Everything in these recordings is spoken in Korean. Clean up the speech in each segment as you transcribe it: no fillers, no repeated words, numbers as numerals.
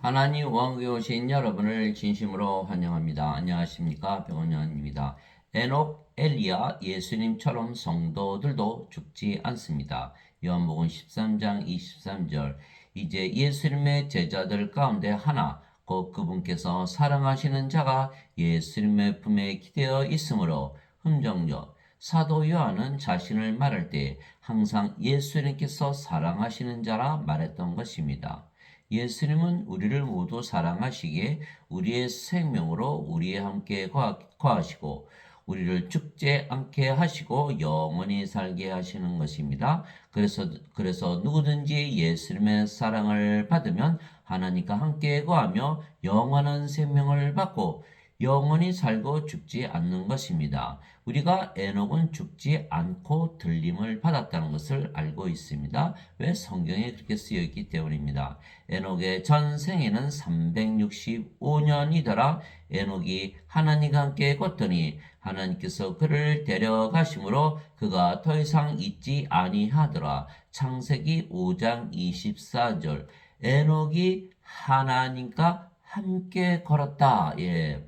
하나님 왕국에 오신 여러분을 진심으로 환영합니다. 안녕하십니까? 백원현입니다. 에녹, 엘리야, 예수님처럼 성도들도 죽지 않습니다. 요한복음 13장 23절. 이제 예수님의 제자들 가운데 하나, 곧 그분께서 사랑하시는 자가 예수님의 품에 기대어 있으므로 흠정적 사도 요한은 자신을 말할 때 항상 예수님께서 사랑하시는 자라 말했던 것입니다. 예수님은 우리를 모두 사랑하시기에 우리의 생명으로 우리에 함께 거하시고 우리를 죽지 않게 하시고 영원히 살게 하시는 것입니다. 그래서 누구든지 예수님의 사랑을 받으면 하나님과 함께 거하며 영원한 생명을 받고 영원히 살고 죽지 않는 것입니다. 우리가 에녹은 죽지 않고 들림을 받았다는 것을 알고 있습니다. 왜? 성경에 그렇게 쓰여 있기 때문입니다. 에녹의 전생에는 365년이더라. 에녹이 하나님과 함께 걷더니 하나님께서 그를 데려가심으로 그가 더 이상 있지 아니하더라. 창세기 5장 24절. 에녹이 하나님과 함께 걸었다. 예.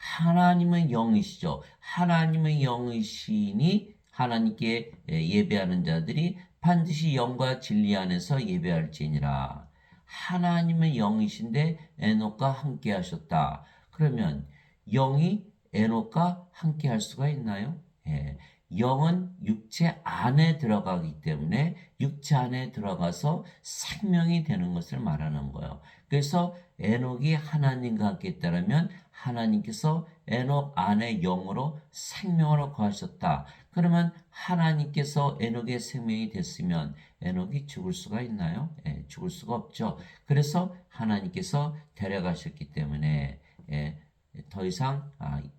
하나님은 영이시죠. 하나님의 영이시니 하나님께 예배하는 자들이 반드시 영과 진리 안에서 예배할지니라. 하나님은 영이신데 에녹과 함께 하셨다. 그러면 영이 에녹과 함께 할 수가 있나요? 예. 영은 육체 안에 들어가기 때문에 육체 안에 들어가서 생명이 되는 것을 말하는 거예요. 그래서 에녹이 하나님과 함께 있다면 하나님께서 에녹 안에 영으로 생명으로 거하셨다. 그러면 하나님께서 에녹의 생명이 됐으면 에녹이 죽을 수가 있나요? 죽을 수가 없죠. 그래서 하나님께서 데려가셨기 때문에 더 이상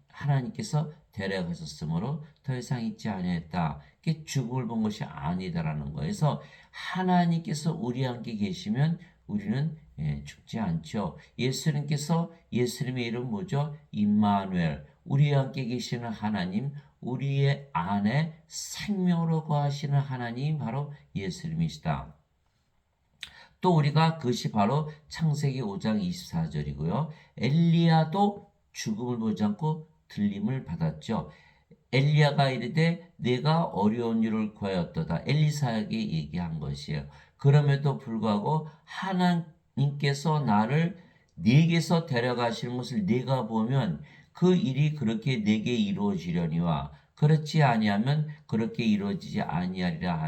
하나님께서 데려가셨으므로 더 이상 있지 아니했다. 이게 죽음을 본 것이 아니다라는 거예요. 그래서 하나님께서 우리 함께 계시면 우리는 죽지 않죠. 예수님께서 예수님의 이름 뭐죠? 임마누엘. 우리와 함께 계시는 하나님, 우리의 안에 생명으로 거하시는 하나님이 바로 예수님이시다. 또 우리가 그것이 바로 창세기 5장 24절이고요. 엘리야도 죽음을 보지 않고 들림을 받았죠. 엘리야가 이르되 내가 어려운 일을 구하였도다. 엘리사에게 얘기한 것이에요. 그럼에도 불구하고 하나님께서 나를 네게서 데려가시는 것을 내가 보면 그 일이 그렇게 내게 이루어지려니와 그렇지 아니하면 그렇게 이루어지지 아니하리라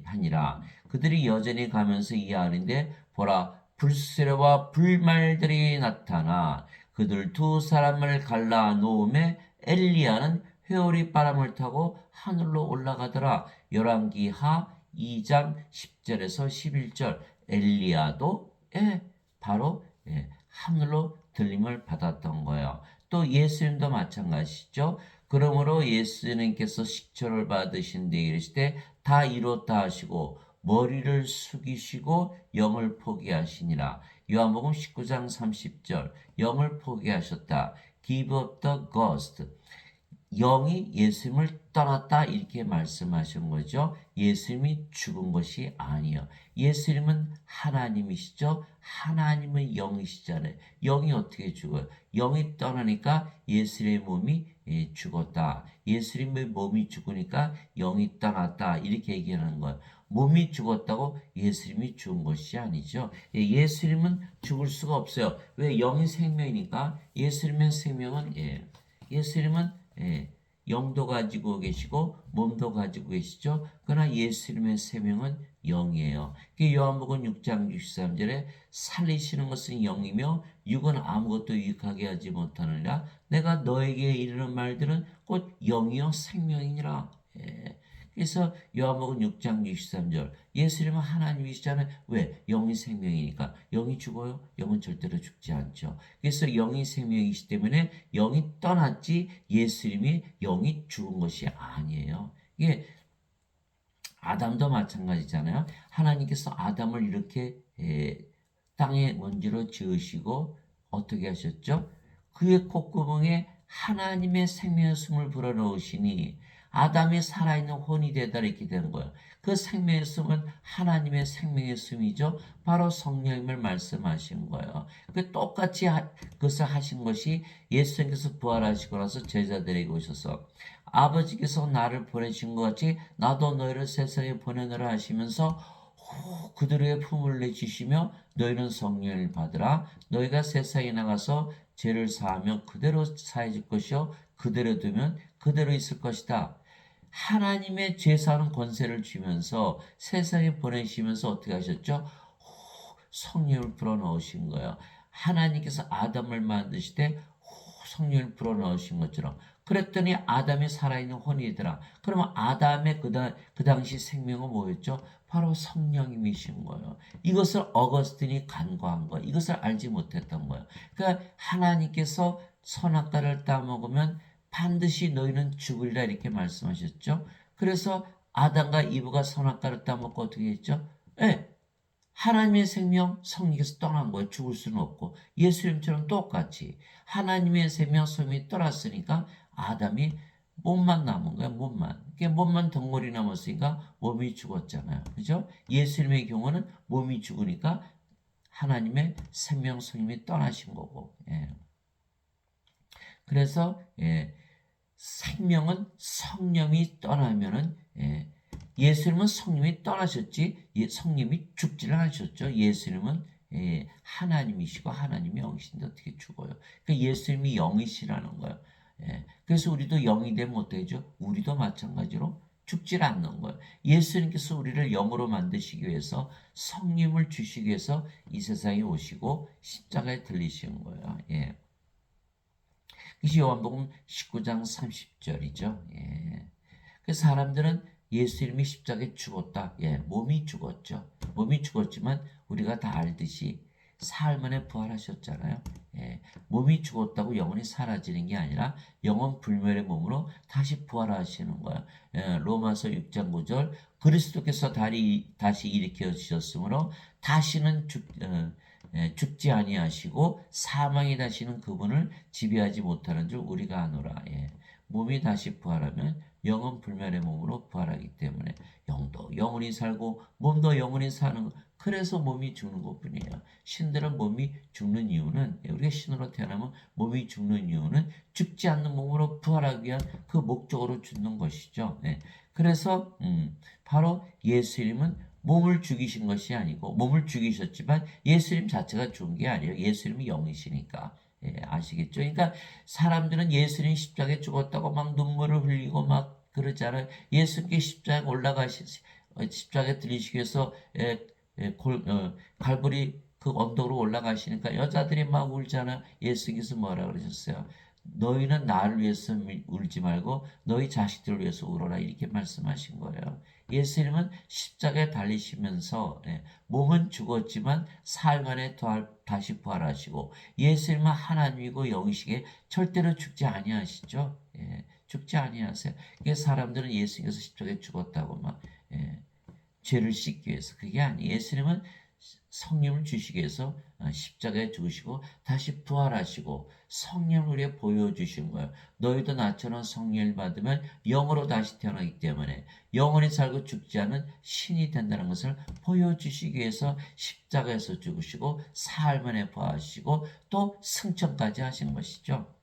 하니라. 그들이 여전히 가면서 이해하는데 보라 불수레와 불말들이 나타나 그들 두 사람을 갈라 놓음에 엘리야는 회오리 바람을 타고 하늘로 올라가더라. 열왕기하 2장 10절에서 11절. 엘리야도 바로 하늘로 들림을 받았던 거예요. 또 예수님도 마찬가지죠. 그러므로 예수님께서 식초를 받으신 뒤에 이르시되 다 이뤘다 하시고 머리를 숙이시고 영을 포기하시니라. 요한복음 19장 30절. 영을 포기하셨다. Give up the ghost. 영이 예수님을 떠났다 이렇게 말씀하신 거죠. 예수님이 죽은 것이 아니요. 예수님은 하나님이시죠. 하나님은 영이시잖아요. 영이 어떻게 죽어요? 영이 떠나니까 예수님의 몸이 죽었다. 예수님의 몸이 죽으니까 영이 떠났다 이렇게 얘기하는 거예요. 몸이 죽었다고 예수님이 죽은 것이 아니죠. 예수님은 죽을 수가 없어요. 왜? 영이 생명이니까. 예수님의 생명은 예수님은 영도 가지고 계시고 몸도 가지고 계시죠. 그러나 예수님의 생명은 영이에요. 요한복음 6장 63절에 살리시는 것은 영이며 육은 아무것도 유익하게 하지 못하느니라. 내가 너에게 이르는 말들은 곧 영이요 생명이니라. 그래서 요한복음 6장 63절 예수님은 하나님이시잖아요. 왜? 영이 생명이니까. 영이 죽어요? 영은 절대로 죽지 않죠. 그래서 영이 생명이시기 때문에 영이 떠났지 예수님이 영이 죽은 것이 아니에요. 이게 아담도 마찬가지잖아요. 하나님께서 아담을 이렇게 땅의 먼지로 지으시고 어떻게 하셨죠? 그의 콧구멍에 하나님의 생명의 숨을 불어넣으시니 아담이 살아있는 혼이 되다 이렇게 되는 거예요. 그 생명의 숨은 하나님의 생명의 숨이죠. 바로 성령님을 말씀하신 거예요. 그 똑같이 그것을 하신 것이 예수님께서 부활하시고 나서 제자들에게 오셔서 아버지께서 나를 보내신 것 같이 나도 너희를 세상에 보내노라 하시면서 그들에게 품을 내주시며 너희는 성령을 받으라. 너희가 세상에 나가서 죄를 사하면 그대로 사해질 것이요 그대로 두면 그대로 있을 것이다. 하나님의 죄 사하는 권세를 주면서 세상에 보내시면서 어떻게 하셨죠? 성령을 불어넣으신 거예요. 하나님께서 아담을 만드실 때 성령을 불어넣으신 것처럼 그랬더니 아담이 살아있는 혼이더라. 그러면 아담의 그 당시 생명은 뭐였죠? 바로 성령님이신 거예요. 이것을 어거스틴이 간과한 거예요. 이것을 알지 못했던 거예요. 그러니까 하나님께서 선악과를 따먹으면 반드시 너희는 죽으리라 이렇게 말씀하셨죠. 그래서 아담과 이브가 선악과를 따먹고 어떻게 했죠? 네, 하나님의 생명 성령께서 떠난 거예요. 죽을 수는 없고 예수님처럼 똑같이 하나님의 생명 성령이 떠났으니까 아담이 몸만 남은 거야. 몸만 덩어리 남았으니까 몸이 죽었잖아요. 그죠? 예수님의 경우는 몸이 죽으니까 하나님의 생명 성령이 떠나신 거고. 예. 그래서 생명은 성령이 떠나면은 예수님은 성령이 떠나셨지 성령이 죽지를 않으셨죠. 예수님은 하나님이시고 하나님이 영이신데 어떻게 죽어요? 그러니까 예수님이 영이시라는 거예요. 그래서 우리도 영이 되면 어떻게 되죠? 우리도 마찬가지로 죽질 않는 거예요. 예수님께서 우리를 영으로 만드시기 위해서 성령을 주시기 위해서 이 세상에 오시고 십자가에 들리신 거예요. 그것이 요한복음 19장 30절이죠. 그래서 사람들은 예수님이 십자가에 죽었다. 몸이 죽었죠. 몸이 죽었지만 우리가 다 알듯이 사흘 만에 부활하셨잖아요. 몸이 죽었다고 영혼이 사라지는 게 아니라 영혼 불멸의 몸으로 다시 부활하시는 거예요. 로마서 6장 9절 그리스도께서 다시 일으켜 주셨으므로 다시는 죽지 아니하시고 사망이 다시는 그분을 지배하지 못하는 줄 우리가 아노라. 몸이 다시 부활하면 영은 불멸의 몸으로 부활하기 때문에 영도 영원히 살고 몸도 영원히 사는 것. 그래서 몸이 죽는 것뿐이에요. 신들은 몸이 죽는 이유는 우리가 신으로 태어나면 몸이 죽는 이유는 죽지 않는 몸으로 부활하기 위한 그 목적으로 죽는 것이죠. 그래서 바로 예수님은 몸을 죽이신 것이 아니고 몸을 죽이셨지만 예수님 자체가 죽은 게 아니에요. 예수님이 영이시니까. 아시겠죠? 그러니까 사람들은 예수님 십자가에 죽었다고 막 눈물을 흘리고 막 그러잖아요. 예수님께 십자가에 들리시기 위해서 갈보리 그 언덕으로 올라가시니까 여자들이 막 울잖아요. 예수께서 뭐라 그러셨어요? 너희는 나를 위해서 울지 말고 너희 자식들을 위해서 울어라 이렇게 말씀하신 거예요. 예수님은 십자가에 달리시면서 몸은 죽었지만 사흘 만에 다시 부활하시고 예수님은 하나님이고 영이시기에 절대로 죽지 아니하시죠. 죽지 아니하세요. 사람들은 예수님께서 십자가에 죽었다고 막 죄를 씻기 위해서 그게 아니에요. 예수님은 성령을 주시기 위해서 십자가에 죽으시고 다시 부활하시고 성령을 우리에 보여주신 거예요. 너희도 나처럼 성령을 받으면 영으로 다시 태어나기 때문에 영원히 살고 죽지 않은 신이 된다는 것을 보여주시기 위해서 십자가에서 죽으시고 사흘 만에 부활하시고 또 승천까지 하신 것이죠.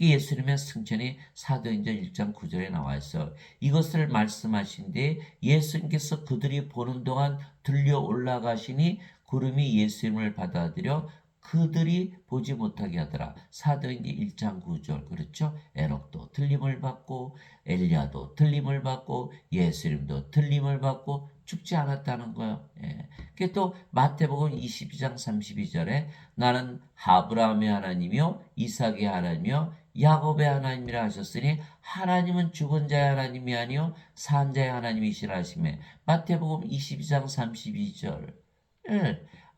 예수님의 승천이 사도행전 1장 9절에 나와 있어. 이것을 말씀하신 뒤에 예수님께서 그들이 보는 동안 들려 올라가시니 구름이 예수님을 받아들여 그들이 보지 못하게 하더라. 사도행전 1장 9절 그렇죠? 에녹도 틀림을 받고 엘리야도 틀림을 받고 예수님도 틀림을 받고 죽지 않았다는 거예요. 또 마태복음 22장 32절에 나는 아브라함의 하나님이요 이삭의 하나님이요 야곱의 하나님이라 하셨으니 하나님은 죽은 자의 하나님이 아니요 산 자의 하나님이시라 하시매 마태복음 22장 32절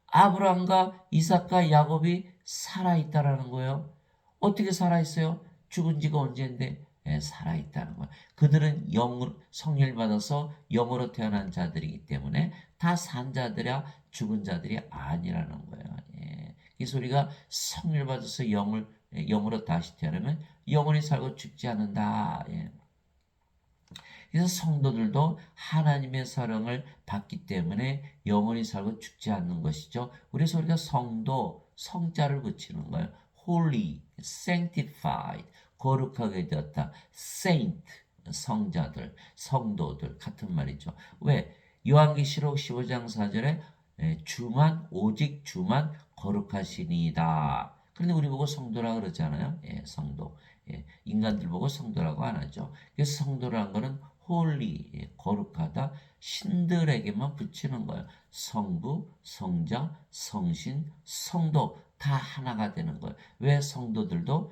아브라함과 이삭과 야곱이 살아있다라는 거예요. 어떻게 살아있어요? 죽은 지가 언제인데 살아있다는 거예요. 그들은 성령을 받아서 영으로 태어난 자들이기 때문에 다 산 자들이야 죽은 자들이 아니라는 거예요. 그래서 우리가 성령을 받아서 영으로 다시 태어나면 영원히 살고 죽지 않는다. 그래서 성도들도 하나님의 사랑을 받기 때문에 영원히 살고 죽지 않는 것이죠. 그래서 우리가 성도, 성자를 붙이는 거예요. holy, sanctified, 거룩하게 되었다. saint, 성자들, 성도들 같은 말이죠. 왜? 요한계시록 15장 4절에 주만 오직 주만 거룩하시니이다. 그런데 우리 보고 성도라 그러잖아요. 예, 성도. 예, 인간들 보고 성도라고 안 하죠. 그래서 성도라는 거는 홀리, 예, 거룩하다. 신들에게만 붙이는 거예요. 성부, 성자, 성신, 성도 다 하나가 되는 거예요. 왜? 성도들도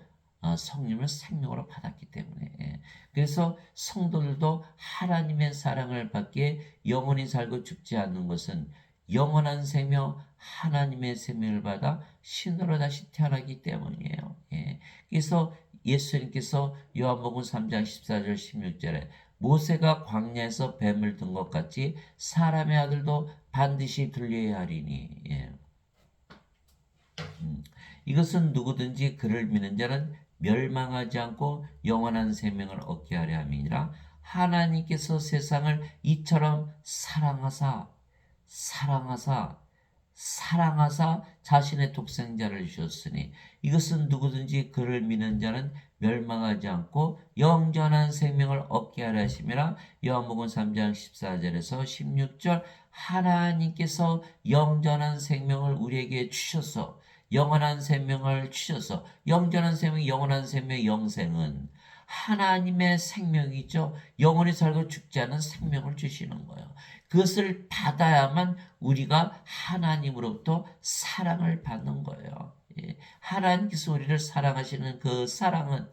성령을 생명으로 받았기 때문에. 예. 그래서 성도들도 하나님의 사랑을 받기에 영원히 살고 죽지 않는 것은 영원한 생명, 하나님의 생명을 받아 신으로 다시 태어나기 때문이에요. 예. 그래서 예수님께서 요한복음 3장 14절 16절에 모세가 광야에서 뱀을 든 것 같이 사람의 아들도 반드시 들려야 하리니. 예. 이것은 누구든지 그를 믿는 자는 멸망하지 않고 영원한 생명을 얻게 하려 함이니라. 하나님께서 세상을 이처럼 사랑하사 자신의 독생자를 주셨으니 이것은 누구든지 그를 믿는 자는 멸망하지 않고 영원한 생명을 얻게 하려 하심이라. 요한복음 3장 14절에서 16절 하나님께서 영원한 생명을 우리에게 주셔서 영원한 생명을 주셔서 영원한 생명, 영원한 생명, 영생은 하나님의 생명이죠. 영원히 살고 죽지 않은 생명을 주시는 거예요. 그것을 받아야만 우리가 하나님으로부터 사랑을 받는 거예요. 예, 하나님께서 우리를 사랑하시는 그 사랑은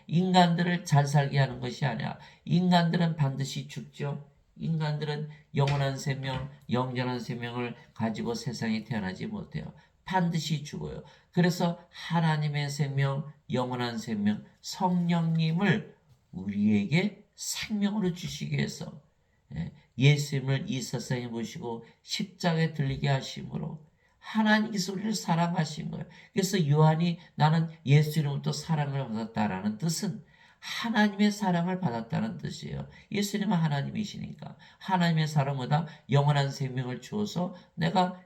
인간들을 잘 살게 하는 것이 아니라 인간들은 반드시 죽죠. 인간들은 영원한 생명, 영원한 생명을 가지고 세상에 태어나지 못해요. 반드시 죽어요. 그래서 하나님의 생명, 영원한 생명, 성령님을 우리에게 생명으로 주시기 위해서 예수님을 이 세상에 모시고 십자가에 들리게 하심으로 하나님께서 우리를 사랑하신 거예요. 그래서 요한이 나는 예수님부터 사랑을 받았다라는 뜻은 하나님의 사랑을 받았다는 뜻이에요. 예수님은 하나님이시니까 하나님의 사랑보다 영원한 생명을 주어서 내가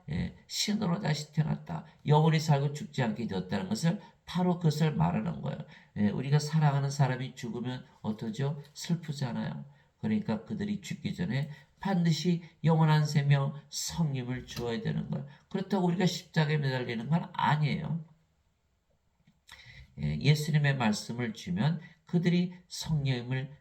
신으로 다시 태어났다. 영원히 살고 죽지 않게 되었다는 것을 바로 그것을 말하는 거예요. 우리가 사랑하는 사람이 죽으면 어떠죠? 슬프잖아요. 그러니까 그들이 죽기 전에 반드시 영원한 생명 성령을 주어야 되는 거예요. 그렇다고 우리가 십자가에 매달리는 건 아니에요. 예수님의 말씀을 주면 그들이 성령을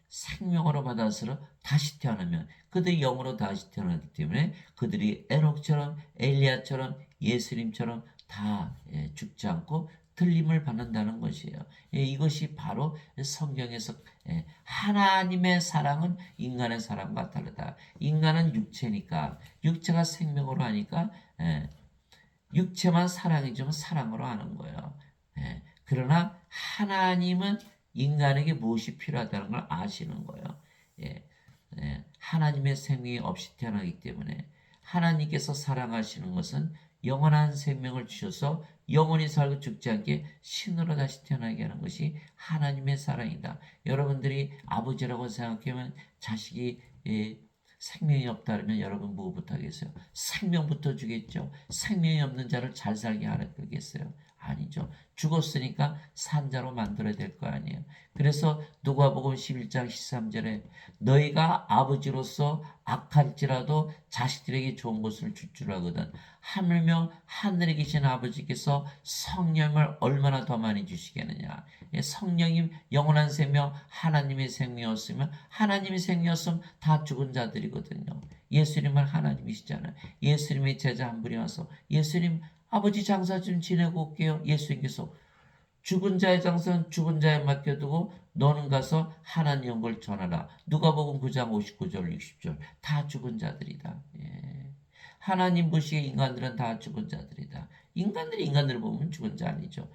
생명으로 받아서 다시 태어나면 그들이 영으로 다시 태어나기 때문에 그들이 에녹처럼 엘리야처럼 예수님처럼 다 죽지 않고 들림을 받는다는 것이에요. 이것이 바로 성경에서 하나님의 사랑은 인간의 사랑과 다르다. 인간은 육체니까 육체가 생명으로 하니까 육체만 사랑이지만 사랑으로 하는 거예요. 그러나 하나님은 인간에게 무엇이 필요하다는 걸 아시는 거예요. 하나님의 생명이 없이 태어나기 때문에 하나님께서 사랑하시는 것은 영원한 생명을 주셔서 영원히 살고 죽지 않게 신으로 다시 태어나게 하는 것이 하나님의 사랑이다. 여러분들이 아버지라고 생각하면 자식이 생명이 없다 그러면 여러분 무엇부터 하겠어요? 생명부터 주겠죠. 생명이 없는 자를 잘 살게 하겠어요? 아니죠. 죽었으니까 산자로 만들어야 될 거 아니에요. 그래서 누가복음 11장 13절에 너희가 아버지로서 악할지라도 자식들에게 좋은 것을 줄 줄 알거든. 하물며 하늘에 계신 아버지께서 성령을 얼마나 더 많이 주시겠느냐. 성령이 영원한 생명, 하나님의 생명이었으면 하나님의 생명이었으면 다 죽은 자들이거든요. 예수님은 하나님이시잖아요. 예수님의 제자 한 분이 와서 예수님 아버지 장사 좀 지내고 올게요. 예수님께서 죽은 자의 장사는 죽은 자에 맡겨두고 너는 가서 하나님 영을 전하라. 누가복음 9장 59절 60절 다 죽은 자들이다. 하나님 보시기에 인간들은 다 죽은 자들이다. 인간들이 인간들을 보면 죽은 자 아니죠.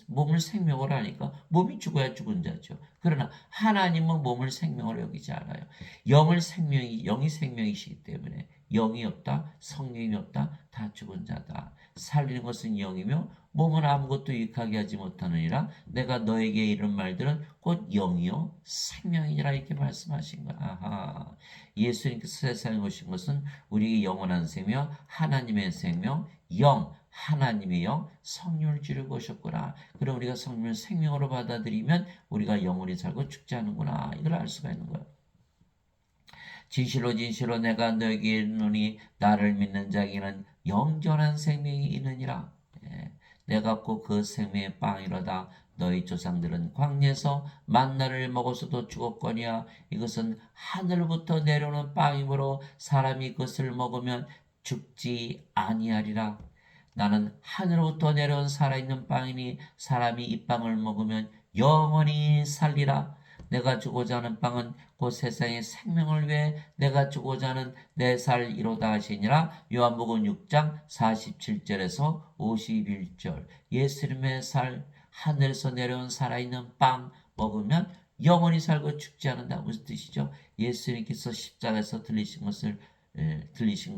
몸을 생명으로 하니까 몸이 죽어야 죽은 자죠. 그러나 하나님은 몸을 생명으로 여기지 않아요. 영이 생명이시기 때문에 영이 없다, 성령이 없다, 다 죽은 자다. 살리는 것은 영이며 몸은 아무것도 유익하게 하지 못하느니라. 내가 너에게 이런 말들은 곧 영이요 생명이니라 이렇게 말씀하신 거야. 아하. 예수님께서 세상에 오신 것은 우리에게 영원한 생명, 하나님의 생명, 영, 하나님의 영, 성령을 주려고 오셨구나. 그럼 우리가 성령을 생명으로 받아들이면 우리가 영원히 살고 죽지 않는구나. 이걸 알 수가 있는 거예요. 진실로 진실로 내가 너에게 이르노니 나를 믿는 자에게는 영원한 생명이 있느니라. 예, 내가 꼭 그 생명의 빵이로다. 너희 조상들은 광야에서 만나를 먹어서도 죽었거니와 이것은 하늘부터 내려오는 빵이므로 사람이 그것을 먹으면 죽지 아니하리라. 나는 하늘부터 내려온 살아있는 빵이니 사람이 이 빵을 먹으면 영원히 살리라. 내가 주고자 하는 빵은 곧 세상의 생명을 위해 내가 주고자 하는 내 살이로다 하시니라. 요한복음 6장 47절에서 51절. 예수님의 살, 하늘에서 내려온 살아있는 빵 먹으면 영원히 살고 죽지 않는다. 무슨 뜻이죠? 예수님께서 십자가에서 들리신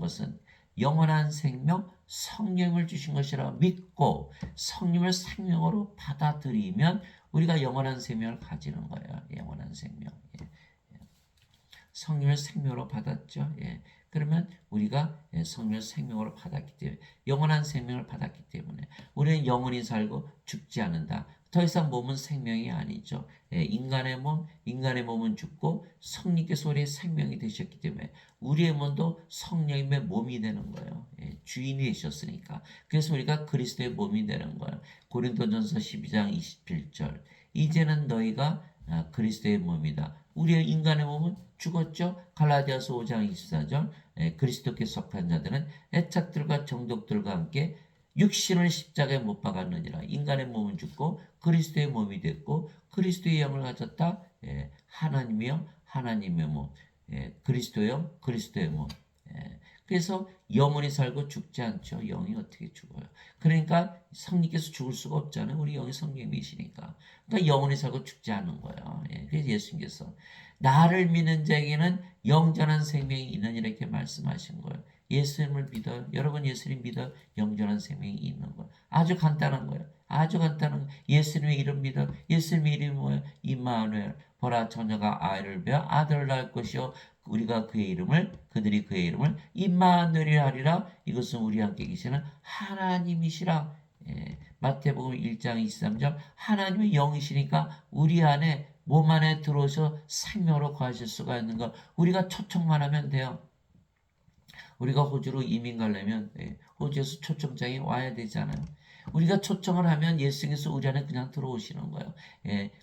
것은 영원한 생명, 성령을 주신 것이라 믿고 성령을 생명으로 받아들이면 우리가 영원한 생명을 가지는 거예요. 영원한 생명. 예. 성령을 생명으로 받았죠. 예. 그러면 우리가 성령을 생명으로 받았기 때문에 영원한 생명을 받았기 때문에 우리는 영원히 살고 죽지 않는다. 더 이상 몸은 생명이 아니죠. 예. 인간의 몸은 죽고 성령께서 우리의 생명이 되셨기 때문에 우리의 몸도 성령님의 몸이 되는 거예요. 예. 주인이 되셨으니까. 그래서 우리가 그리스도의 몸이 되는 거예요. 고린도전서 12장 27절. 이제는 너희가 그리스도의 몸이다. 우리의 인간의 몸은 죽었죠. 갈라디아서 5장 24절. 그리스도께 속한 자들은 애착들과 정독들과 함께 육신을 십자가에 못 박았느니라. 인간의 몸은 죽고 그리스도의 몸이 됐고 그리스도의 영을 가졌다. 하나님이요 하나님의 몸. 그리스도요 그리스도의 몸. 그래서 영원히 살고 죽지 않죠. 영이 어떻게 죽어요? 그러니까 성령께서 죽을 수가 없잖아요. 우리 영이 성령이시니까. 그러니까 영원히 살고 죽지 않는 거예요. 그래서 예수님께서 나를 믿는 자에게는 영전한 생명이 있느니라 이렇게 말씀하신 거예요. 예수님을 믿어요. 여러분 예수님 믿어 영전한 생명이 있는 거예요. 아주 간단한 거예요. 아주 간단한 거예요. 예수님의 이름 믿어. 예수님의 이름이 뭐예요? 임마누엘. 보라 처녀가 아이를 베어 아들을 낳을 것이요 우리가 그들이 그의 이름을 임마누엘이라 하리라. 이것은 우리와 함께 계시는 하나님이시라. 마태복음 1장 23절. 하나님의 영이시니까 우리 안에 몸 안에 들어오셔 생명으로 거하실 수가 있는 거. 우리가 초청만 하면 돼요. 우리가 호주로 이민 가려면 호주에서 초청장이 와야 되잖아요. 우리가 초청을 하면 예수님께서 우리 안에 그냥 들어오시는 거예요.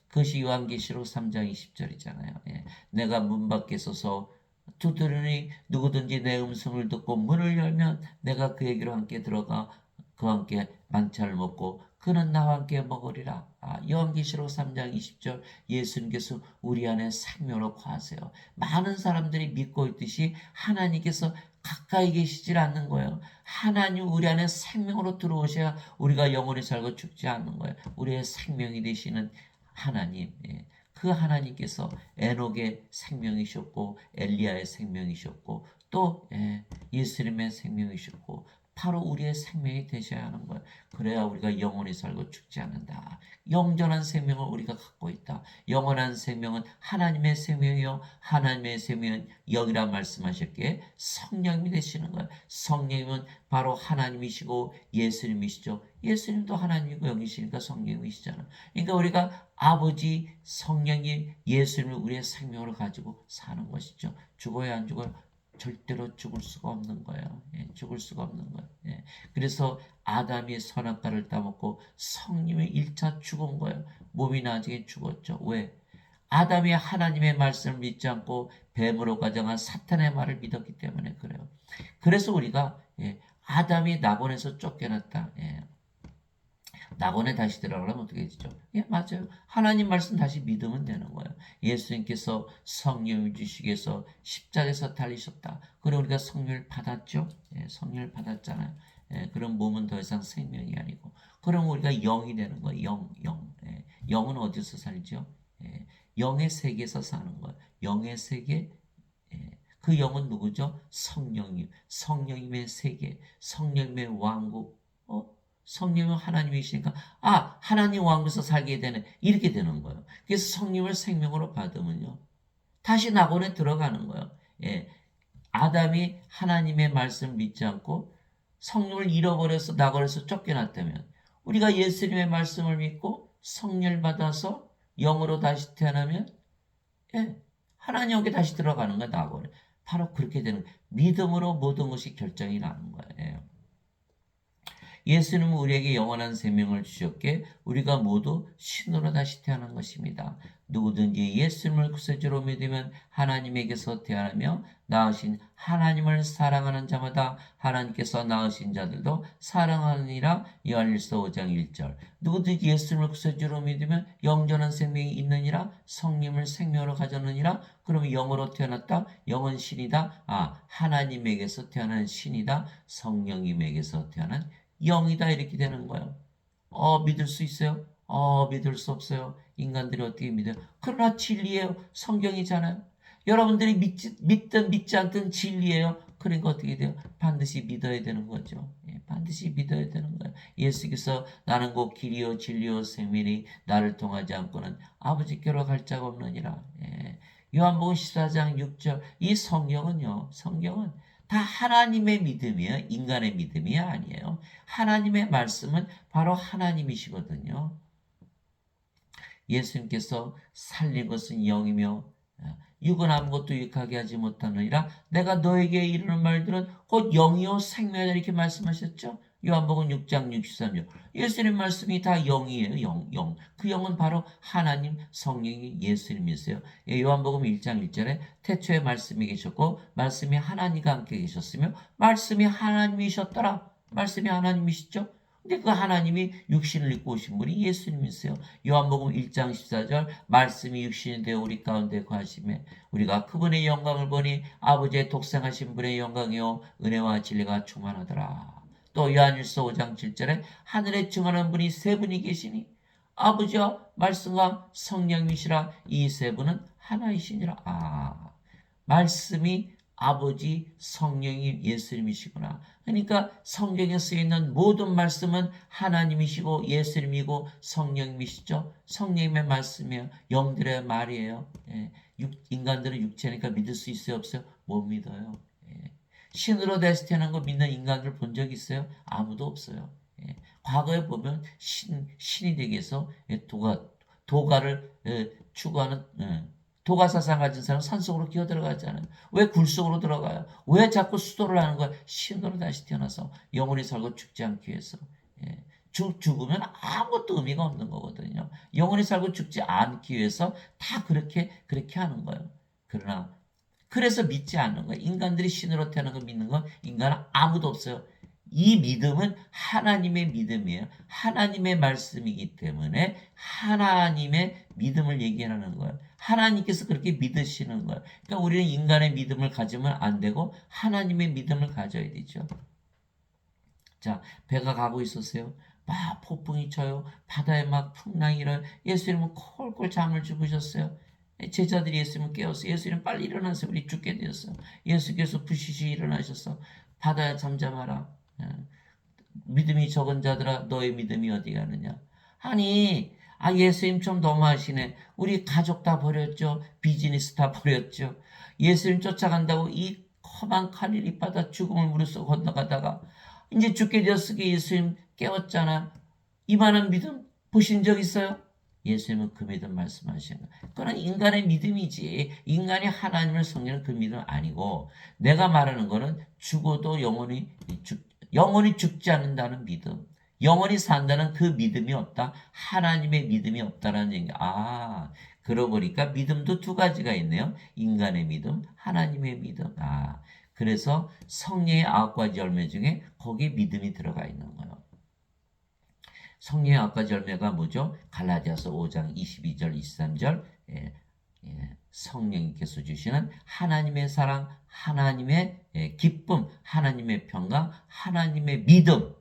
그것이 요한계시록 3장 20절이잖아요. 내가 문 밖에 서서 두드리니 누구든지 내 음성을 듣고 문을 열면 내가 그에게로 함께 들어가 그와 함께 만찬을 먹고 그는 나와 함께 먹으리라. 요한계시록 3장 20절. 예수님께서 우리 안에 생명으로 거하세요. 많은 사람들이 믿고 있듯이 하나님께서 가까이 계시질 않는 거예요. 하나님 우리 안에 생명으로 들어오셔야 우리가 영원히 살고 죽지 않는 거예요. 우리의 생명이 되시는 하나님. 그 하나님께서 에녹의 생명이셨고 엘리야의 생명이셨고 또 예수님의 생명이셨고 바로 우리의 생명이 되셔야 하는 거예요. 그래야 우리가 영원히 살고 죽지 않는다. 영전한 생명을 우리가 갖고 있다. 영원한 생명은 하나님의 생명이요. 하나님의 생명은 영이라 말씀하셨기에 성령이 되시는 거예요. 성령님은 바로 하나님이시고 예수님이시죠. 예수님도 하나님이고 영이시니까 성령이시잖아요. 그러니까 우리가 아버지 성령이 예수님을 우리의 생명으로 가지고 사는 것이죠. 죽어야 안 죽어요? 절대로 죽을 수가 없는 거예요. 죽을 수가 없는 거예요. 그래서 아담이 선악과를 따먹고 성령이 1차 죽은 거예요. 몸이 나중에 죽었죠. 왜? 아담이 하나님의 말씀을 믿지 않고 뱀으로 가정한 사탄의 말을 믿었기 때문에 그래요. 그래서 우리가 아담이 낙원에서 쫓겨났다. 낙원에 다시 들어가려면 어떻게 되죠? 맞아요. 하나님 말씀 다시 믿으면 되는 거예요. 예수님께서 성령을 주시기 위해서 십자가에서 달리셨다. 그리고 우리가 성령을 받았죠? 성령을 받았잖아요. 그럼 몸은 더 이상 생명이 아니고. 그럼 우리가 영이 되는 거예요. 영. 영은 어디서 살죠? 영의 세계에서 사는 거예요. 영의 세계. 그 영은 누구죠? 성령님, 성령님의 세계, 성령님의 왕국, 성령은 하나님이시니까 하나님 왕국에서 살게 되는 이렇게 되는 거예요. 그래서 성령을 생명으로 받으면요, 다시 낙원에 들어가는 거예요. 예, 아담이 하나님의 말씀을 믿지 않고 성령을 잃어버려서 낙원에서 쫓겨났다면, 우리가 예수님의 말씀을 믿고 성령을 받아서 영으로 다시 태어나면, 하나님께 다시 들어가는 거예요. 낙원에. 바로 그렇게 되는 거예요. 믿음으로 모든 것이 결정이 나는 거예요. 예수님은 우리에게 영원한 생명을 주셨기에 우리가 모두 신으로 다시 태어난 것입니다. 누구든지 예수님을 구세주로 믿으면 하나님에게서 태어나며 낳으신 하나님을 사랑하는 자마다 하나님께서 낳으신 자들도 사랑하느니라. 요한일서 5장 1절. 누구든지 예수님을 구세주로 믿으면 영전한 생명이 있느니라. 성령을 생명으로 가졌느니라. 그러면 영으로 태어났다. 영은 신이다. 하나님에게서 태어난 신이다. 성령님에게서 태어난 영이다. 이렇게 되는 거예요. 믿을 수 있어요? 믿을 수 없어요. 인간들이 어떻게 믿어요? 그러나 진리예요. 성경이잖아요. 여러분들이 믿든 믿지 않든 진리예요. 그러니까 어떻게 돼요? 반드시 믿어야 되는 거죠. 반드시 믿어야 되는 거예요. 예수께서 나는 곧 길이요 진리요 생명이니 나를 통하지 않고는 아버지께로 갈 자가 없느니라. 요한복음 14장 6절. 이 성경은 다 하나님의 믿음이에요. 인간의 믿음이 아니에요. 하나님의 말씀은 바로 하나님이시거든요. 예수님께서 살린 것은 영이며 육은 아무것도 유익하게 하지 못하느니라. 내가 너에게 이르는 말들은 곧 영이요 생명이다. 이렇게 말씀하셨죠. 요한복음 6장 63절. 예수님 말씀이 다 영이에요. 영. 그 영은 바로 하나님 성령이 예수님이세요. 요한복음 1장 1절에 태초에 말씀이 계셨고 말씀이 하나님과 함께 계셨으며 말씀이 하나님이셨더라. 말씀이 하나님이시죠. 근데 그 하나님이 육신을 입고 오신 분이 예수님이세요. 요한복음 1장 14절. 말씀이 육신이 되어 우리 가운데 거하심에 우리가 그분의 영광을 보니 아버지의 독생하신 분의 영광이요 은혜와 진리가 충만하더라. 또 요한일서 5장 7절에 하늘에 증언하는 분이 세 분이 계시니 아버지와 말씀과 성령이시라. 이 세 분은 하나이시니라. 말씀이 아버지, 성령이 예수님이시구나. 그러니까 성경에 쓰여있는 모든 말씀은 하나님이시고 예수님이고 성령님이시죠. 성령님의 말씀이에요. 영들의 말이에요. 인간들은 육체니까 믿을 수 있어요? 없어요? 못 믿어요. 신으로 태어난 거 믿는 인간들 본 적 있어요? 아무도 없어요. 과거에 보면 신이 되기 위해서 도가를 추구하는 도가사상 가진 사람 산속으로 기어 들어가잖아요. 왜 굴속으로 들어가요? 왜 자꾸 수도를 하는 거야? 신으로 다시 태어나서 영원히 살고 죽지 않기 위해서. 죽으면 아무것도 의미가 없는 거거든요. 영원히 살고 죽지 않기 위해서 다 그렇게 하는 거예요. 그래서 믿지 않는 거예요. 인간들이 신으로 태어난 거 믿는 건 인간은 아무도 없어요. 이 믿음은 하나님의 믿음이에요. 하나님의 말씀이기 때문에 하나님의 믿음을 얘기하는 거예요. 하나님께서 그렇게 믿으시는 거예요. 그러니까 우리는 인간의 믿음을 가지면 안 되고 하나님의 믿음을 가져야 되죠. 자, 배가 가고 있었어요. 막 폭풍이 쳐요. 바다에 막 풍랑이 일어요. 예수님은 콜콜 잠을 주무셨어요. 제자들이 예수님을 깨웠어요. 예수님 빨리 일어나세요. 우리 죽게 되었어요. 예수께서 부시시 일어나셔서 바다에 잠잠하라. 믿음이 적은 자들아 너의 믿음이 어디 가느냐. 아니 예수님 좀 너무하시네. 우리 가족 다 버렸죠. 비즈니스 다 버렸죠. 예수님 쫓아간다고 이 험한 칼을 입받아 죽음을 무릅쓰고 건너가다가 이제 죽게 되었으니 예수님 깨웠잖아. 이만한 믿음 보신 적 있어요? 예수님은 그 믿음 말씀하시는 거예요. 그건 인간의 믿음이지. 인간이 하나님을 섬기는 그 믿음 아니고 내가 말하는 거는 죽어도 영원히 죽지 않는다는 믿음. 영원히 산다는 그 믿음이 없다. 하나님의 믿음이 없다라는 얘기. 그러고 보니까 믿음도 두 가지가 있네요. 인간의 믿음, 하나님의 믿음. 그래서 성령의 9가지 열매 중에 거기에 믿음이 들어가 있는 거예요. 성령의 9가지 열매가 뭐죠? 갈라디아서 5장 22절, 23절. 성령님께서 주시는 하나님의 사랑, 하나님의 기쁨, 하나님의 평강, 하나님의 믿음.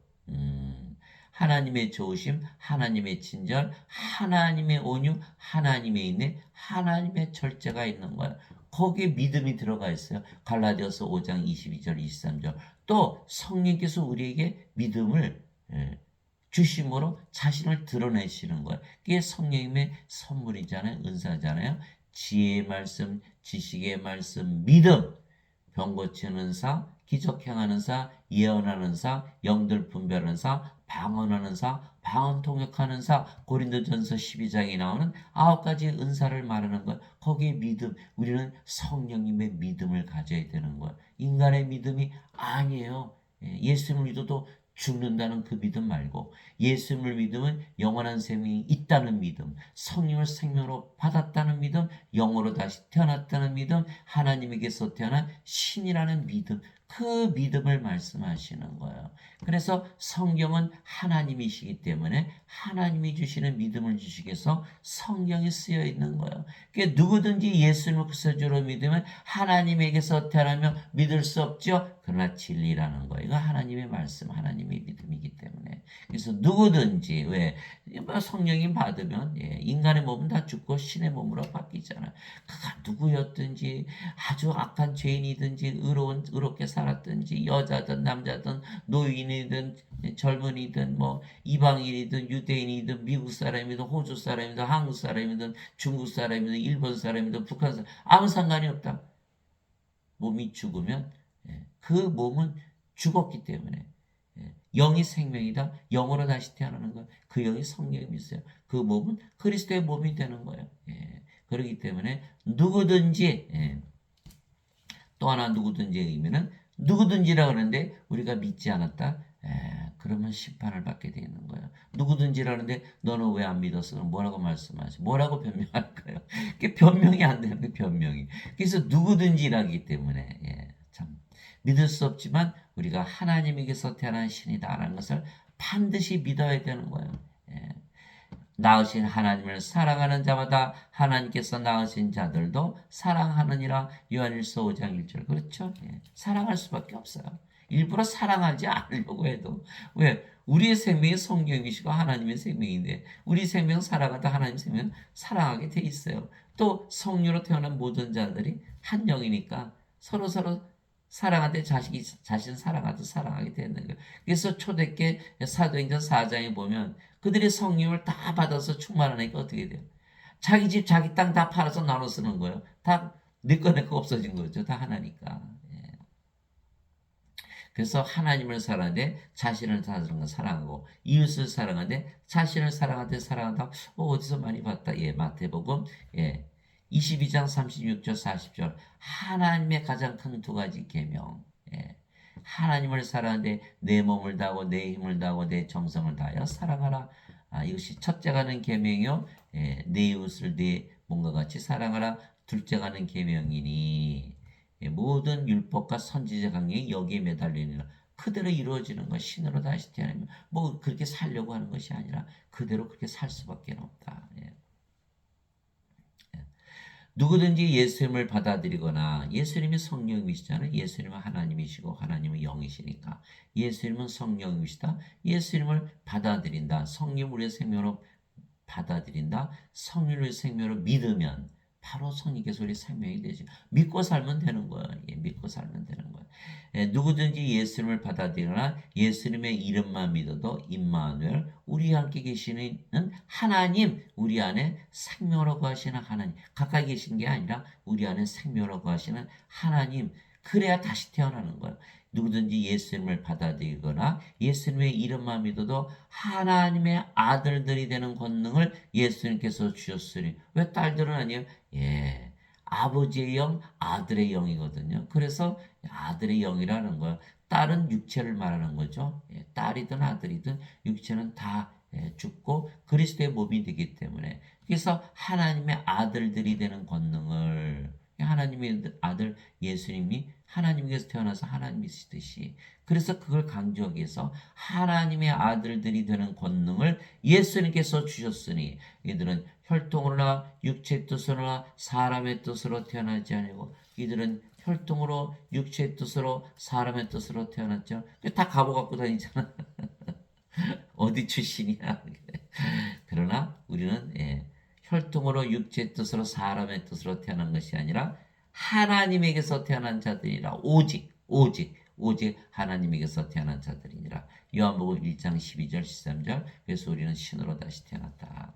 하나님의 좋으심, 하나님의 친절, 하나님의 온유, 하나님의 인내, 하나님의 절제가 있는 거예요. 거기에 믿음이 들어가 있어요. 갈라디아서 5장 22절 23절. 또 성령께서 우리에게 믿음을 주심으로 자신을 드러내시는 거예요. 그게 성령님의 선물이잖아요. 은사잖아요. 지혜의 말씀, 지식의 말씀, 믿음, 병 고치는 사, 기적 행하는 사, 예언하는 사, 영들 분별하는 사, 방언하는 사, 방언 통역하는 사, 고린도전서 12장에 나오는 9가지 은사를 말하는 것. 거기에 믿음, 우리는 성령님의 믿음을 가져야 되는 거예요. 인간의 믿음이 아니에요. 예수님을 믿어도 죽는다는 그 믿음 말고 예수님을 믿으면 영원한 생명이 있다는 믿음, 성령을 생명으로 받았다는 믿음, 영으로 다시 태어났다는 믿음, 하나님에게서 태어난 신이라는 믿음, 그 믿음을 말씀하시는 거예요. 그래서 성경은 하나님이시기 때문에 하나님이 주시는 믿음을 주시기 위해서 성경이 쓰여 있는 거예요. 그러니까 누구든지 예수님을 구세주로 믿으면 하나님에게서 태어나며 믿을 수 없죠. 그러나 진리라는 거예요. 이거 하나님의 말씀, 하나님의 믿음이기 때문에. 그래서 누구든지 왜 성령이 받으면 인간의 몸은 다 죽고 신의 몸으로 바뀌잖아요. 그가 누구였든지 아주 악한 죄인이든지 의롭게 살았든지 여자든 남자든 노인이든 젊은이든 뭐 이방인이든 유대인이든 미국 사람이든 호주 사람이든 한국 사람이든 중국 사람이든 일본 사람이든 북한 사람 아무 상관이 없다. 몸이 죽으면 그 몸은 죽었기 때문에 영이 생명이다. 영으로 다시 태어나는 거. 그 영이 성령이 있어요. 그 몸은 그리스도의 몸이 되는 거예요. 그렇기 때문에 누구든지 또 하나 누구든지의 의미는 누구든지라 그러는데 우리가 믿지 않았다. 그러면 심판을 받게 되는 거예요. 누구든지라는데 너는 왜 안 믿었어? 뭐라고 말씀하지? 뭐라고 변명할까요? 그게 변명이 안 되는 게 변명이. 그래서 누구든지라기 때문에 참 믿을 수 없지만 우리가 하나님에게서 태어난 신이다라는 것을 반드시 믿어야 되는 거예요. 낳으신 하나님을 사랑하는 자마다 하나님께서 낳으신 자들도 사랑하느니라. 요한일서 5장 1절. 그렇죠? 사랑할 수밖에 없어요. 일부러 사랑하지 않으려고 해도 왜? 우리의 생명이 성령이시고 하나님의 생명인데 우리 생명 사랑하다 하나님 생명 사랑하게 돼 있어요. 또 성령으로 태어난 모든 자들이 한 영이니까 서로 사랑하되 자신 사랑하듯 사랑하게 되는 거예요. 그래서 초대교회 사도행전 4장에 보면 그들이 성령을 다 받아서 충만하니까 어떻게 돼요? 자기 집 자기 땅 다 팔아서 나눠 쓰는 거예요. 다 내 거 없어진 거죠. 다 하나니까. 그래서 하나님을 사랑하되 자신을 사랑하고 이웃을 사랑하되 자신을 사랑하되 사랑한다. 어디서 많이 봤다. 마태복음 22장 36절 40절. 하나님의 가장 큰 두 가지 계명. 하나님을 사랑하되 내 몸을 다하고 내 힘을 다하고 내 정성을 다하여 사랑하라. 이것이 첫째가 는 계명이요. 내 이웃을 내 몸과 같이 사랑하라. 둘째가 는 계명이니 모든 율법과 선지자 강령이 여기에 매달리니라. 그대로 이루어지는 것, 신으로 다시 태어나면 뭐 그렇게 살려고 하는 것이 아니라 그대로 그렇게 살 수밖에 없다. 누구든지 예수님을 받아들이거나 예수님이 성령이시잖아요. 예수님은 하나님이시고 하나님은 영이시니까 예수님은 성령이시다. 예수님을 받아들인다. 성령 우리의 생명으로 받아들인다. 성령의 생명으로 믿으면 바로 성령께서 우리 생명이 되죠. 믿고 살면 되는 거예요. 믿고 살면 되는 거예요. 누구든지 예수님을 받아들이거나 예수님의 이름만 믿어도 임마누엘 우리 함께 계시는 하나님 우리 안에 생명으로 거하시는 하나님 가까이 계신 게 아니라 우리 안에 생명으로 거하시는 하나님 그래야 다시 태어나는 거예요. 누구든지 예수님을 받아들이거나 예수님의 이름만 믿어도 하나님의 아들들이 되는 권능을 예수님께서 주셨으니 왜 딸들은 아니에요? 아버지의 영, 아들의 영이거든요. 그래서 아들의 영이라는 거예요. 딸은 육체를 말하는 거죠. 딸이든 아들이든 육체는 다 죽고 그리스도의 몸이 되기 때문에 그래서 하나님의 아들들이 되는 권능을 하나님의 아들 예수님이 하나님께서 태어나서 하나님이시듯이 그래서 그걸 강조하기 위해서 하나님의 아들들이 되는 권능을 예수님께서 주셨으니 이들은 혈통으로나 육체의 뜻으로나 사람의 뜻으로 태어나지 아니고 이들은 혈통으로 육체의 뜻으로 사람의 뜻으로 태어났죠. 다 갑오 갖고 다니잖아. 어디 출신이야? 그러나 우리는 혈통으로 육체의 뜻으로 사람의 뜻으로 태어난 것이 아니라 하나님에게서 태어난 자들이라. 오직 하나님에게서 태어난 자들이니라. 요한복음 1장 12절 13절. 그래서 우리는 신으로 다시 태어났다.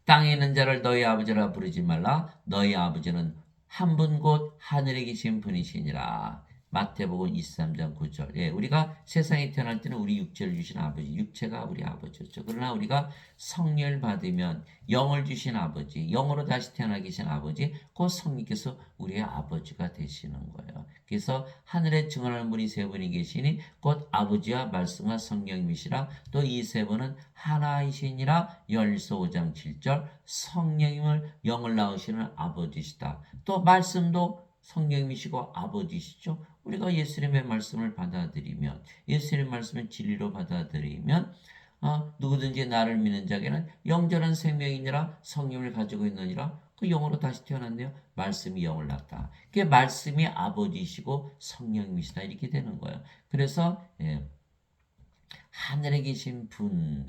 땅에 있는 자를 너희 아버지라 부르지 말라. 너희 아버지는 한 분 곧 하늘에 계신 분이시니라. 마태복음 23장 9절. 우리가 세상에 태어날 때는 우리 육체를 주신 아버지, 육체가 우리 아버지였죠. 그러나 우리가 성령을 받으면 영을 주신 아버지, 영으로 다시 태어나 계신 아버지, 그 성령께서 우리의 아버지가 되시는 거예요. 그래서 하늘에 증언하는 분이 세 분이 계시니 곧 아버지와 말씀과 성령님이시라. 또 이 세 분은 하나이시니라. 요한일서 5장 7절. 성령님을 영을 낳으시는 아버지시다. 또 말씀도 성령님이시고 아버지시죠. 우리가 예수님의 말씀을 받아들이면, 예수님의 말씀을 진리로 받아들이면 누구든지 나를 믿는 자에게는 영전한 생명이니라. 성령을 가지고 있느니라. 그 영으로 다시 태어났네요. 말씀이 영을 낳다. 그게 말씀이 아버지시고 성령님이시다. 이렇게 되는 거예요. 그래서 하늘에 계신 분,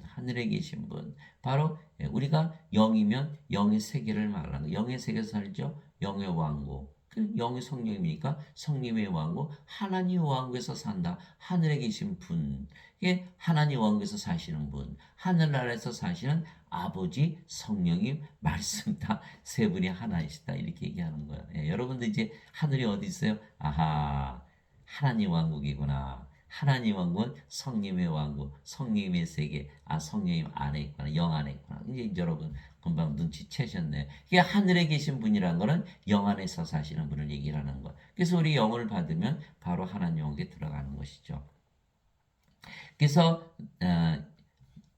바로 우리가 영이면 영의 세계를 말하는 거예요. 영의 세계에서 살죠. 영의 왕국. 그 영의 성령이니까 성령의 왕국, 하나님 왕국에서 산다. 하늘에 계신 분, 이게 하나님 왕국에서 사시는 분, 하늘나라에서 사시는 아버지, 성령님, 말씀 다 세 분이 하나이시다. 이렇게 얘기하는 거예요. 여러분들 이제 하늘이 어디 있어요? 아하, 하나님 왕국이구나. 하나님 왕국은 성령의 왕국, 성령의 세계, 성령님 안에 있구나, 영 안에 있구나. 이제 여러분 금방 눈치채셨네. 이게 하늘에 계신 분이란 거는 영 안에서 사시는 분을 얘기를 하는 거예요. 그래서 우리 영을 받으면 바로 하나님 왕국에 들어가는 것이죠. 그래서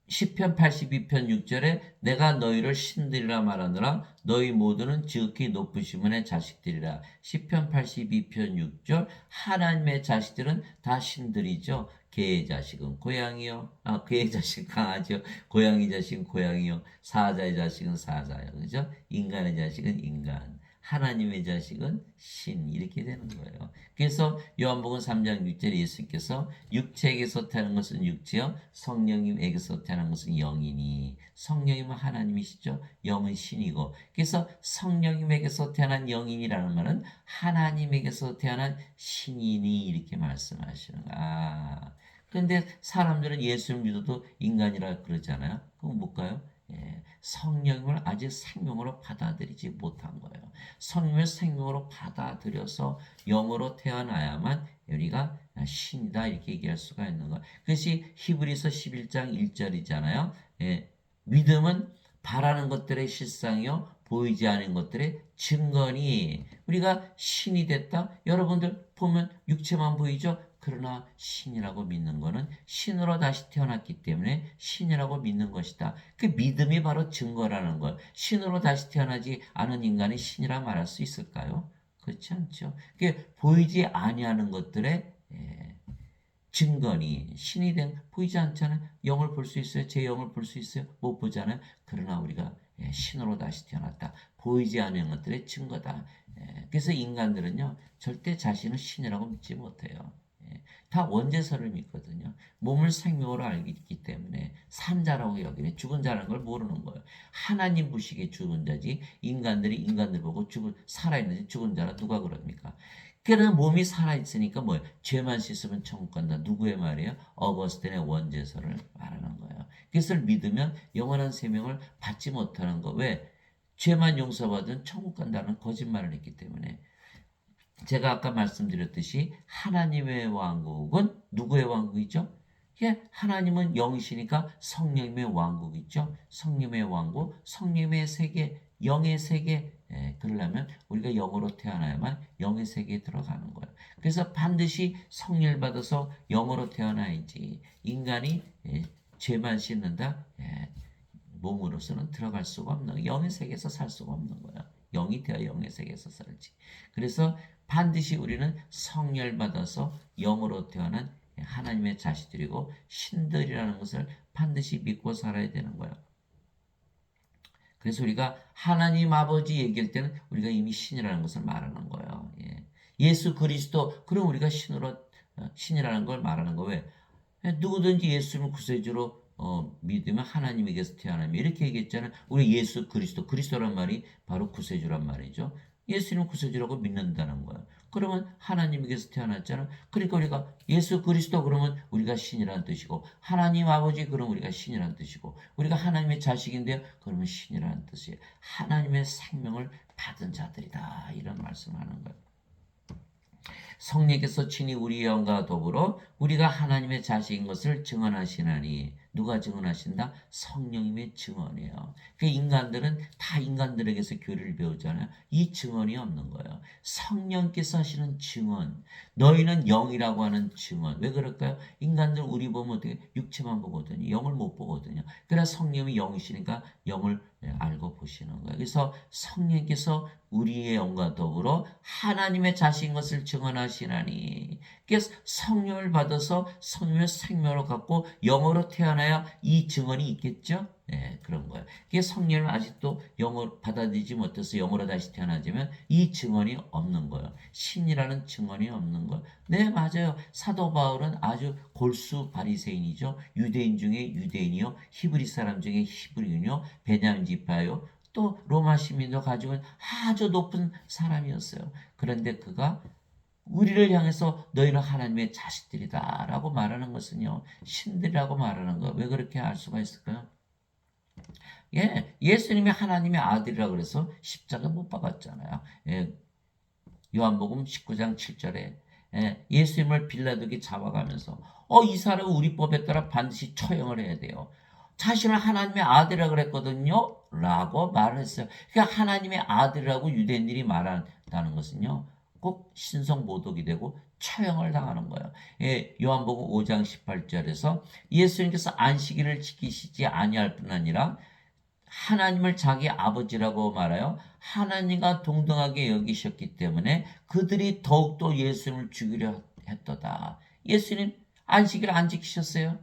시편 82편 6절에 내가 너희를 신들이라 말하느라 너희 모두는 지극히 높으시문의 자식들이라. 시편 82편 6절. 하나님의 자식들은 다 신들이죠. 개의 자식은 고양이요. 개의 자식은 강아지요. 고양이 자식은 고양이요. 사자의 자식은 사자요. 그죠? 인간의 자식은 인간. 하나님의 자식은 신. 이렇게 되는 거예요. 그래서 요한복음 3장 6절에 예수께서 육체에게서 태어난 것은 육체요, 성령님에게서 태어난 것은 영이니. 성령님은 하나님이시죠. 영은 신이고. 그래서 성령님에게서 태어난 영인이라는 말은 하나님에게서 태어난 신이니 이렇게 말씀하시는 거야. 그런데 사람들은 예수를 믿어도 인간이라 그러잖아요. 그건 뭘까요? 성령님을 아직 생명으로 받아들이지 못한 거예요. 성령을 생명으로 받아들여서 영으로 태어나야만 우리가 신이다 이렇게 얘기할 수가 있는 거예요. 그것이 히브리서 11장 1절이잖아요. 믿음은 바라는 것들의 실상이요 보이지 않은 것들의 증거니. 우리가 신이 됐다. 여러분들 보면 육체만 보이죠. 그러나 신이라고 믿는 것은 신으로 다시 태어났기 때문에 신이라고 믿는 것이다. 그 믿음이 바로 증거라는 것. 신으로 다시 태어나지 않은 인간이 신이라 말할 수 있을까요? 그렇지 않죠. 그게 보이지 아니하는 것들의 증거니. 신이 된 보이지 않잖아요. 영을 볼 수 있어요. 제 영을 볼 수 있어요. 못 보잖아요. 그러나 우리가 신으로 다시 태어났다. 보이지 않는 것들의 증거다. 그래서 인간들은요 절대 자신을 신이라고 믿지 못해요. 다 원죄설을 믿거든요. 몸을 생명으로 알기 때문에 산자라고 여기네. 죽은 자라는 걸 모르는 거예요. 하나님 보시기에 죽은 자지 인간들이 인간들 보고 살아있는지 죽은 자라 누가 그럽니까? 그러나 몸이 살아있으니까 뭐예요? 죄만 씻으면 천국 간다. 누구의 말이에요? 어거스틴의 원죄설을 말하는 거예요. 그것을 믿으면 영원한 생명을 받지 못하는 거. 왜? 죄만 용서받은 천국 간다는 거짓말을 했기 때문에. 제가 아까 말씀드렸듯이 하나님의 왕국은 누구의 왕국이죠? 하나님은 영이시니까 성령님의 왕국이죠. 성령님의 왕국, 성령님의 세계, 영의 세계. 그러려면 우리가 영으로 태어나야만 영의 세계에 들어가는 거예요. 그래서 반드시 성령을 받아서 영으로 태어나야지. 인간이 죄만 씻는다. 몸으로서는 들어갈 수가 없는 거예요. 영의 세계에서 살 수가 없는 거예요. 영이 되어 영의 세계에서 살지. 그래서 반드시 우리는 성령을 받아서 영으로 태어난 하나님의 자식들이고 신들이라는 것을 반드시 믿고 살아야 되는 거예요. 그래서 우리가 하나님 아버지 얘기할 때는 우리가 이미 신이라는 것을 말하는 거예요. 예수 그리스도, 그럼 우리가 신이라는 걸 말하는 거예요. 왜? 누구든지 예수님을 구세주로 믿으면 하나님에게서 태어나며 이렇게 얘기했잖아요. 우리 예수 그리스도, 그리스도란 말이 바로 구세주란 말이죠. 예수님 구세주라고 믿는다는 거예요. 그러면 하나님에게서 태어났잖아요. 그러니까 우리가 예수 그리스도 그러면 우리가 신이라는 뜻이고, 하나님 아버지 그러면 우리가 신이라는 뜻이고, 우리가 하나님의 자식인데요 그러면 신이라는 뜻이에요. 하나님의 생명을 받은 자들이다, 이런 말씀하는 거예요. 성령께서 친히 우리 영과 더불어 우리가 하나님의 자식인 것을 증언하시나니. 누가 증언하신다? 성령님의 증언이에요. 그 인간들은 다 인간들에게서 교리를 배우잖아요. 이 증언이 없는 거예요. 성령께서 하시는 증언, 너희는 영이라고 하는 증언. 왜 그럴까요? 인간들 우리 보면 어떻게 육체만 보거든요. 영을 못 보거든요. 그러나 성령이 영이시니까 영을 알고 보시는 거예요. 그래서 성령께서 우리의 영과 더불어 하나님의 자식인 것을 증언하시나니. 그래서 성령을 받아서 성령의 생명을 갖고 영으로 태어나야 이 증언이 있겠죠? 네, 그런 거예요. 그게 성령을 아직도 영으로 받아들이지 못해서 영으로 다시 태어나자면 이 증언이 없는 거예요. 신이라는 증언이 없는 거예요. 네, 맞아요. 사도 바울은 아주 골수 바리새인이죠. 유대인 중에 유대인이요, 히브리 사람 중에 히브리인이요, 베냐민 지파요, 또 로마 시민도 가지고 있는 아주 높은 사람이었어요. 그런데 그가 우리를 향해서 너희는 하나님의 자식들이다 라고 말하는 것은요, 신들이라고 말하는 거. 왜 그렇게 알 수가 있을까요? 예수님이 하나님의 아들이라고 그래서 십자가 못 박았잖아요. 요한복음 19장 7절에 예수님을 빌라도가 잡아가면서 이 사람은 우리 법에 따라 반드시 처형을 해야 돼요. 자신을 하나님의 아들이라고 그랬거든요 라고 말을 했어요. 그러니까 하나님의 아들이라고 유대인들이 말한다는 것은요, 꼭 신성 모독이 되고 처형을 당하는 거예요. 요한복음 5장 18절에서 예수님께서 안식일을 지키시지 아니할 뿐 아니라 하나님을 자기 아버지라고 말하여 하나님과 동등하게 여기셨기 때문에 그들이 더욱더 예수님을 죽이려 했도다. 예수님 안식일 안 지키셨어요?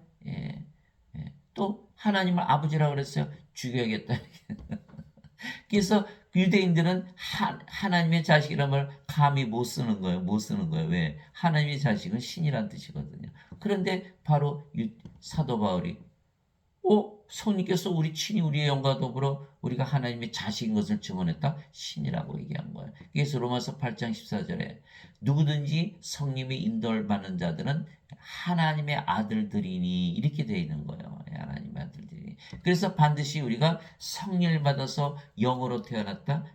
또 하나님을 아버지라고 그랬어요. 죽여야겠다. 그래서 유대인들은 하나님의 자식이라는 말 감히 못 쓰는 거예요. 못 쓰는 거예요. 왜? 하나님의 자식은 신이란 뜻이거든요. 그런데 바로 사도 바울이 성령께서 우리 친히 우리의 영과 더불어 우리가 하나님의 자식인 것을 증언했다. 신이라고 얘기한 거예요. 그래서 로마서 8장 14절에 누구든지 성령의 인도를 받는 자들은 하나님의 아들들이니 이렇게 되어 있는 거예요. 하나님의 아들들이. 그래서 반드시 우리가 성령을 받아서 영으로 태어났다.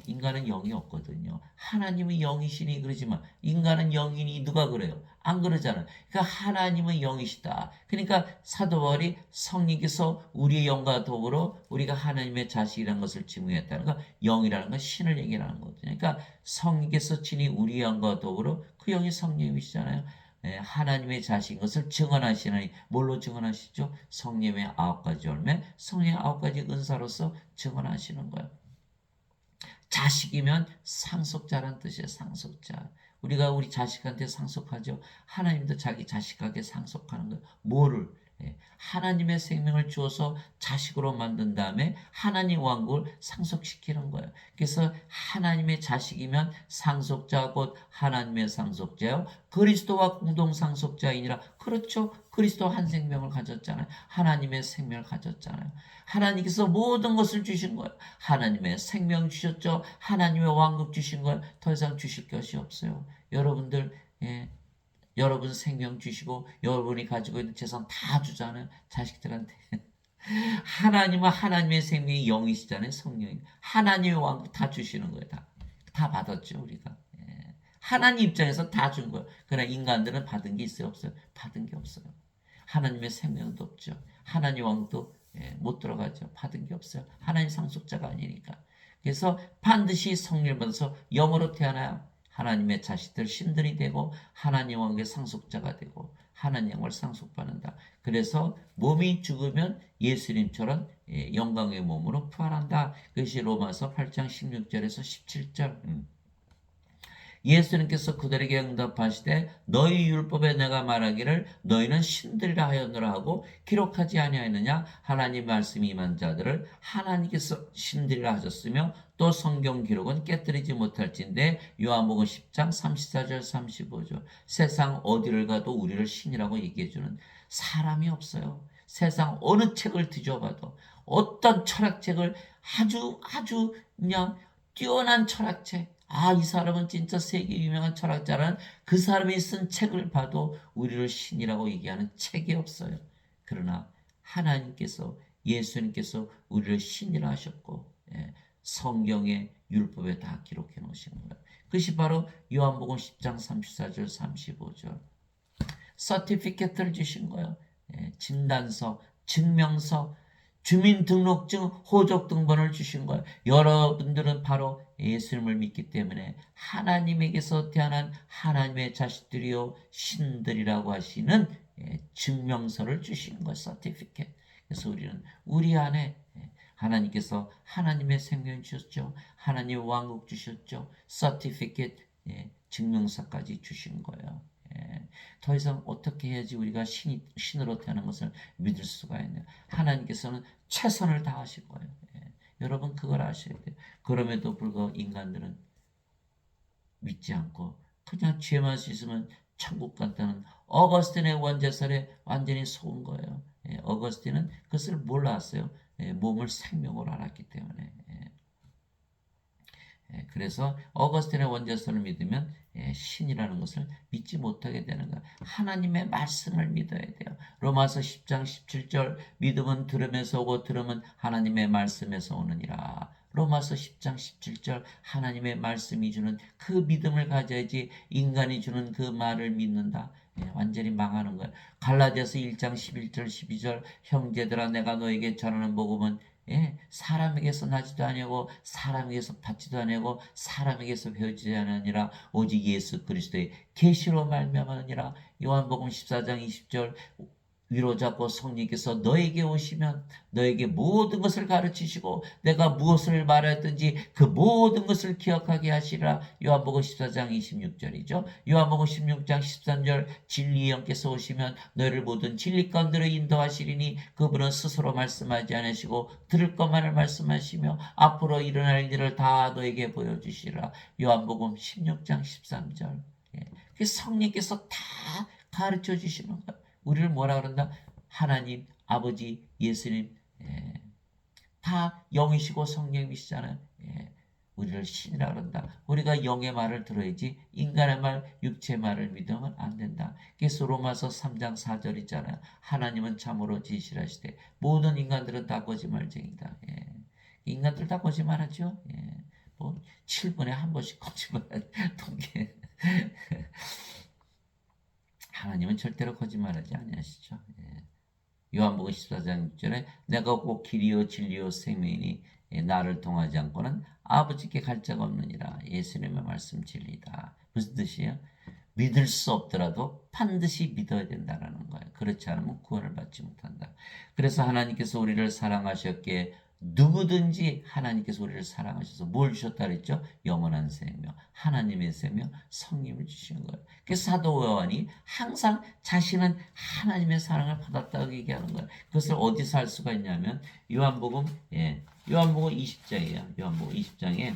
인간은 영이 없거든요. 하나님은 영이시니 그러지만 인간은 영이니 누가 그래요? 안 그러잖아요. 그러니까 하나님은 영이시다. 그러니까 사도 바울이 성령께서 우리의 영과 더불어 우리가 하나님의 자식이라는 것을 증명했다는 거, 영이라는 건 신을 얘기하는 거거든요. 그러니까 성령께서 친히 우리의 영과 더불어 그 영이 성령이시잖아요. 하나님의 자식인 것을 증언하시나니. 뭘로 증언하시죠? 성령의 9가지 열매, 성령의 9가지 은사로서 증언하시는 거예요. 자식이면 상속자란 뜻이에요. 상속자. 우리가 우리 자식한테 상속하죠. 하나님도 자기 자식에게 상속하는 거예요. 뭐를? 하나님의 생명을 주어서 자식으로 만든 다음에 하나님 왕국을 상속시키는 거예요. 그래서 하나님의 자식이면 상속자 곧 하나님의 상속자요, 그리스도와 공동 상속자이니라. 그렇죠. 그리스도 한 생명을 가졌잖아요. 하나님의 생명을 가졌잖아요. 하나님께서 모든 것을 주신 거예요. 하나님의 생명 주셨죠. 하나님의 왕국 주신 거예요. 더 이상 주실 것이 없어요. 여러분들, 여러분 생명 주시고 여러분이 가지고 있는 재산 다 주잖아요. 자식들한테. 하나님은 하나님의 생명이 영이시잖아요. 성령이. 하나님의 왕국 다 주시는 거예요. 다 받았죠. 우리가. 하나님 입장에서 다 준 거예요. 그러나 인간들은 받은 게 있어요? 없어요? 받은 게 없어요. 하나님의 생명도 없죠. 하나님 왕도 못 들어가죠. 받은 게 없어요. 하나님 상속자가 아니니까. 그래서 반드시 성령을 받아서 영으로 태어나야 하나님의 자식들 신들이 되고 하나님 왕국의 상속자가 되고 하나님 영을 상속받는다. 그래서 몸이 죽으면 예수님처럼 영광의 몸으로 부활한다. 그것이 로마서 8장 16절에서 17절. 예수님께서 그들에게 응답하시되 너희 율법에 내가 말하기를 너희는 신들이라 하였노라 하고 기록하지 아니하였느냐. 하나님 말씀이 임한 자들을 하나님께서 신들이라 하셨으며 또 성경 기록은 깨뜨리지 못할진대. 요한복음 10장 34절 35절. 세상 어디를 가도 우리를 신이라고 얘기해주는, 사람이 없어요. 세상 어느 책을 뒤져봐도 어떤 철학책을 아주 그냥 뛰어난 철학책, 이 사람은 진짜 세계 유명한 철학자라는 그 사람이 쓴 책을 봐도 우리를 신이라고 얘기하는 책이 없어요. 그러나 하나님께서, 예수님께서 우리를 신이라 하셨고, 성경의 율법에 다 기록해 놓으신 거예요. 그것이 바로 요한복음 10장 34절 35절 서티피케트를 주신 거예요. 진단서, 증명서, 주민등록증, 호적등본을 주신 거예요. 여러분들은 바로 예수님을 믿기 때문에 하나님에게서 태어난 하나님의 자식들이요 신들이라고 하시는 증명서를 주신 거예요. 서티피케트. 그래서 우리는 우리 안에 하나님께서 하나님의 생명을 주셨죠. 하나님의 왕국 주셨죠. 서티피케트, 증명서까지 주신 거예요. 더 이상 어떻게 해야지 우리가 신으로 태어난 것을 믿을 수가 있냐. 하나님께서는 최선을 다하실 거예요. 여러분 그걸 아셔야 돼요. 그럼에도 불구하고 인간들은 믿지 않고 그냥 죄만 씻으면 천국 간다는 어거스틴의 원제설에 완전히 속은 거예요. 어거스틴은 그것을 몰랐어요. 몸을 생명으로 알았기 때문에. 그래서 어거스틴의 원제설을 믿으면 신이라는 것을 믿지 못하게 되는 거예요. 하나님의 말씀을 믿어야 돼요. 로마서 10장 17절 믿음은 들음에서 오고 들음은 하나님의 말씀에서 오느니라. 로마서 10장 17절 하나님의 말씀이 주는 그 믿음을 가져야지 인간이 주는 그 말을 믿는다. 완전히 망하는 거예요. 갈라디아서 1장 11절 12절 형제들아 내가 너에게 전하는 복음은 사람에게서 나지도 아니고 사람에게서 받지도 아니고 사람에게서 배우지도 아니라 오직 예수 그리스도의 계시로 말미암으니라. 요한복음 14장 20절 위로잡고 성령께서 너에게 오시면 너에게 모든 것을 가르치시고 내가 무엇을 말했든지 그 모든 것을 기억하게 하시라. 요한복음 14장 26절이죠. 요한복음 16장 13절 진리의 영께서 오시면 너희를 모든 진리 가운데로 인도하시리니 그분은 스스로 말씀하지 않으시고 들을 것만을 말씀하시며 앞으로 일어날 일을 다 너에게 보여주시라. 요한복음 16장 13절. 성령께서 다 가르쳐 주시는 거예요. 우리를 뭐라 그런다? 하나님, 아버지, 예수님, 다 영이시고 성령이시잖아요. 우리를 신이라 그런다. 우리가 영의 말을 들어야지 인간의 말, 육체의 말을 믿으면 안 된다. 그래서 로마서 3장 4절 있잖아요. 하나님은 참으로 진실하시되 모든 인간들은 다 거짓말쟁이다. 인간들 다 거짓말하죠. 뭐 7분에 한 번씩 거짓말 통계. 하나님은 절대로 거짓말하지 아니하시죠. 요한복음 14장 6절에 내가 곧 길이요 진리요 생명이니 나를 통하지 않고는 아버지께 갈 자가 없느니라. 예수님의 말씀 진리다. 무슨 뜻이에요? 믿을 수 없더라도 반드시 믿어야 된다는 거예요. 그렇지 않으면 구원을 받지 못한다. 그래서 하나님께서 우리를 사랑하셨기에 누구든지 하나님께서 우리를 사랑하셔서 뭘 주셨다 그랬죠? 영원한 생명, 하나님의 생명, 성령을 주신 거예요. 그래서 사도 요한이 항상 자신은 하나님의 사랑을 받았다고 얘기하는 거예요. 그것을 어디서 알 수가 있냐면 요한복음 20장이에요. 요한복음 20장에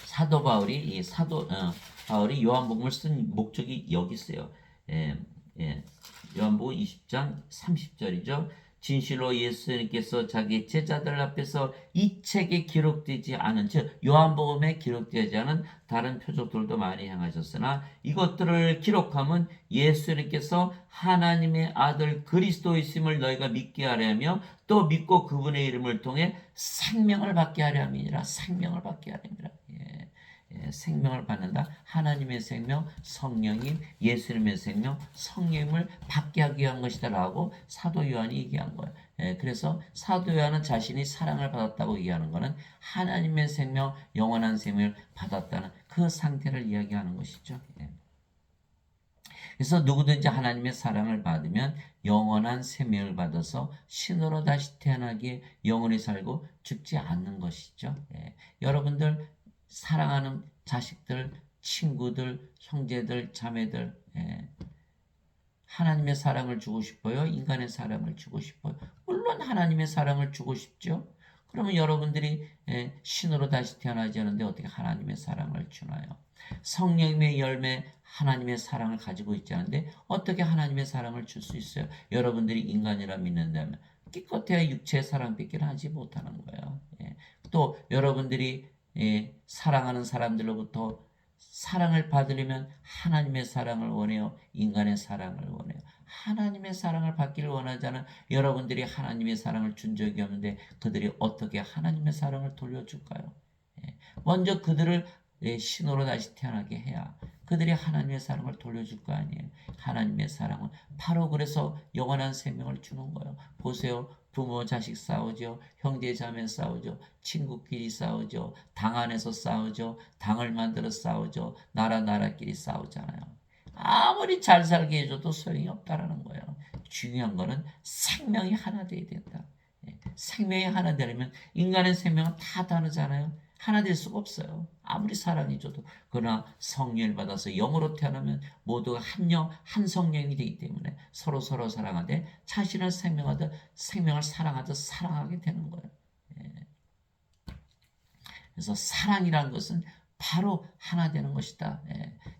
사도 바울이 요한복음을 쓴 목적이 여기 있어요. 요한복음 20장 30절이죠. 진실로 예수님께서 자기 제자들 앞에서 이 책에 기록되지 않은, 즉 요한복음에 기록되지 않은 다른 표적들도 많이 행하셨으나 이것들을 기록함은 예수님께서 하나님의 아들 그리스도이심을 너희가 믿게 하려며 또 믿고 그분의 이름을 통해 생명을 받게 하려 함이니라. 생명을 받게 하려 함이라. 생명을 받는다. 하나님의 생명, 성령님, 예수님의 생명, 성령을 받게 하기 위한 것이다라고 사도 요한이 얘기한 거예요. 그래서 사도 요한은 자신이 사랑을 받았다고 얘기하는 것은 하나님의 생명, 영원한 생명을 받았다는 그 상태를 이야기하는 것이죠. 그래서 누구든지 하나님의 사랑을 받으면 영원한 생명을 받아서 신으로 다시 태어나기에 영원히 살고 죽지 않는 것이죠. 여러분들 사랑하는 자식들, 친구들, 형제들, 자매들, 하나님의 사랑을 주고 싶어요? 인간의 사랑을 주고 싶어요? 물론 하나님의 사랑을 주고 싶죠. 그러면 여러분들이 신으로 다시 태어나지 않는데 어떻게 하나님의 사랑을 주나요? 성령의 열매 하나님의 사랑을 가지고 있지 않은데 어떻게 하나님의 사랑을 줄 수 있어요? 여러분들이 인간이라 믿는다면 기껏해야 육체의 사랑밖에 하지 못하는 거예요. 또 여러분들이 사랑하는 사람들로부터 사랑을 받으려면 하나님의 사랑을 원해요. 인간의 사랑을 원해요. 하나님의 사랑을 받기를 원하자는 여러분들이 하나님의 사랑을 준 적이 없는데 그들이 어떻게 하나님의 사랑을 돌려줄까요? 먼저 그들을 신으로 다시 태어나게 해야 그들이 하나님의 사랑을 돌려줄 거 아니에요. 하나님의 사랑은 바로 그래서 영원한 생명을 주는 거예요. 보세요. 부모 자식 싸우죠. 형제 자매 싸우죠. 친구끼리 싸우죠. 당 안에서 싸우죠. 당을 만들어 싸우죠. 나라끼리 싸우잖아요. 아무리 잘 살게 해줘도 소용이 없다라는 거예요. 중요한 거는 생명이 하나 돼야 된다. 생명이 하나 되려면 인간의 생명은 다 다르잖아요. 하나 될 수가 없어요. 아무리 사랑해 줘도. 그러나 성령을 받아서 영으로 태어나면 모두가 한 성령이 되기 때문에 서로 사랑하되 자신을 생명을 사랑하듯 사랑하게 되는 거예요. 그래서 사랑이란 것은 바로 하나 되는 것이다.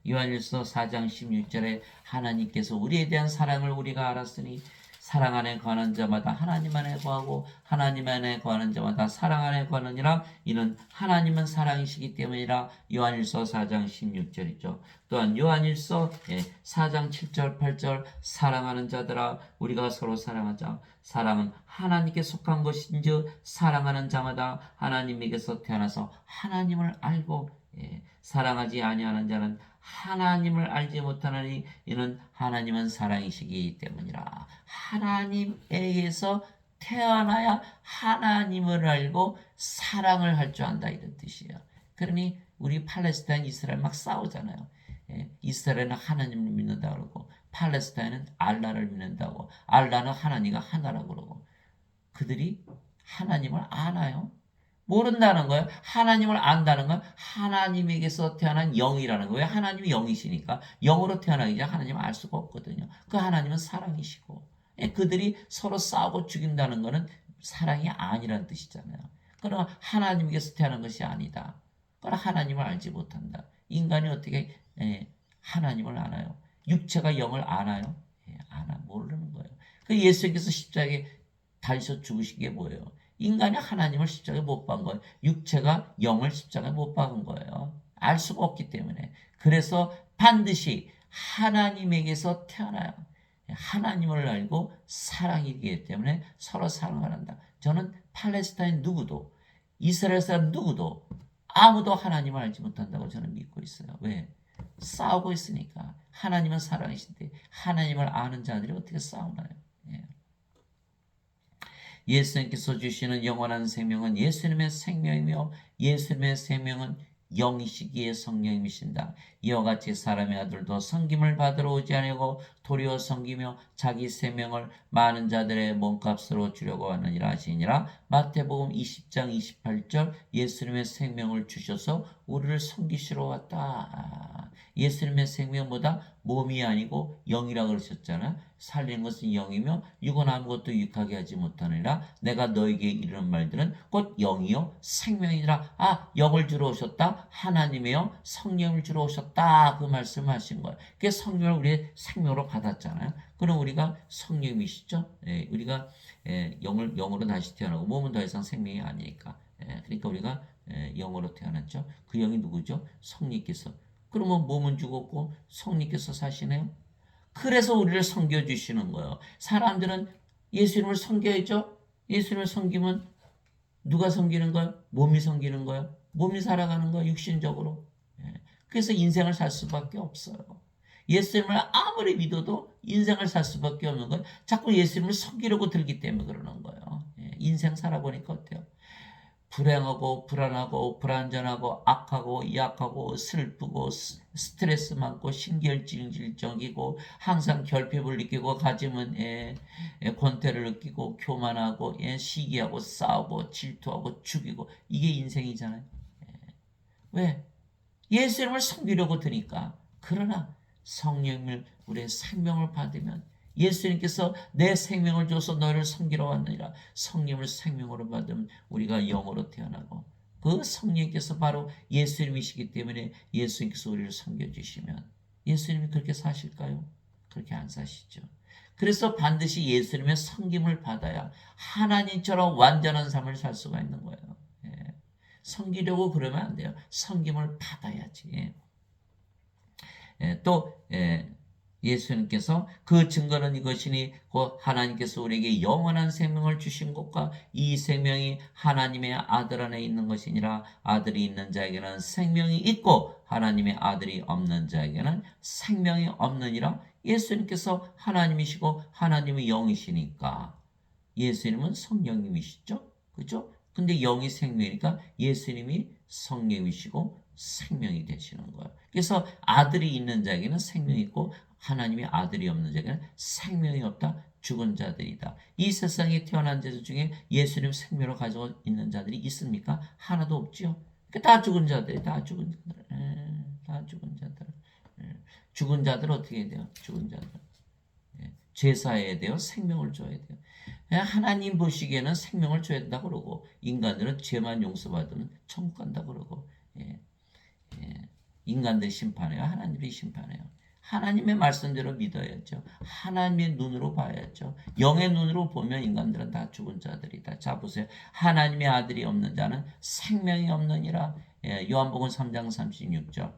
요한일서 4장 16절에 하나님께서 우리에 대한 사랑을 우리가 알았으니 사랑 안에 거하는 자마다 하나님 안에 거하고 하나님 안에 거하는 자마다 사랑 안에 거하느니라. 이는 하나님은 사랑이시기 때문이라. 요한일서 4장 16절이죠. 또한 요한일서 4장 7절 8절 사랑하는 자들아 우리가 서로 사랑하자. 사랑은 하나님께 속한 것인즉 사랑하는 자마다 하나님에게서 태어나서 하나님을 알고 사랑하지 아니하는 자는 하나님을 알지 못하나니 이는 하나님은 사랑이시기 때문이라. 하나님에게서 태어나야 하나님을 알고 사랑을 할 줄 안다 이런 뜻이에요. 그러니 우리 팔레스타인 이스라엘 막 싸우잖아요. 이스라엘은 하나님을 믿는다 그러고 팔레스타인은 알라를 믿는다고 알라는 하나님과 하나라고 그러고 그들이 하나님을 아나요? 모른다는 거예요. 하나님을 안다는 건 하나님에게서 태어난 영이라는 거예요. 하나님이 영이시니까 영으로 태어나기 전에 하나님을 알 수가 없거든요. 그 하나님은 사랑이시고 그들이 서로 싸우고 죽인다는 것은 사랑이 아니라는 뜻이잖아요. 그러나 하나님에게서 태어난 것이 아니다. 그러나 하나님을 알지 못한다. 인간이 어떻게 하나님을 아나요? 육체가 영을 아나요? 모르는 거예요. 그 예수께서 십자가에 달리셔 죽으신 게 뭐예요? 인간이 하나님을 십자가에 못 박은 거예요. 육체가 영을 십자가에 못 박은 거예요. 알 수가 없기 때문에. 그래서 반드시 하나님에게서 태어나요. 하나님을 알고 사랑이기 때문에 서로 사랑을 한다. 저는 팔레스타인 누구도 이스라엘 사람 누구도 아무도 하나님을 알지 못한다고 저는 믿고 있어요. 왜? 싸우고 있으니까. 하나님은 사랑이신데 하나님을 아는 자들이 어떻게 싸우나요? 예수님께서 주시는 영원한 생명은 예수님의 생명이며 예수님의 생명은 영이시기에 성령이신다. 이와 같이 사람의 아들도 섬김을 받으러 오지 아니하고 도리어 섬기며 자기 생명을 많은 자들의 몸값으로 주려고 하느니라 하시니라. 마태복음 20장 28절 예수님의 생명을 주셔서 우리를 섬기시러 왔다. 예수님의 생명보다 몸이 아니고 영이라 그러셨잖아요. 살리는 것은 영이며 육은 아무것도 유익하게 하지 못하느니라. 내가 너에게 이르는 말들은 곧 영이요 생명이라. 영을 주러 오셨다. 하나님이요 성령을 주러 오셨다. 그 말씀하신 거예요. 그게 성령을 우리의 생명으로 받았잖아요. 그럼 우리가 성령이시죠. 우리가 영을 영으로 다시 태어나고 몸은 더 이상 생명이 아니니까. 그러니까 우리가 영으로 태어났죠. 그 영이 누구죠? 성령께서. 그러면 몸은 죽었고 성령께서 사시네요. 그래서 우리를 섬겨주시는 거예요. 사람들은 예수님을 섬겨야죠. 예수님을 섬기면 누가 섬기는 거예요? 몸이 섬기는 거예요. 몸이 살아가는 거예요. 육신적으로. 그래서 인생을 살 수밖에 없어요. 예수님을 아무리 믿어도 인생을 살 수밖에 없는 건 자꾸 예수님을 섬기려고 들기 때문에 그러는 거예요. 인생 살아보니까 어때요? 불행하고 불안하고 불안전하고 악하고 약하고 슬프고 스트레스 많고 신경질적이고 항상 결핍을 느끼고 가짐은 권태를 느끼고 교만하고 시기하고 싸우고 질투하고 죽이고 이게 인생이잖아요. 왜? 예수님을 섬기려고 드니까. 그러나 성령을 우리의 생명을 받으면 예수님께서 내 생명을 줘서 너를 섬기러 왔느니라. 성령을 생명으로 받으면 우리가 영으로 태어나고 그 성령께서 바로 예수님이시기 때문에 예수님께서 우리를 섬겨주시면 예수님이 그렇게 사실까요? 그렇게 안 사시죠. 그래서 반드시 예수님의 섬김을 받아야 하나님처럼 완전한 삶을 살 수가 있는 거예요. 예. 섬기려고 그러면 안 돼요. 섬김을 받아야지. 예. 또 예수님께서 그 증거는 이것이니 곧 하나님께서 우리에게 영원한 생명을 주신 것과 이 생명이 하나님의 아들 안에 있는 것이니라. 아들이 있는 자에게는 생명이 있고 하나님의 아들이 없는 자에게는 생명이 없느니라. 예수님께서 하나님이시고 하나님의 영이시니까 예수님은 성령님이시죠. 그죠? 근데 영이 생명이니까 예수님이 성령이시고 생명이 되시는 거예요. 그래서 아들이 있는 자에게는 생명이 있고 하나님의 아들이 없는 자에게는 생명이 없다. 죽은 자들이다. 이 세상에 태어난 자들 중에 예수님 생명을 가지고 있는 자들이 있습니까? 하나도 없지요. 다 죽은 자들이 다 죽은 자들. 다 죽은 자들. 죽은 자들 어떻게 해야 돼요? 죽은 자들. 제사해야 돼요. 생명을 줘야 돼요. 하나님 보시기에는 생명을 줘야 된다 그러고 인간들은 죄만 용서받으면 천국 간다 그러고 인간들 심판해요. 하나님이 심판해요. 하나님의 말씀대로 믿어야죠. 하나님의 눈으로 봐야죠. 영의 눈으로 보면 인간들은 다 죽은 자들이다. 자 보세요. 하나님의 아들이 없는 자는 생명이 없느니라. 요한복음 3장 36절.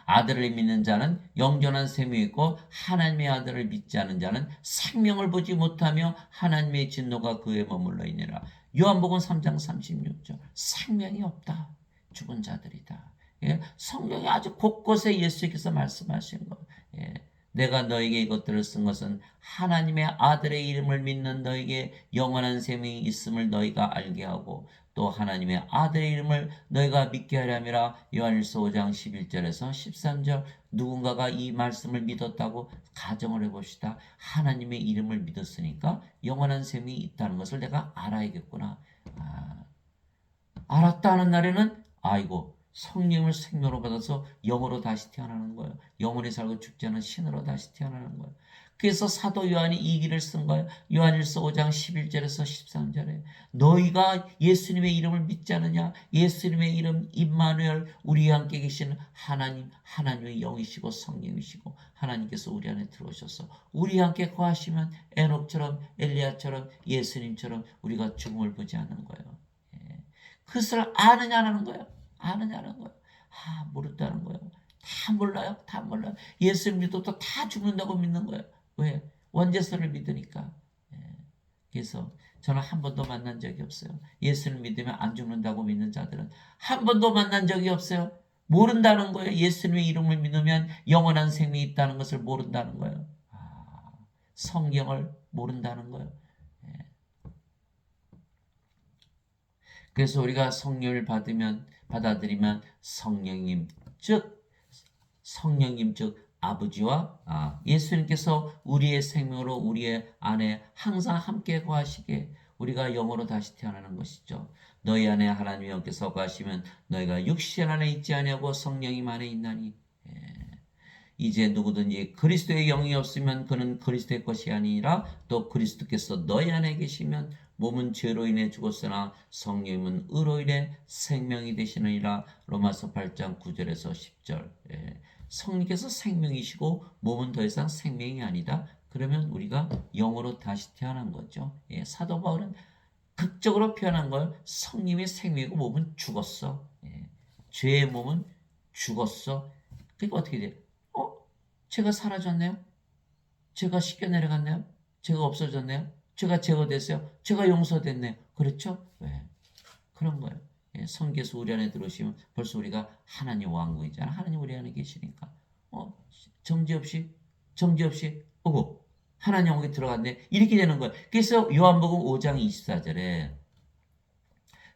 아들을 믿는 자는 영존한 생명이 있고 하나님의 아들을 믿지 않은 자는 생명을 보지 못하며 하나님의 진노가 그에 머물러 있느니라. 요한복음 3장 36절. 생명이 없다. 죽은 자들이다. 성경이 아주 곳곳에 예수께서 말씀하신 것. 내가 너에게 이것들을 쓴 것은 하나님의 아들의 이름을 믿는 너에게 영원한 생명이 있음을 너희가 알게 하고 또 하나님의 아들의 이름을 너희가 믿게 하려니라. 요한일서 5장 11절에서 13절. 누군가가 이 말씀을 믿었다고 가정을 해봅시다. 하나님의 이름을 믿었으니까 영원한 생명이 있다는 것을 내가 알아야겠구나. 알았다는 날에는 아이고 성령을 생명으로 받아서 영으로 다시 태어나는 거예요. 영원히 살고 죽지 않은 신으로 다시 태어나는 거예요. 그래서 사도 요한이 이 길을 쓴 거예요. 요한일서 5장 11절에서 13절에 너희가 예수님의 이름을 믿지 않느냐? 예수님의 이름 임마누엘 우리와 함께 계신 하나님, 하나님의 영이시고 성령이시고 하나님께서 우리 안에 들어오셔서 우리와 함께 거하시면 에녹처럼 엘리야처럼 예수님처럼 우리가 죽음을 보지 않는 거예요. 그것을 아느냐는 거예요. 아느냐는 거예요. 모른다는 거예요. 다 몰라요. 다 몰라요. 예수 믿어도 다 죽는다고 믿는 거예요. 왜? 원죄서를 믿으니까. 그래서 저는 한 번도 만난 적이 없어요. 예수를 믿으면 안 죽는다고 믿는 자들은 한 번도 만난 적이 없어요. 모른다는 거예요. 예수님의 이름을 믿으면 영원한 생명이 있다는 것을 모른다는 거예요. 성경을 모른다는 거예요. 그래서 우리가 성령을 받아들이면 성령님 즉 아버지와 예수님께서 우리의 생명으로 우리의 안에 항상 함께 거하시게 우리가 영으로 다시 태어나는 것이죠. 너희 안에 하나님의 영께서 거하시면 너희가 육신 안에 있지 아니하고 성령님 안에 있나니. 이제 누구든지 그리스도의 영이 없으면 그는 그리스도의 것이 아니라 또 그리스도께서 너희 안에 계시면 몸은 죄로 인해 죽었으나 성령님은 의로 인해 생명이 되시느니라. 로마서 8장 9절에서 10절. 성령께서 생명이시고 몸은 더 이상 생명이 아니다. 그러면 우리가 영으로 다시 태어난 거죠. 사도 바울은 극적으로 표현한 걸 성령이 생명이고 몸은 죽었어. 죄의 몸은 죽었어. 그러니까 어떻게 돼요? 죄가 사라졌네요? 죄가 씻겨 내려갔네요? 죄가 없어졌네요? 죄가 제거됐어요? 죄가 용서됐네요? 그렇죠? 왜? 그런 거예요. 성께서 우리 안에 들어오시면 벌써 우리가 하나님 왕국이잖아. 하나님 우리 안에 계시니까. 정지 없이 오고 하나님 왕국에 들어갔네. 이렇게 되는 거예요. 그래서 요한복음 5장 24절에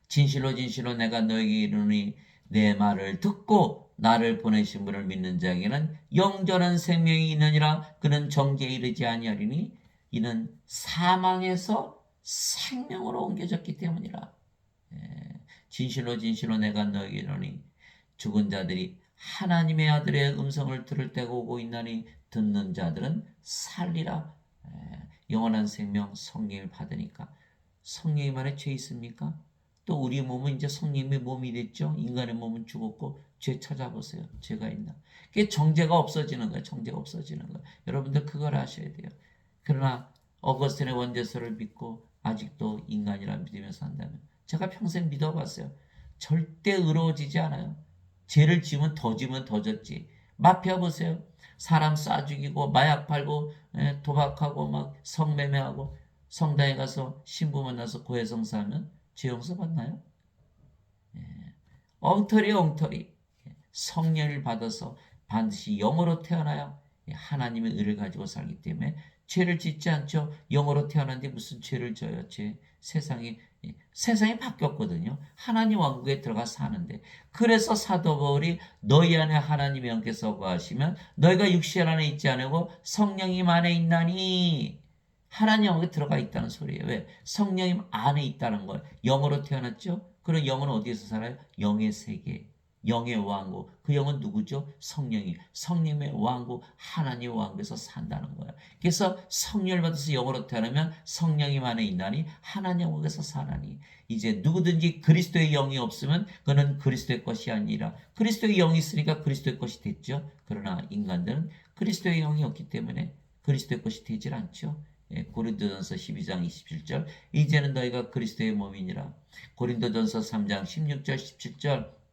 진실로 진실로 내가 너에게 이르노니 내 말을 듣고 나를 보내신 분을 믿는 자에게는 영전한 생명이 있느니라. 그는 정죄에 이르지 아니하리니 이는 사망에서 생명으로 옮겨졌기 때문이라. 진실로 진실로 내가 너에게 이르노니 죽은 자들이 하나님의 아들의 음성을 들을 때가 오고 있나니 듣는 자들은 살리라. 영원한 생명 성령을 받으니까. 성령님 안에 죄 있습니까? 또 우리 몸은 이제 성령님의 몸이 됐죠. 인간의 몸은 죽었고 죄 찾아보세요. 죄가 있나? 그게 정죄가 없어지는 거예요. 정죄가 없어지는 거예요. 여러분들 그걸 아셔야 돼요. 그러나 어거스틴의 원죄서를 믿고 아직도 인간이라 믿으면서 산다면 제가 평생 믿어봤어요. 절대 의로워지지 않아요. 죄를 지으면 더 졌지. 마피아 보세요. 사람 쏴 죽이고 마약 팔고 도박하고 막 성매매하고 성당에 가서 신부 만나서 고해성사하면 죄 용서 받나요? 엉터리. 성령을 받아서 반드시 영으로 태어나야 하나님의 의를 가지고 살기 때문에 죄를 짓지 않죠. 영으로 태어났는데 무슨 죄를 져요? 세상이 바뀌었거든요. 하나님 왕국에 들어가 사는데. 그래서 사도 바울이 너희 안에 하나님의 영께서 거하시면 너희가 육신 안에 있지 않고 성령님 안에 있나니. 하나님 왕국에 들어가 있다는 소리예요. 왜? 성령님 안에 있다는 걸. 영으로 태어났죠. 그럼 영은 어디에서 살아요? 영의 세계. 영의 왕국. 그 영은 누구죠? 성령이. 성령의 왕국, 하나님의 왕국에서 산다는 거예요. 그래서 성령을 받아서 영으로 태어나면 성령님 안에 있나니 하나님 왕국에서 사나니. 이제 누구든지 그리스도의 영이 없으면 그는 그리스도의 것이 아니라. 그리스도의 영이 있으니까 그리스도의 것이 됐죠. 그러나 인간들은 그리스도의 영이 없기 때문에 그리스도의 것이 되질 않죠. 고린도전서 12장 27절 이제는 너희가 그리스도의 몸이니라. 고린도전서 3장 16절 17절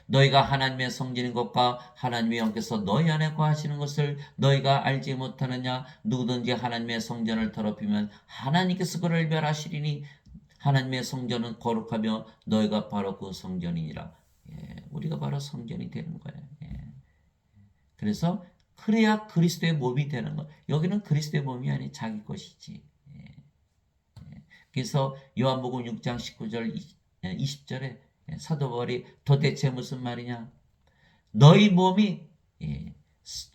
너희가 하나님의 성전인 것과 하나님의 영께서 너희 안에 거하시는 것을 너희가 알지 못하느냐. 누구든지 하나님의 성전을 더럽히면 하나님께서 그를 멸하시리니 하나님의 성전은 거룩하며 너희가 바로 그 성전이니라. 우리가 바로 성전이 되는 거예요. 그래서 그래야 그리스도의 몸이 되는 거. 여기는 그리스도의 몸이 아니 자기 것이지. 그래서 요한복음 6장 19절 20절에 사도 바울이 도대체 무슨 말이냐? 너희 몸이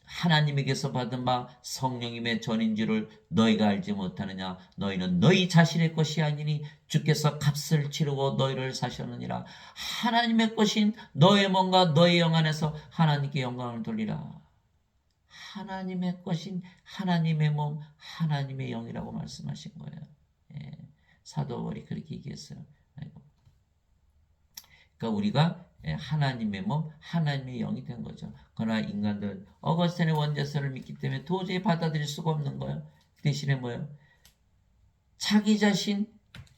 하나님에게서 받은 바 성령님의 전인 줄을 너희가 알지 못하느냐? 너희는 너희 자신의 것이 아니니 주께서 값을 치르고 너희를 사셨느니라. 하나님의 것인 너의 몸과 너의 영 안에서 하나님께 영광을 돌리라. 하나님의 것인 하나님의 몸, 하나님의 영이라고 말씀하신 거예요. 사도 바울이 그렇게 얘기했어요. 그러니까 우리가 하나님의 몸, 하나님의 영이 된 거죠. 그러나 인간들 어거스틴의 원죄서를 믿기 때문에 도저히 받아들일 수가 없는 거예요. 대신에 뭐예요? 자기 자신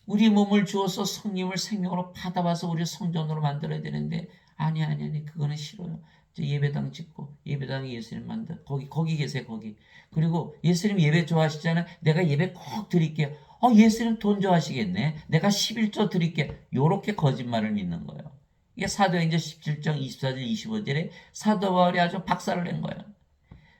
우리 몸을 주어서 성령을 생명으로 받아와서 우리 성전으로 만들어야 되는데 아니 그거는 싫어요. 예배당 짓고 예배당에 예수님 만들 거기 계세요. 거기. 그리고 예수님 예배 좋아하시잖아요. 내가 예배 꼭 드릴게요. 예수님 돈 좋아하시겠네. 내가 11조 드릴게. 요렇게 거짓말을 믿는 거예요. 이게 사도행전 17장 24절 25절에 사도 바울이 아주 박살을 낸 거예요.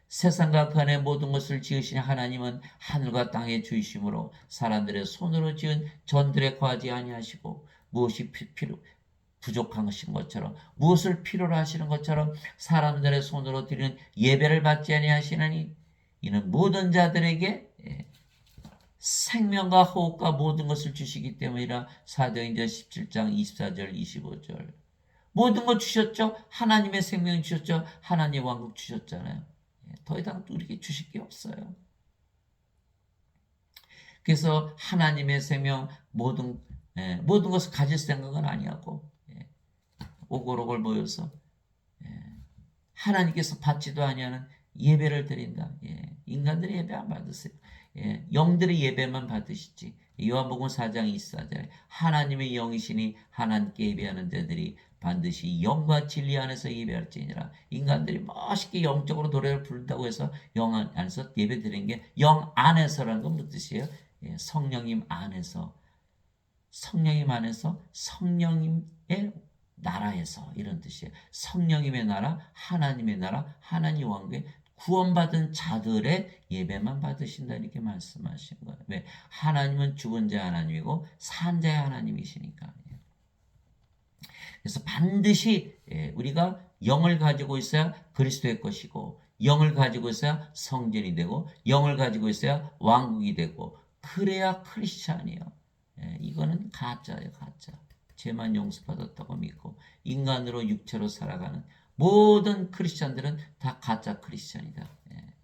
세상과 그 안에 모든 것을 지으신 하나님은 하늘과 땅의 주이심으로 사람들의 손으로 지은 전들에 거하지 아니하시고 무엇이 부족한 것인 것처럼 무엇을 필요로 하시는 것처럼 사람들의 손으로 드리는 예배를 받지 아니하시나니 이는 모든 자들에게 생명과 호흡과 모든 것을 주시기 때문이라. 사도행전 17장 24절 25절 모든 것 주셨죠. 하나님의 생명 주셨죠. 하나님의 왕국 주셨잖아요. 더 이상 우리에게 주실 게 없어요. 그래서 하나님의 생명 모든 것을 가질 생각은 아니하고 오골오골 모여서 하나님께서 받지도 아니하는 예배를 드린다. 인간들의 예배 안 받으세요. 영들의 예배만 받으시지. 요한복음 4장 24절에 하나님의 영이시니 하나님께 예배하는 자들이 반드시 영과 진리 안에서 예배할지니라. 인간들이 멋있게 영적으로 노래를 부른다고 해서 영 안에서 예배 드리는 게 영 안에서라는 건 무슨 뜻이에요? 성령님 안에서 성령님의 나라에서 이런 뜻이에요. 성령님의 나라, 하나님의 나라, 하나님 왕국의 구원받은 자들의 예배만 받으신다 이렇게 말씀하신 거예요. 왜? 하나님은 죽은 자 하나님이고 산 자의 하나님이시니까. 그래서 반드시 우리가 영을 가지고 있어야 그리스도의 것이고 영을 가지고 있어야 성전이 되고 영을 가지고 있어야 왕국이 되고 그래야 크리스찬이에요. 이거는 가짜예요. 가짜. 죄만 용서받았다고 믿고 인간으로 육체로 살아가는 모든 크리스찬들은 다 가짜 크리스찬이다. 예.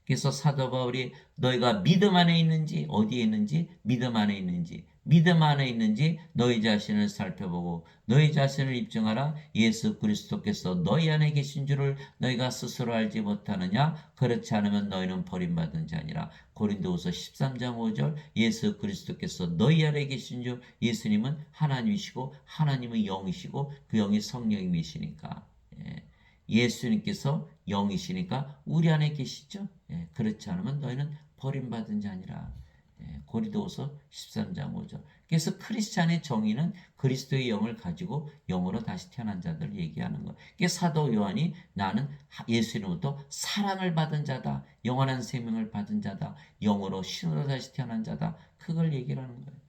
그래서 사도 바울이 너희가 믿음 안에 있는지 어디에 있는지 믿음 안에 있는지 믿음 안에 있는지 너희 자신을 살펴보고 너희 자신을 입증하라. 예수 그리스도께서 너희 안에 계신 줄을 너희가 스스로 알지 못하느냐. 그렇지 않으면 너희는 버림받은 자니라. 고린도후서 13장 5절 예수 그리스도께서 너희 안에 계신 줄 예수님은 하나님이시고 하나님은 영이시고 그 영이 성령님이시니까 예. 예수님께서 영이시니까 우리 안에 계시죠. 예, 그렇지 않으면 너희는 버림받은 자니라. 예, 고린도후서 13장 5절. 그래서 크리스찬의 정의는 그리스도의 영을 가지고 영으로 다시 태어난 자들을 얘기하는 것. 그게 사도 요한이 나는 예수님으로부터 사랑을 받은 자다. 영원한 생명을 받은 자다. 영으로 신으로 다시 태어난 자다. 그걸 얘기를 하는 거예요.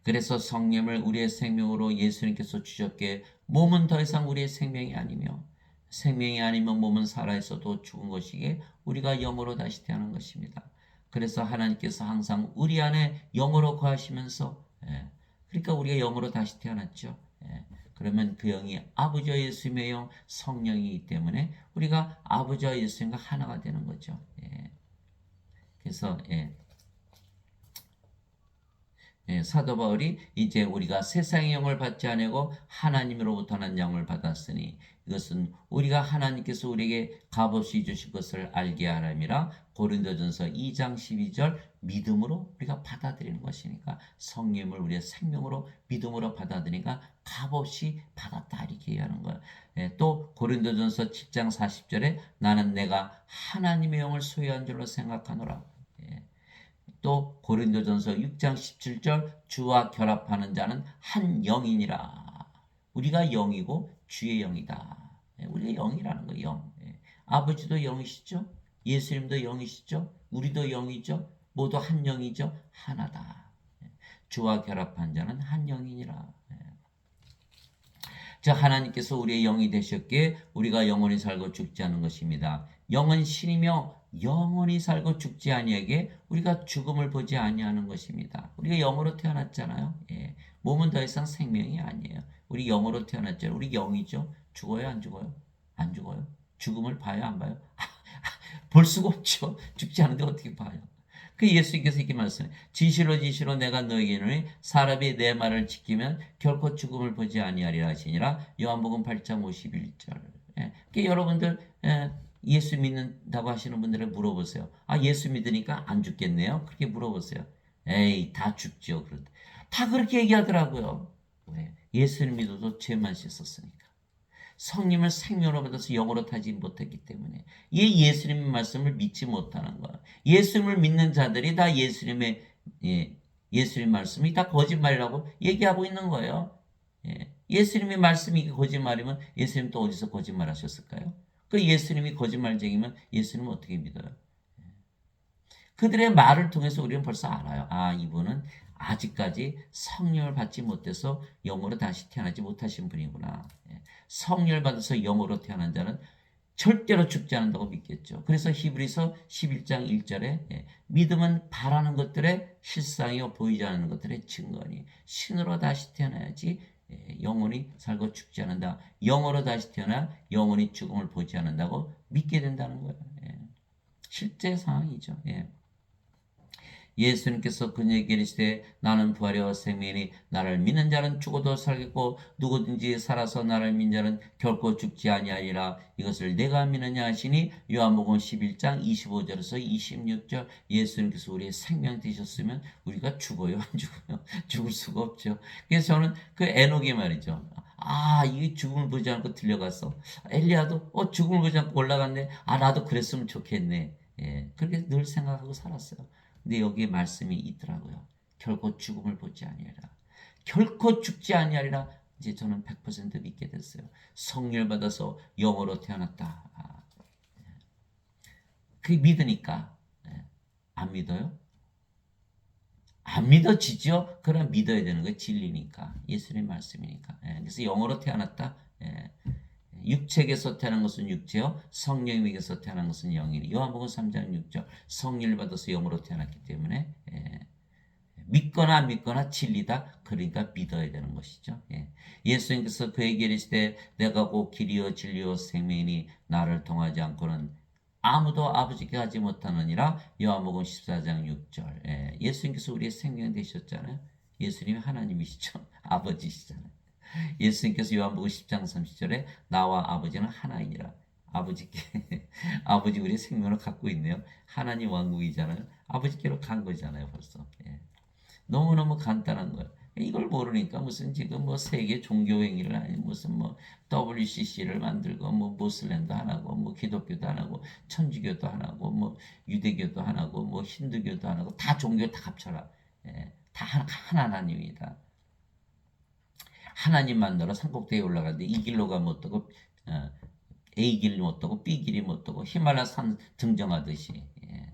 그래서 성령을 우리의 생명으로 예수님께서 주셨기에 몸은 더 이상 우리의 생명이 아니며 생명이 아니면 몸은 살아있어도 죽은 것이기에 우리가 영으로 다시 태어난 것입니다. 그래서 하나님께서 항상 우리 안에 영으로 거하시면서 그러니까 우리가 영으로 다시 태어났죠. 그러면 그 영이 아버지와 예수님의 영 성령이기 때문에 우리가 아버지와 예수님과 하나가 되는 거죠. 그래서 사도 바울이 이제 우리가 세상의 영을 받지 아니하고 하나님으로부터 난 영을 받았으니 이것은 우리가 하나님께서 우리에게 값없이 주신 것을 알게 하람이라. 고린도전서 2장 12절 믿음으로 우리가 받아들이는 것이니까 성령을 우리의 생명으로 믿음으로 받아들이니까 값없이 받았다 이렇게 얘기하는 거예요. 또 고린도전서 7장 40절에 나는 내가 하나님의 영을 소유한 줄로 생각하노라. 또 고린도전서 6장 17절 주와 결합하는 자는 한 영이니라. 우리가 영이고 주의 영이다. 우리가 영이라는 거예요. 영. 아버지도 영이시죠. 예수님도 영이시죠. 우리도 영이죠. 모두 한 영이죠. 하나다. 주와 결합한 자는 한 영이니라. 자, 하나님께서 우리의 영이 되셨기에 우리가 영원히 살고 죽지 않은 것입니다. 영은 신이며 영원히 살고 죽지 아니하게 우리가 죽음을 보지 아니하는 것입니다. 우리가 영으로 태어났잖아요. 몸은 더 이상 생명이 아니에요. 우리 영으로 태어났잖아요. 우리 영이죠. 죽어요, 안 죽어요? 안 죽어요. 죽음을 봐요, 안 봐요? 볼 수가 없죠. 죽지 않은데 어떻게 봐요? 그 예수님께서 이렇게 말씀해. 진실로 진실로 내가 너에게 이르노니 사람이 내 말을 지키면 결코 죽음을 보지 아니하리라 하시니라. 요한복음 8장 51절. 그 여러분들 예수 믿는다고 하시는 분들을 물어보세요. 아, 예수 믿으니까 안 죽겠네요. 그렇게 물어보세요. 에이, 다 죽죠. 다 그렇게 얘기하더라고요. 왜? 예수를 믿어도 죄만 씻었으니까. 성령을 생명으로 받아서 영으로 타지 못했기 때문에 이 예수님의 말씀을 믿지 못하는 거예요. 예수님을 믿는 자들이 다 예수님 말씀이 다 거짓말이라고 얘기하고 있는 거예요. 예수님의 말씀이 거짓말이면 예수님 또 어디서 거짓말하셨을까요? 그 예수님이 거짓말쟁이면 예수님은 어떻게 믿어요? 그들의 말을 통해서 우리는 벌써 알아요. 아, 이분은 아직까지 성령을 받지 못해서 영으로 다시 태어나지 못하신 분이구나. 성령을 받아서 영으로 태어난 자는 절대로 죽지 않는다고 믿겠죠. 그래서 히브리서 11장 1절에 믿음은 바라는 것들의 실상이요 보이지 않는 것들의 증거니 신으로 다시 태어나야지 영원히 살고 죽지 않는다. 영으로 다시 태어나 영원히 죽음을 보지 않는다고 믿게 된다는 거예요. 실제 상황이죠. 예수님께서 그에게 이르시되 나는 부활이요 생명이니 나를 믿는 자는 죽어도 살겠고 누구든지 살아서 나를 믿는 자는 결코 죽지 아니하리라. 이것을 내가 믿느냐 하시니 요한복음 11장 25절에서 26절. 예수님께서 우리의 생명 되셨으면 우리가 죽어요, 안 죽어요? 죽을 수가 없죠. 그래서 저는 그 에녹이 말이죠. 아, 이게 죽음을 보지 않고 들려갔어. 엘리야도 죽음을 보지 않고 올라갔네. 아, 나도 그랬으면 좋겠네. 그렇게 늘 생각하고 살았어요. 근데 여기에 말씀이 있더라고요. 결코 죽음을 보지 아니하리라. 결코 죽지 아니하리라. 이제 저는 100% 믿게 됐어요. 성령을 받아서 영으로 태어났다. 그게 믿으니까. 안 믿어요? 안 믿어지죠? 그럼 믿어야 되는 거예요. 진리니까. 예수님 말씀이니까. 그래서 영으로 태어났다. 육체에게서 태어난 것은 육체요, 성령에게서 태어난 것은 영이니. 요한복음 3장 6절. 성령을 받아서 영으로 태어났기 때문에 믿거나 안 믿거나 진리다. 그러니까 믿어야 되는 것이죠. 예. 예수님께서 그에게 이르시되 내가 곧 길이요 진리요 생명이니 나를 통하지 않고는 아무도 아버지께 가지 못하느니라. 요한복음 14장 6절. 예. 예수님께서 우리의 생명 되셨잖아요. 예수님이 하나님이시죠. 아버지시잖아요. 예수님께서 요한복음 10장 30절에 나와 아버지는 하나이니라. 아버지께 아버지 우리의 생명을 갖고 있네요. 하나님 왕국이잖아요. 아버지께로 간 거잖아요, 벌써. 예. 너무너무 간단한 거예요. 이걸 모르니까 무슨 지금 뭐 세계 종교 행위를 아니 무슨 뭐 WCC를 만들고 뭐 모슬렘도 하나고 뭐 기독교도 하나고 천주교도 하나고 뭐 유대교도 하나고 뭐 힌두교도 하나고 다 종교 다 합쳐라. 예. 다 하나님이다. 하나님 만나러 산꼭대기에 올라가는데 이 길로 가면 어떠고 A 길이 못 오고 B 길이 못 오고 히말라야 산 등정하듯이. 예.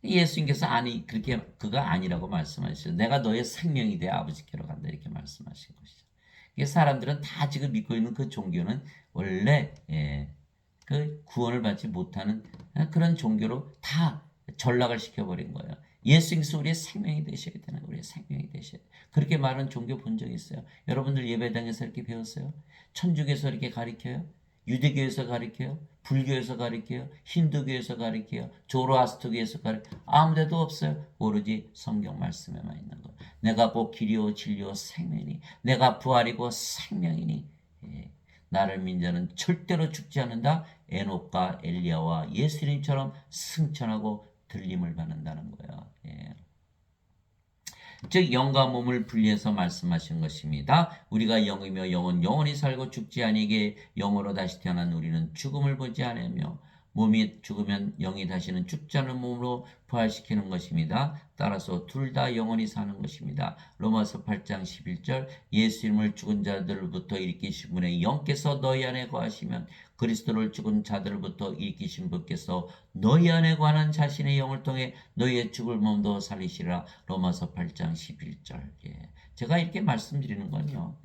예수님께서 아니 그렇게 그가 아니라고 말씀하셨어요. 내가 너의 생명이 돼 아버지께로 간다 이렇게 말씀하신 것이죠. 사람들은 다 지금 믿고 있는 그 종교는 원래 그 구원을 받지 못하는 그런 종교로 다 전락을 시켜버린 거예요. 예수님께서 우리의 생명이 되셔야 되는 우리의 생명이 되셔야 돼요. 그렇게 말하는 종교 본 적 있어요? 여러분들 예배당에서 이렇게 배웠어요? 천주교에서 이렇게 가르쳐요? 유대교에서 가르쳐요? 불교에서 가르쳐요? 힌두교에서 가르쳐요? 조로아스터교에서 가르쳐요? 아무데도 없어요. 오로지 성경 말씀에만 있는 거예요. 내가 곧 길이요 진리요 생명이니 내가 부활이고 생명이니 나를 믿는 자는 절대로 죽지 않는다. 에녹과 엘리야와 예수님처럼 승천하고 들림을 받는다는 거예요. 예. 즉 영과 몸을 분리해서 말씀하신 것입니다. 우리가 영이며 영은 영원히 살고 죽지 아니게 영으로 다시 태어난 우리는 죽음을 보지 않으며 몸이 죽으면 영이 다시는 죽지 않은 몸으로 부활시키는 것입니다. 따라서 둘 다 영원히 사는 것입니다. 로마서 8장 11절 예수님을 죽은 자들로부터 일으키신 분의 영께서 너희 안에 거하시면 그리스도를 죽은 자들로부터 일으키신 분께서 너희 안에 관한 자신의 영을 통해 너희의 죽을 몸도 살리시리라. 로마서 8장 11절. 예. 제가 이렇게 말씀드리는 건요.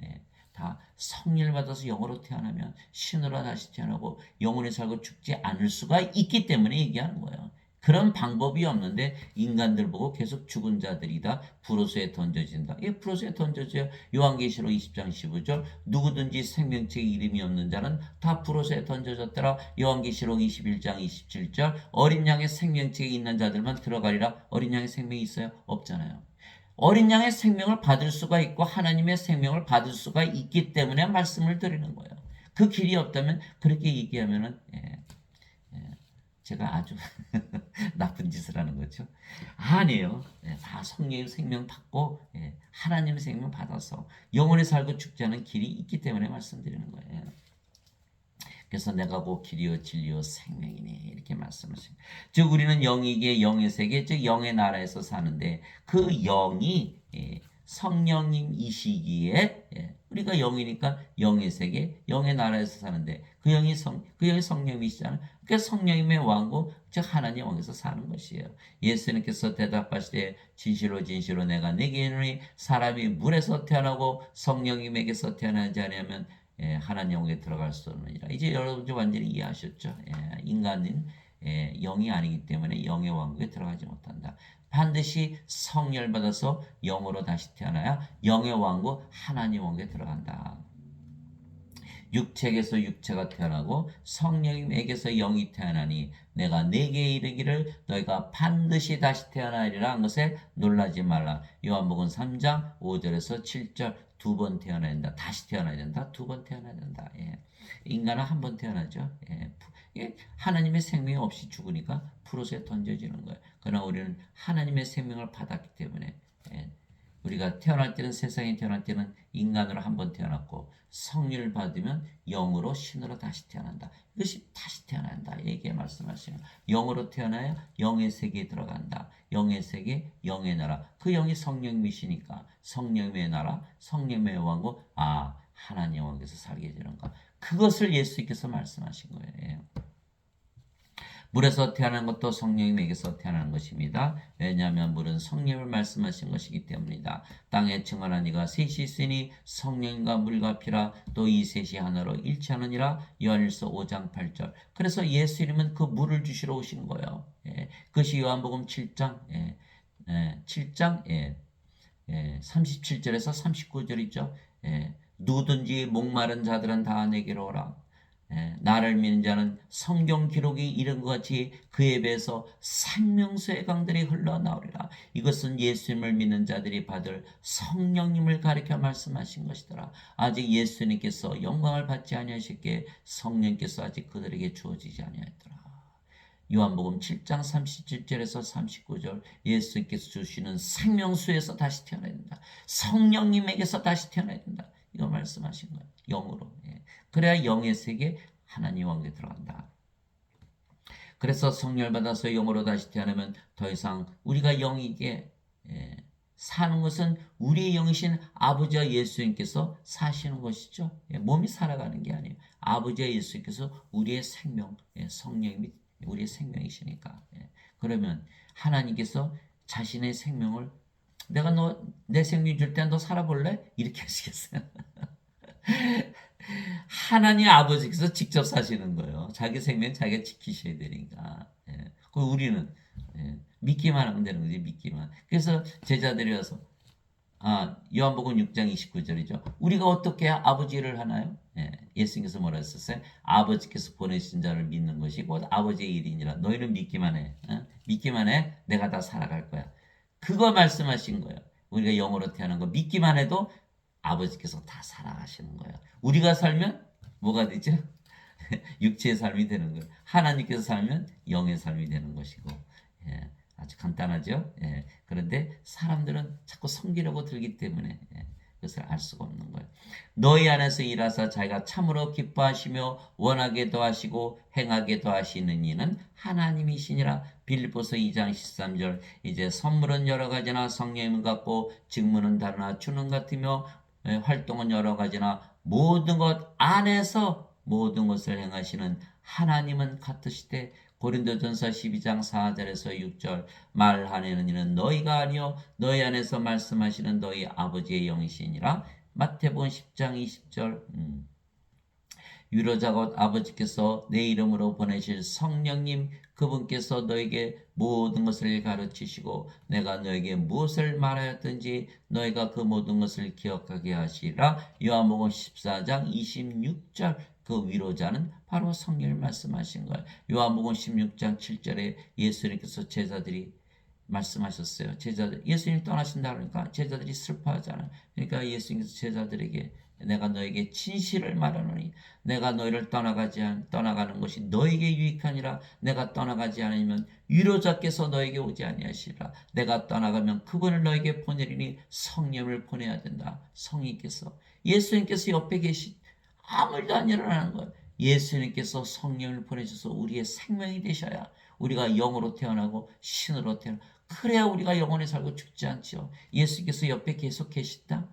다 성령을 받아서 영으로 태어나면 신으로 다시 태어나고 영원히 살고 죽지 않을 수가 있기 때문에 얘기하는 거예요. 그런 방법이 없는데 인간들 보고 계속 죽은 자들이다. 불호수에 던져진다. 예, 불호수에 던져져요. 요한계시록 20장 15절 누구든지 생명책에 이름이 없는 자는 다 불호수에 던져졌더라. 요한계시록 21장 27절 어린 양의 생명책에 있는 자들만 들어가리라. 어린 양의 생명이 있어요? 없잖아요. 어린 양의 생명을 받을 수가 있고 하나님의 생명을 받을 수가 있기 때문에 말씀을 드리는 거예요. 그 길이 없다면 그렇게 얘기하면은 제가 아주 나쁜 짓을 하는 거죠. 아니에요. 다 성령의 생명 받고 하나님의 생명 받아서 영원히 살고 죽지 않은 길이 있기 때문에 말씀드리는 거예요. 그래서 내가 곧 길이요 진리요 생명이니 이렇게 말씀하십니다. 즉 우리는 영이기에 영의 세계 즉 영의 나라에서 사는데 그 영이 성령님이시기에 우리가 영이니까 영의 세계 영의 나라에서 사는데 그 영이 성령이시잖아요. 그러니까 성령님의 왕국 즉 하나님 왕에서 사는 것이에요. 예수님께서 대답하시되 진실로 진실로 내가 네게 이르노니 사람이 물에서 태어나고 성령님에게서 태어나지 않으면 하나님 영에 들어갈 수 없느니라. 이제 여러분 완전히 이해하셨죠? 인간은 영이 아니기 때문에 영의 왕국에 들어가지 못한다. 반드시 성령을 받아서 영으로 다시 태어나야 영의 왕국 하나님 왕국에 들어간다. 육체에게서 육체가 태어나고 성령님에게서 영이 태어나니 내가 네게 이르기를 너희가 반드시 다시 태어나리라 한 것에 놀라지 말라. 요한복음 3장 5절에서 7절 두 번 태어나야 된다. 다시 태어나야 된다. 두 번 태어나야 된다. 인간은 한 번 태어나죠. 하나님의 생명이 없이 죽으니까 프로스에 던져지는 거예요. 그러나 우리는 하나님의 생명을 받았기 때문에 우리가 태어날 때는 세상에 태어날 때는 인간으로 한 번 태어났고 성령을 받으면 영으로 신으로 다시 태어난다. 이것이 다시 태어난다. 얘기에 말씀하시는 영으로 태어나야 영의 세계에 들어간다. 영의 세계, 영의 나라. 그 영이 성령이시니까 성령의 나라, 성령의 왕국. 하나님 왕국에서 살게 되는가. 그것을 예수님께서 말씀하신 거예요. 물에서 태어난 것도 성령님에게서 태어난 것입니다. 왜냐하면 물은 성령을 말씀하신 것이기 때문이다. 땅에 증언한 이가 셋이 있으니 성령과 물과 피라 또 이 셋이 하나로 일치하느니라. 요한일서 5장 8절. 그래서 예수님은 그 물을 주시러 오신 거예요. 그것이 요한복음 7장 7장 37절에서 39절이죠. 누구든지 목마른 자들은 다 내게로 오라. 나를 믿는 자는 성경 기록이 이른 것 같이 그에 비해서 생명수의 강들이 흘러나오리라. 이것은 예수님을 믿는 자들이 받을 성령님을 가리켜 말씀하신 것이더라. 아직 예수님께서 영광을 받지 아니하셨기에 성령께서 아직 그들에게 주어지지 아니하였더라. 요한복음 7장 37절에서 39절, 예수님께서 주시는 생명수에서 다시 태어나야 된다. 성령님에게서 다시 태어나야 된다. 이거 말씀하신 거예요. 영으로. 그래야 영의 세계, 하나님 왕국에 들어간다. 그래서 성령을 받아서 영으로 다시 태어나면 더 이상 우리가 영이게 사는 것은 우리의 영이신 아버지와 예수님께서 사시는 것이죠. 몸이 살아가는 게 아니에요. 아버지와 예수님께서 우리의 생명, 성령이 우리의 생명이시니까. 그러면 하나님께서 자신의 생명을 내가 내 생명 줄 때 너 살아볼래? 이렇게 하시겠어요? 하나님 아버지께서 직접 사시는 거예요. 자기 생명 자기가 지키셔야 되니까. 그 우리는 믿기만 하면 되는 거지. 믿기만. 그래서 제자들이 와서 요한복음 6장 29절이죠. 우리가 어떻게 아버지를 하나요? 예수님께서 뭐라 했었어요? 아버지께서 보내신 자를 믿는 것이 곧 아버지의 일이니라. 너희는 믿기만 해. 믿기만 해. 내가 다 살아갈 거야. 그거 말씀하신 거예요. 우리가 영으로 태어난 거 믿기만 해도 아버지께서 다 살아가시는 거예요. 우리가 살면 뭐가 되죠? 육체의 삶이 되는 거예요. 하나님께서 살면 영의 삶이 되는 것이고. 아주 간단하죠. 그런데 사람들은 자꾸 섬기려고 들기 때문에 그것을 알 수가 없는 거예요. 너희 안에서 일하사 자기가 참으로 기뻐하시며 원하게도 하시고 행하게도 하시는 이는 하나님이시니라. 빌립보서 2장 13절. 이제 선물은 여러 가지나 성령은 같고 직무는 다르나 주는 같으며 활동은 여러 가지나 모든 것 안에서 모든 것을 행하시는 하나님은 같으시되. 고린도전서 12장 4절에서 6절. 말하는 이는 너희가 아니요 너희 안에서 말씀하시는 너희 아버지의 영이시니라. 마태복음 10장 20절. 위로자 곧 아버지께서 내 이름으로 보내실 성령님 그분께서 너에게 모든 것을 가르치시고 내가 너에게 무엇을 말하였든지 너희가 그 모든 것을 기억하게 하시라. 요한복음 14장 26절. 그 위로자는 바로 성령을 말씀하신 거예요. 요한복음 16장 7절에 예수님께서 제자들이 말씀하셨어요. 제자들 예수님 떠나신다 그러니까 제자들이 슬퍼하잖아요. 그러니까 예수님께서 제자들에게 내가 너에게 진실을 말하노니 내가 너희를 떠나가는 것이 너에게 유익하니라. 내가 떠나가지 않으면 위로자께서 너에게 오지 아니하시리라. 내가 떠나가면 그분을 너에게 보내리니 성령을 보내야 된다. 성령께서 예수님께서 옆에 아무 일도 안 일어나는 거예요. 예수님께서 성령을 보내셔서 우리의 생명이 되셔야 우리가 영으로 태어나고 신으로 태어나고 그래야 우리가 영원히 살고 죽지 않죠. 예수께서 옆에 계속 계시다.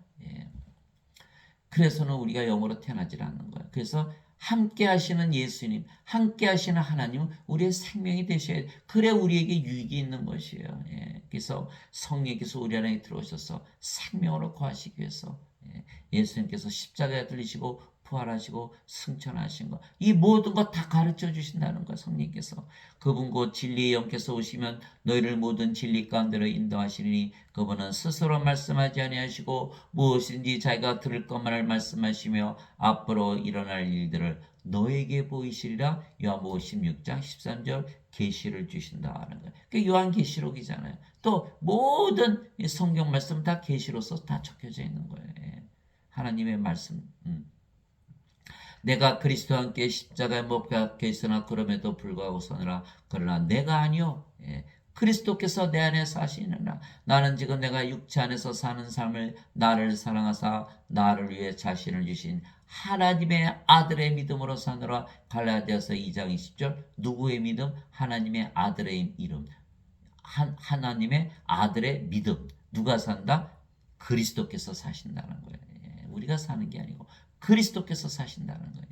그래서는 우리가 영으로 태어나질 않는 거예요. 그래서 함께 하시는 예수님, 함께 하시는 하나님은 우리의 생명이 되셔야 돼. 그래 우리에게 유익이 있는 것이에요. 그래서 성령께서 우리 안에 들어오셔서 생명으로 거하시기 위해서 예수님께서 십자가에 들리시고 부활하시고 승천하신 것, 이 모든 것 다 가르쳐 주신다는 거예요. 성령께서 그분 곧 진리의 영께서 오시면 너희를 모든 진리 가운데로 인도하시니 그분은 스스로 말씀하지 아니하시고 무엇인지 자기가 들을 것만을 말씀하시며 앞으로 일어날 일들을 너에게 보이시리라. 요한복음 16장 13절 계시를 주신다는 거예요. 그게 요한계시록이잖아요. 또 모든 성경 말씀 다 계시로서 다 적혀져 있는 거예요. 하나님의 말씀. 내가 그리스도와 함께 십자가에 못 박혀 있으나 그럼에도 불구하고 서느라 그러나 내가 아니요 그리스도께서 내 안에 사시느라. 나는 지금 내가 육체 안에서 사는 삶을 나를 사랑하사 나를 위해 자신을 주신 하나님의 아들의 믿음으로 사느라. 갈라디아서 2장 20절. 누구의 믿음? 하나님의 아들의 이름. 하나님의 아들의 믿음. 누가 산다? 그리스도께서 사신다는 거예요. 우리가 사는 게 아니고 그리스도께서 사신다는 거예요.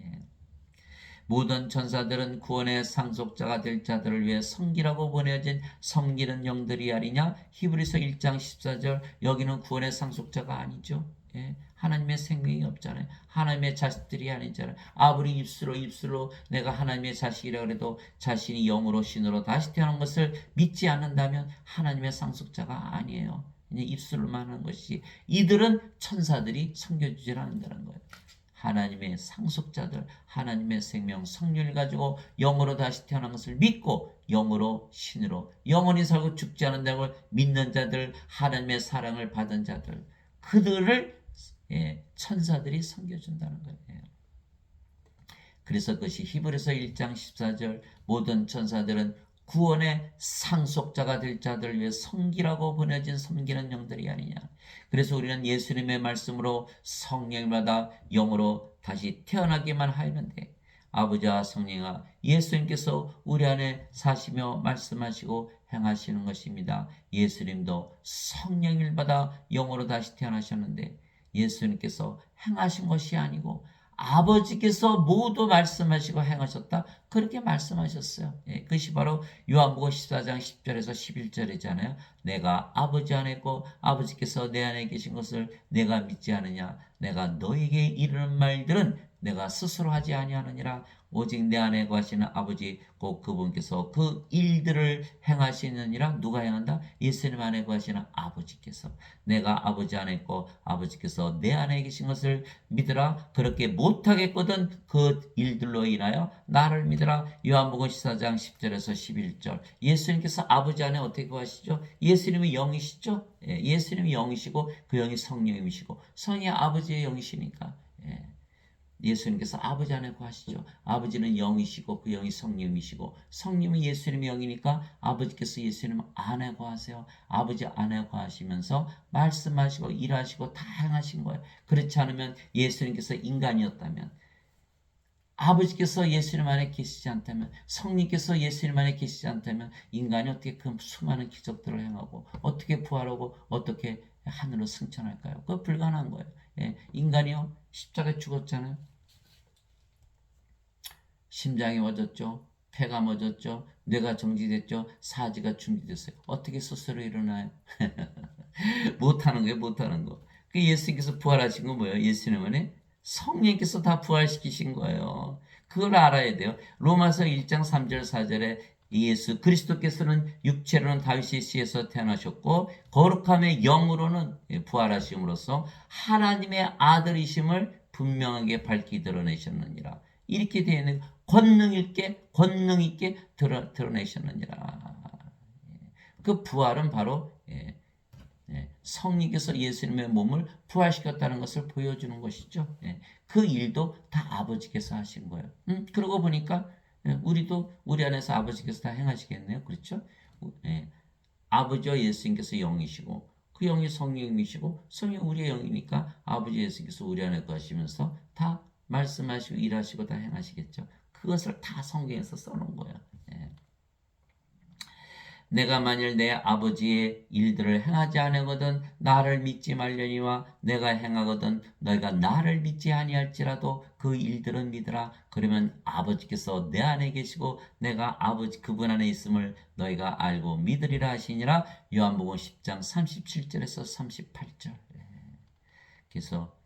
모든 천사들은 구원의 상속자가 될 자들을 위해 성기라고 보내진 섬기는 영들이 아니냐. 히브리서 1장 14절. 여기는 구원의 상속자가 아니죠. 하나님의 생명이 없잖아요. 하나님의 자식들이 아니잖아요. 아무리 입술로 내가 하나님의 자식이라 그래도 자신이 영으로 신으로 다시 태어난 것을 믿지 않는다면 하나님의 상속자가 아니에요. 그냥 입술로만 하는 것이, 이들은 천사들이 섬겨주질 않는다는 거예요. 하나님의 상속자들, 하나님의 생명, 성령을 가지고 영으로 다시 태어난 것을 믿고 영으로 신으로 영원히 살고 죽지 않는다는 걸 믿는 자들, 하나님의 사랑을 받은 자들, 그들을 천사들이 섬겨준다는 거예요. 그래서 그것이 히브리서 1장 14절 모든 천사들은 구원의 상속자가 될 자들을 위해 섬기라고 보내진 섬기는 영들이 아니냐. 그래서 우리는 예수님의 말씀으로 성령을 받아 영으로 다시 태어나기만 하였는데, 아버지와 성령아, 예수님께서 우리 안에 사시며 말씀하시고 행하시는 것입니다. 예수님도 성령을 받아 영으로 다시 태어나셨는데 예수님께서 행하신 것이 아니고 아버지께서 모두 말씀하시고 행하셨다, 그렇게 말씀하셨어요. 그것이 바로 요한복음 14장 10절에서 11절이잖아요. 내가 아버지 안에 있고 아버지께서 내 안에 계신 것을 내가 믿지 않느냐. 내가 너에게 이르는 말들은 내가 스스로 하지 아니하느니라. 오직 내 안에 거하시는 아버지 곧 그분께서 그 일들을 행하시느니라. 누가 행한다? 예수님 안에 거하시는 아버지께서. 내가 아버지 안에 있고 아버지께서 내 안에 계신 것을 믿으라. 그렇게 못하겠거든 그 일들로 인하여 나를 믿으라. 요한복음 14장 10절에서 11절. 예수님께서 아버지 안에 어떻게 거하시죠? 예수님이 영이시죠? 예수님이 영이시고 그 영이 성령이시고 성이 아버지의 영이시니까 예수님께서 아버지 안에 거하시죠. 아버지는 영이시고 그 영이 성령이시고 성령은 예수님의 영이니까 아버지께서 예수님 안에 거하세요. 아버지 안에 거하시면서 말씀하시고 일하시고 다 행하신 거예요. 그렇지 않으면 예수님께서 인간이었다면, 아버지께서 예수님 안에 계시지 않다면, 성령께서 예수님 안에 계시지 않다면 인간이 어떻게 그 수많은 기적들을 행하고 어떻게 부활하고 어떻게 하늘로 승천할까요? 그거 불가능한 거예요. 인간이요 십자가에 죽었잖아요. 심장이 멎었죠. 폐가 멎었죠. 뇌가 정지됐죠. 사지가 준비됐어요. 어떻게 스스로 일어나요? 못하는 거예요. 못하는 거. 그 예수님께서 부활하신 건 뭐예요? 예수님 안에 성령께서 다 부활시키신 거예요. 그걸 알아야 돼요. 로마서 1장 3절 4절에 예수 그리스도께서는 육체로는 다윗의 씨에서 태어나셨고 거룩함의 영으로는 부활하심으로써 하나님의 아들이심을 분명하게 밝히 드러내셨느니라. 이렇게 되어 있는 권능 있게 드러내셨느니라. 그 부활은 바로 성령께서 예수님의 몸을 부활시켰다는 것을 보여주는 것이죠. 그 일도 다 아버지께서 하신 거예요. 그러고 보니까 우리도 우리 안에서 아버지께서 다 행하시겠네요. 그렇죠? 아버지와 예수님께서 영이시고 그 영이 성령이시고 성령 우리의 영이니까 아버지 예수님께서 우리 안에 거하시면서 다 말씀하시고 일하시고 다 행하시겠죠. 그것을 다 성경에서 써놓은 거예요. 내가 만일 내 아버지의 일들을 행하지 아니거든 나를 믿지 말려니와 내가 행하거든 너희가 나를 믿지 아니할지라도 그 일들은 믿으라. 그러면 아버지께서 내 안에 계시고 내가 아버지 그분 안에 있음을 너희가 알고 믿으리라 하시니라. 요한복음 10장 37절에서 38절. 그래서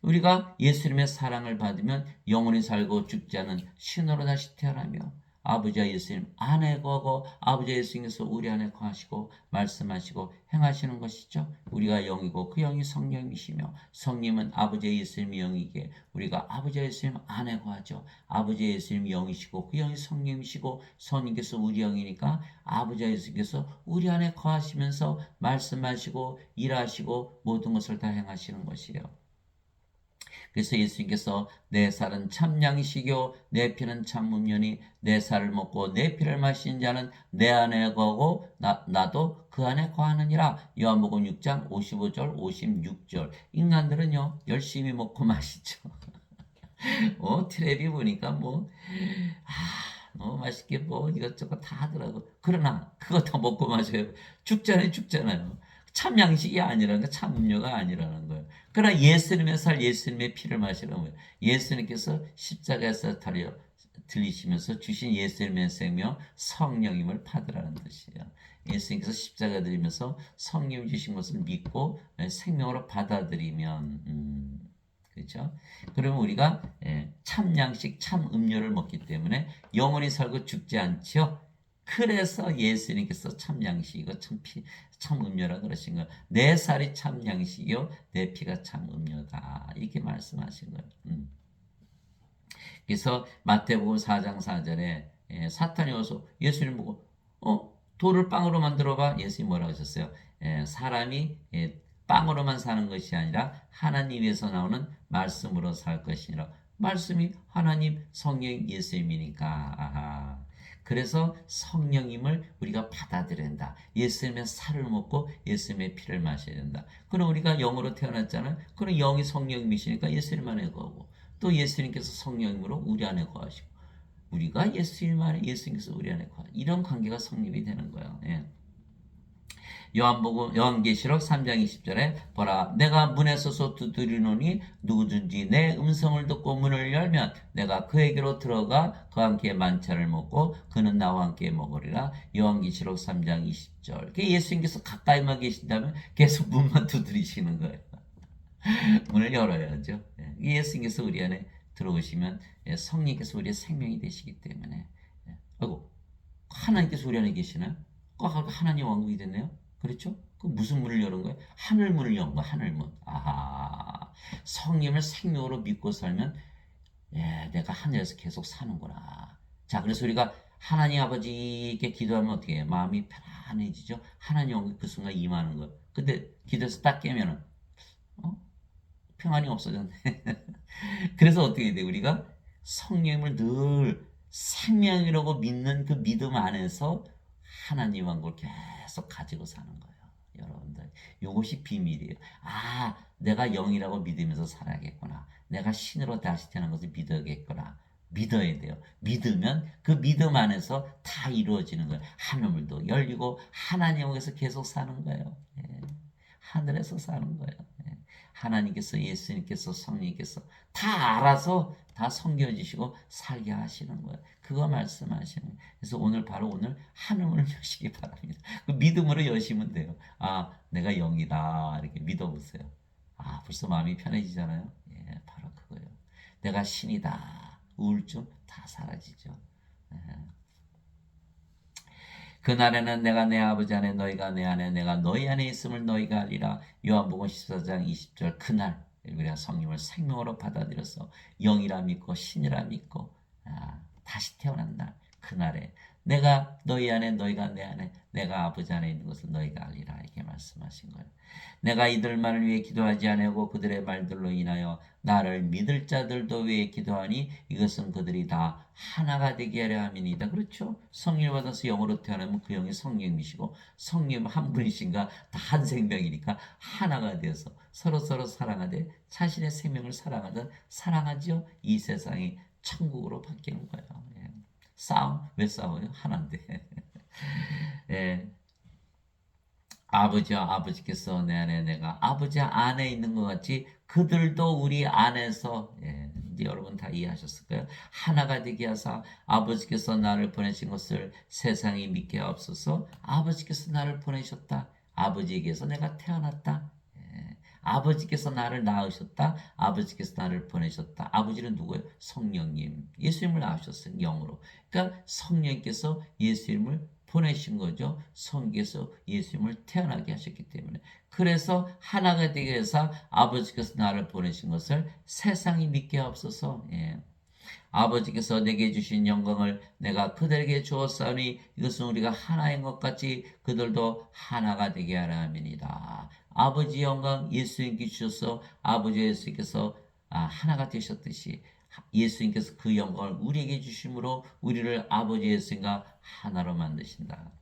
우리가 예수님의 사랑을 받으면 영원히 살고 죽지 않은 신으로 다시 태어나며 아버지와 예수님 안에 거하고 아버지 예수님께서 우리 안에 거하시고 말씀하시고 행하시는 것이죠. 우리가 영이고 그 영이 성령이시며 성령은 아버지 예수님의 영이기에 우리가 아버지 예수님 안에 거하죠. 아버지 예수님 영이시고 그 영이 성령이시고 성령께서 우리 영이니까 아버지 예수님께서 우리 안에 거하시면서 말씀하시고 일하시고 모든 것을 다 행하시는 것이에요. 그래서 예수님께서 내 살은 참 양이시고 내 피는 참 문면이 내 살을 먹고 내 피를 마시는 자는 내 안에 거하고 나도 그 안에 거하느니라. 요한복음 6장 55절 56절. 인간들은요 열심히 먹고 마시죠. 텔레비 보니까 너무 맛있게 이것저것 다 하더라고. 그러나 그거 다 먹고 마셔요. 죽잖아요. 참 양식이 아니라는 거, 참 음료가 아니라는 거예요. 그러나 예수님의 살, 예수님의 피를 마시는 거예요. 예수님께서 십자가에서 들리시면서 주신 예수님의 생명 성령님을 받으라는 뜻이에요. 예수님께서 십자가 드리면서 성령 주신 것을 믿고 생명으로 받아들이면 그렇죠? 그러면 우리가 참 양식, 참 음료를 먹기 때문에 영원히 살고 죽지 않죠. 그래서 예수님께서 참 양식이고 참 음료라 그러신 거예요. 내 살이 참 양식이요, 내 피가 참 음료다. 이렇게 말씀하신 거예요. 그래서 마태복음 4장 4절에 사탄이 와서 예수님 보고 돌을 빵으로 만들어봐. 예수님 뭐라고 하셨어요? 사람이 빵으로만 사는 것이 아니라 하나님에서 나오는 말씀으로 살 것이니라. 말씀이 하나님, 성령, 예수님이니까. 아하. 그래서 성령님을 우리가 받아들여야 된다. 예수님의 살을 먹고 예수님의 피를 마셔야 된다. 그럼 우리가 영으로 태어났잖아요. 그럼 영이 성령이시니까 예수님 안에 거하고 또 예수님께서 성령님으로 우리 안에 거하시고 우리가 예수님 안에 예수님께서 우리 안에 거하고 이런 관계가 성립이 되는 거예요. 요한계시록 3장 20절에 보라 내가 문에 서서 두드리노니 누구든지 내 음성을 듣고 문을 열면 내가 그에게로 들어가 그와 함께 만찬을 먹고 그는 나와 함께 먹으리라. 요한계시록 3장 20절. 예수님께서 가까이만 계신다면 계속 문만 두드리시는 거예요. 문을 열어야죠. 예수님께서 우리 안에 들어오시면 성령께서 우리의 생명이 되시기 때문에 아이고 하나님께서 우리 안에 계시나요? 하나님 왕국이 됐네요. 그렇죠? 그 무슨 문을 여는 거예요? 하늘 문을 연 거예요. 하늘 문. 아하. 성령을 생명으로 믿고 살면 내가 하늘에서 계속 사는구나. 자, 그래서 우리가 하나님 아버지께 기도하면 어떻게 해요? 마음이 편안해지죠. 하나님 왕국 그 순간 임하는 거예요. 근데 기도해서 딱 깨면은 평안이 없어졌네. 그래서 어떻게 돼? 우리가 성령을 늘 생명이라고 믿는 그 믿음 안에서 하나님 왕국을 계속 가지고 사는 거예요. 여러분들 이것이 비밀이에요. 아, 내가 영이라고 믿으면서 살아야겠구나. 내가 신으로 다시 태어난 것을 믿어야겠구나. 믿어야 돼요. 믿으면 그 믿음 안에서 다 이루어지는 거예요. 하늘문도 열리고 하나님께서 계속 사는 거예요. 하늘에서 사는 거예요. 하나님께서 예수님께서 성령께서 다 알아서 다 섬겨주시고 살게 하시는 거예요. 그거 말씀하시는 거예요. 그래서 바로 오늘 하늘문을 여시기 바랍니다. 그 믿음으로 여시면 돼요. 아, 내가 영이다 이렇게 믿어보세요. 아, 벌써 마음이 편해지잖아요. 바로 그거예요. 내가 신이다. 우울증 다 사라지죠. 그날에는 내가 내 아버지 안에 너희가 내 안에 내가 너희 안에 있음을 너희가 알리라. 요한복음 14장 20절. 그날 우리가 성령을 생명으로 받아들여서 영이라 믿고 신이라 믿고 다시 태어난 날 그날에 내가 너희 안에 너희가 내 안에 내가 아버지 안에 있는 것을 너희가 알리라 이렇게 말씀하신 거예요. 내가 이들만을 위해 기도하지 아니하고 그들의 말들로 인하여 나를 믿을 자들도 위해 기도하니 이것은 그들이 다 하나가 되게 하려 함이니이다. 그렇죠? 성령을 받아서 영으로 태어나면 그 영이 성령이시고 성령 한 분이신가 다 한 생명이니까 하나가 되어서 서로 사랑하되 자신의 생명을 사랑하죠. 이 세상이 천국으로 바뀌는 거예요. 싸움 왜 싸워요? 하나인데. 아버지께서 내 안에 내가 아버지 안에 있는 것 같이 그들도 우리 안에서 이제 여러분 다 이해하셨을 거예요. 하나가 되게 하사 아버지께서 나를 보내신 것을 세상이 믿게 하옵소서. 아버지께서 나를 보내셨다. 아버지에게서 내가 태어났다. 아버지께서 나를 낳으셨다. 아버지께서 나를 보내셨다. 아버지는 누구예요? 성령님. 예수님을 낳으셨어요. 영으로. 그러니까 성령께서 예수님을 보내신 거죠. 성께서 예수님을 태어나게 하셨기 때문에. 그래서 하나가 되게 해서 아버지께서 나를 보내신 것을 세상이 믿게 하옵소서. 아버지께서 내게 주신 영광을 내가 그들에게 주었사오니 이것은 우리가 하나인 것 같이 그들도 하나가 되게 하라 함이니이다. 아버지 영광 예수님께 주셔서 아버지 예수님께서 하나가 되셨듯이 예수님께서 그 영광을 우리에게 주심으로 우리를 아버지 예수님과 하나로 만드신다.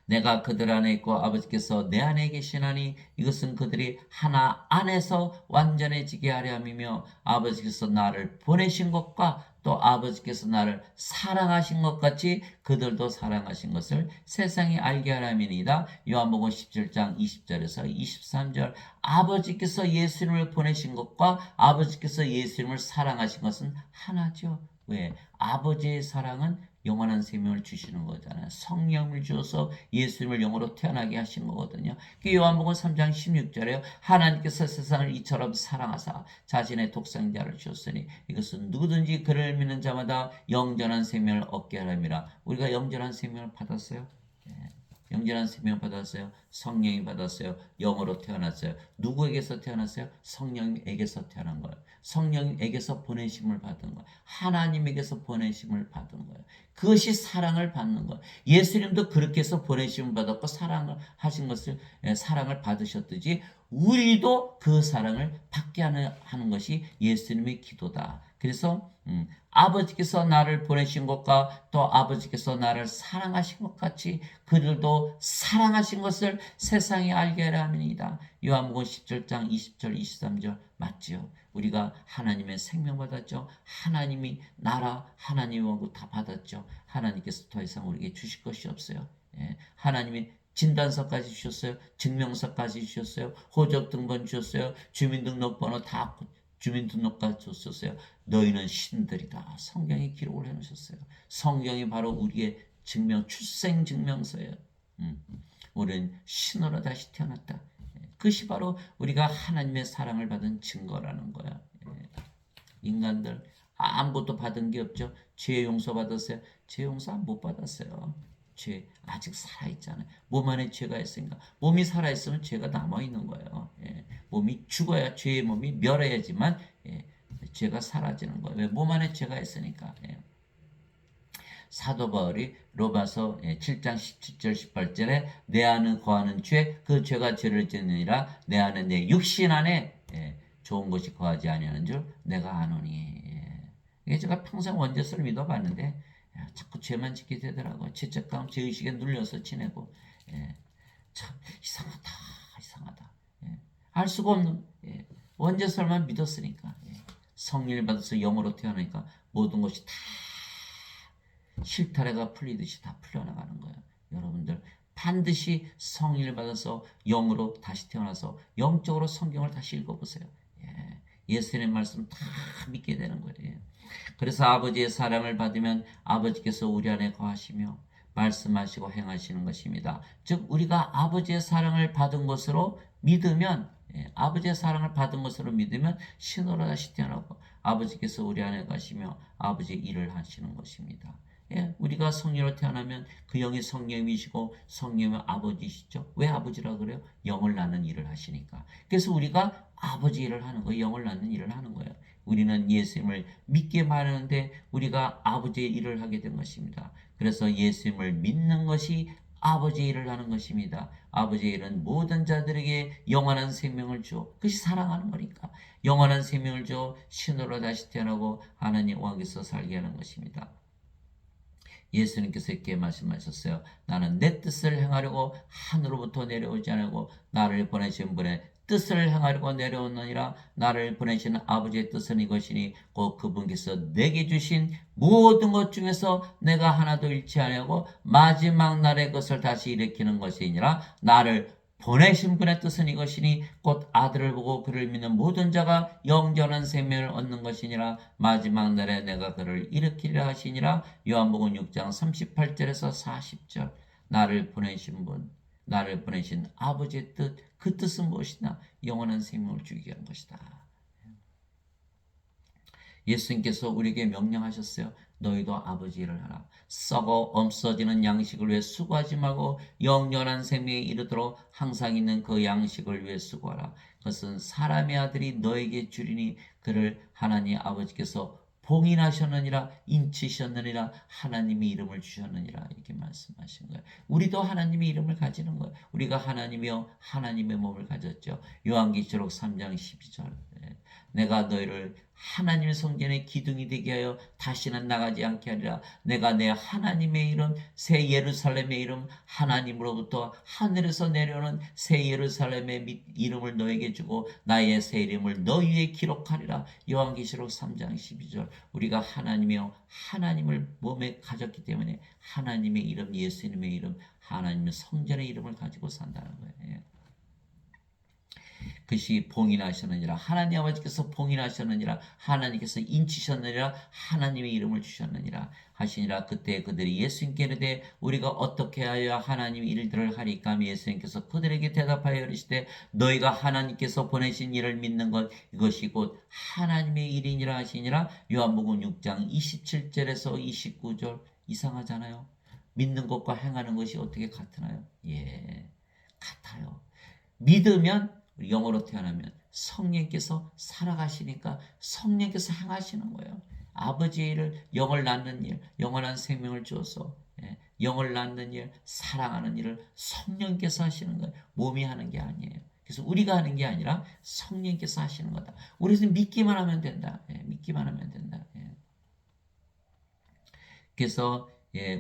내가 그들 안에 있고 아버지께서 내 안에 계시나니 이것은 그들이 하나 안에서 완전해지게 하려 함이며 아버지께서 나를 보내신 것과 또 아버지께서 나를 사랑하신 것 같이 그들도 사랑하신 것을 세상이 알게 하려 함이니이다. 요한복음 17장 20절에서 23절. 아버지께서 예수님을 보내신 것과 아버지께서 예수님을 사랑하신 것은 하나죠. 왜? 아버지의 사랑은 영원한 생명을 주시는 거잖아요. 성령을 주어서 예수님을 영으로 태어나게 하신 거거든요. 요한복음 3장 16절에요. 하나님께서 세상을 이처럼 사랑하사 자신의 독생자를 주었으니 이것은 누구든지 그를 믿는 자마다 영전한 생명을 얻게 하람이라. 우리가 영전한 생명을 받았어요. 영전한 생명 받았어요. 성령이 받았어요. 영으로 태어났어요. 누구에게서 태어났어요? 성령에게서 태어난 거예요. 성령에게서 보내심을 받은 거예요. 하나님에게서 보내심을 받은 거예요. 그것이 사랑을 받는 거예요. 예수님도 그렇게 해서 보내심을 받았고 사랑을 하신 것을 사랑을 받으셨듯이 우리도 그 사랑을 받게 하는 것이 예수님의 기도다. 그래서 아버지께서 나를 보내신 것과 또 아버지께서 나를 사랑하신 것 같이 그들도 사랑하신 것을 세상에 알게 하려 함이니이다. 요한복음 17장 20절 23절 맞지요? 우리가 하나님의 생명 받았죠. 하나님이 나라 하나님하고 다 받았죠. 하나님께서 더 이상 우리에게 주실 것이 없어요. 하나님이 진단서까지 주셨어요. 증명서까지 주셨어요. 호적 등본 주셨어요. 주민등록번호 다 주민등록까지 줬었어요. 너희는 신들이다. 성경에 기록을 해놓으셨어요. 성경이 바로 우리의 출생증명서예요. 우리는 신으로 다시 태어났다. 그것이 바로 우리가 하나님의 사랑을 받은 증거라는 거야. 인간들 아무것도 받은 게 없죠. 죄 용서 받았어요. 죄 용서 못 받았어요. 죄 아직 살아있잖아요. 몸 안에 죄가 있으니까 몸이 살아있으면 죄가 남아있는 거예요. 몸이 죽어야 죄의 몸이 멸해야지만 죄가 사라지는 거예요. 왜? 몸 안에 죄가 있으니까. 사도 바울이 로마서 7장 17절 18절에 내 안에 거하는 죄 그 죄가 죄를 짓느니라 내 안에 내 육신 안에 좋은 것이 거하지 아니하는 줄 내가 아노니. 이게 제가 평생 원죄서를 믿어봤는데 자꾸 죄만 짓게 되더라고요. 죄책감, 죄의식에 눌려서 지내고 참 이상하다. 알 수가 없는 원죄설만 믿었으니까 성령을 받아서 영으로 태어나니까 모든 것이 다 실타래가 풀리듯이 다 풀려나가는 거예요. 여러분들 반드시 성령을 받아서 영으로 다시 태어나서 영적으로 성경을 다시 읽어보세요. 예수님의 말씀 다 믿게 되는 거예요. 그래서 아버지의 사랑을 받으면 아버지께서 우리 안에 거하시며 말씀하시고 행하시는 것입니다. 즉 우리가 아버지의 사랑을 받은 것으로 믿으면 아버지의 사랑을 받은 것으로 믿으면 신으로 다시 태어나고 아버지께서 우리 안에 가시며 아버지의 일을 하시는 것입니다. 우리가 성령으로 태어나면 그 영이 성령이시고 성령은 아버지시죠. 왜 아버지라 그래요? 영을 낳는 일을 하시니까. 그래서 우리가 아버지 일을 하는 거예요. 영을 낳는 일을 하는 거예요. 우리는 예수님을 믿게 마련하는데 우리가 아버지의 일을 하게 된 것입니다. 그래서 예수님을 믿는 것이 아버지의 일을 하는 것입니다. 아버지의 일은 모든 자들에게 영원한 생명을 줘. 그것이 사랑하는 거니까. 영원한 생명을 줘 신으로 다시 태어나고 하나님 왕에서 살게 하는 것입니다. 예수님께서 이렇게 말씀하셨어요. 나는 내 뜻을 행하려고 하늘로부터 내려오지 않고 나를 보내신 분의 뜻을 행하려고 내려오느니라. 나를 보내신 아버지의 뜻은 이것이니 곧 그분께서 내게 주신 모든 것 중에서 내가 하나도 잃지 아니하고 마지막 날의 것을 다시 일으키는 것이니라. 나를 보내신 분의 뜻은 이것이니 곧 아들을 보고 그를 믿는 모든 자가 영전한 생명을 얻는 것이니라. 마지막 날에 내가 그를 일으키리라 하시니라. 요한복음 6장 38절에서 40절. 나를 보내신 분, 나를 보내신 아버지의 뜻, 그 뜻은 무엇이냐? 영원한 생명을 주기 위한 것이다. 예수님께서 우리에게 명령하셨어요. 너희도 아버지 일을 하라. 썩어 없어지는 양식을 위해 수고하지 말고 영원한 생명에 이르도록 항상 있는 그 양식을 위해 수고하라. 그것은 사람의 아들이 너에게 주리니 그를 하나님 아버지께서 봉인하셨느니라. 인치셨느니라. 하나님의 이름을 주셨느니라. 이렇게 말씀하신 거예요. 우리도 하나님의 이름을 가지는 거예요. 우리가 하나님이요 하나님의 몸을 가졌죠. 요한계시록 3장 12절. 내가 너희를 하나님의 성전의 기둥이 되게 하여 다시는 나가지 않게 하리라. 내가 내 하나님의 이름 새 예루살렘의 이름 하나님으로부터 하늘에서 내려오는 새 예루살렘의 이름을 너에게 주고 나의 새 이름을 너희 위에 기록하리라. 요한계시록 3장 12절. 우리가 하나님이요 하나님을 몸에 가졌기 때문에 하나님의 이름 예수님의 이름 하나님의 성전의 이름을 가지고 산다는 거예요. 그것이 봉인하셨느니라. 하나님 아버지께서 봉인하셨느니라. 하나님께서 인치셨느니라. 하나님의 이름을 주셨느니라 하시니라. 그때 그들이 예수님께 이르되 우리가 어떻게 하여 하나님의 일들을 하리까 하며 예수님께서 그들에게 대답하여 이르시되 너희가 하나님께서 보내신 일을 믿는 것 이것이 곧 하나님의 일이니라 하시니라. 요한복음 6장 27절에서 29절. 이상하잖아요. 믿는 것과 행하는 것이 어떻게 같으나요? 예, 같아요. 믿으면 영으로 태어나면 성령께서 살아가시니까 성령께서 행하시는 거예요. 아버지의 일을, 영을 낳는 일, 영원한 생명을 주어서 영을 낳는 일, 사랑하는 일을 성령께서 하시는 거예요. 몸이 하는 게 아니에요. 그래서 우리가 하는 게 아니라 성령께서 하시는 거다. 우리는 믿기만 하면 된다. 믿기만 하면 된다. 그래서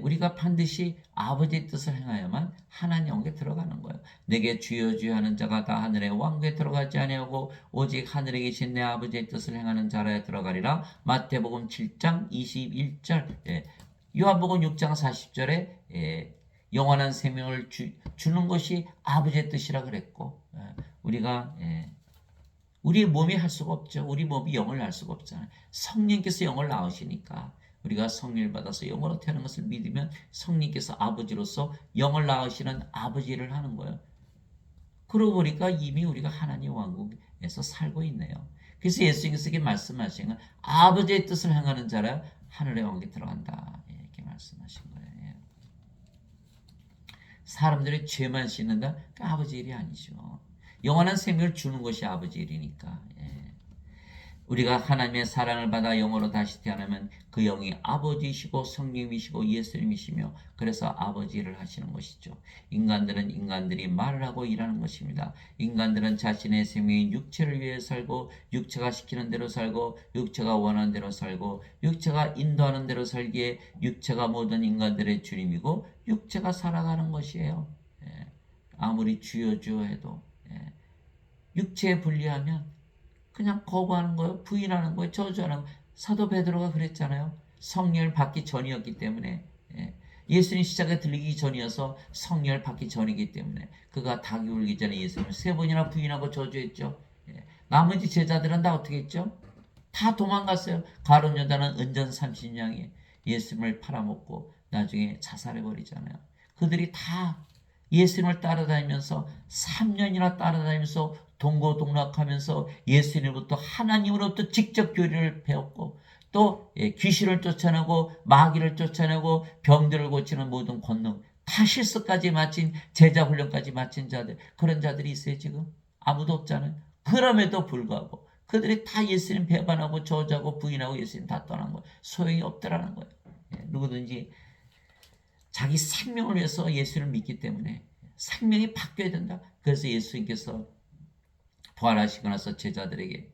우리가 반드시 아버지의 뜻을 행하여만 하나님 영에 들어가는 거예요. 내게 주여 주여 하는 자가 다 하늘의 왕국에 들어가지 아니하고 오직 하늘에 계신 내 아버지의 뜻을 행하는 자라야 들어가리라. 마태복음 7장 21절, 요한복음 6장 40절에 영원한 생명을 주는 것이 아버지의 뜻이라 그랬고, 우리가 우리의 몸이 할 수가 없죠. 우리 몸이 영을 낳을 수가 없잖아요. 성령께서 영을 낳으시니까 우리가 성령을 받아서 영으로 태어난 것을 믿으면 성령께서 아버지로서 영을 낳으시는 아버지를 하는 거예요. 그러고 보니까 이미 우리가 하나님 왕국에서 살고 있네요. 그래서 예수님께서 이렇게 말씀하신 건 아버지의 뜻을 행하는 자라 하늘의 왕국에 들어간다. 이렇게 말씀하신 거예요. 사람들이 죄만 씻는다? 그 아버지 일이 아니죠. 영원한 생명을 주는 것이 아버지 일이니까. 우리가 하나님의 사랑을 받아 영으로 다시 태어나면 그 영이 아버지이시고 성령이시고 예수님이시며 그래서 아버지 일을 하시는 것이죠. 인간들은 인간들이 말을 하고 일하는 것입니다. 인간들은 자신의 생명인 육체를 위해 살고 육체가 시키는 대로 살고 육체가 원하는 대로 살고 육체가 인도하는 대로 살기에 육체가 모든 인간들의 주님이고 육체가 살아가는 것이에요. 아무리 주여 주여 해도 육체에 분리하면 그냥 거부하는 거예요. 부인하는 거예요. 저주하는 거예요. 사도 베드로가 그랬잖아요. 성령을 받기 전이었기 때문에 예수님 시작에 들리기 전이어서 성령을 받기 전이기 때문에 그가 닭이 울기 전에 예수님을 3번이나 부인하고 저주했죠. 나머지 제자들은 다 어떻게 했죠? 다 도망갔어요. 가룟 유다는 은전 30냥에 예수님을 팔아먹고 나중에 자살해버리잖아요. 그들이 다 예수님을 따라다니면서 3년이나 따라다니면서 동고동락하면서 예수님으로부터 하나님으로부터 직접 교리를 배웠고 또 귀신을 쫓아내고 마귀를 쫓아내고 병들을 고치는 모든 권능 다 실습까지 마친 제자 훈련까지 마친 자들 그런 자들이 있어요 지금? 아무도 없잖아요. 그럼에도 불구하고 그들이 다 예수님 배반하고 저주하고 부인하고 예수님 다 떠난 거예요. 소용이 없더라는 거예요. 누구든지 자기 생명을 위해서 예수를 믿기 때문에 생명이 바뀌어야 된다. 그래서 예수님께서 부활하시고 나서 제자들에게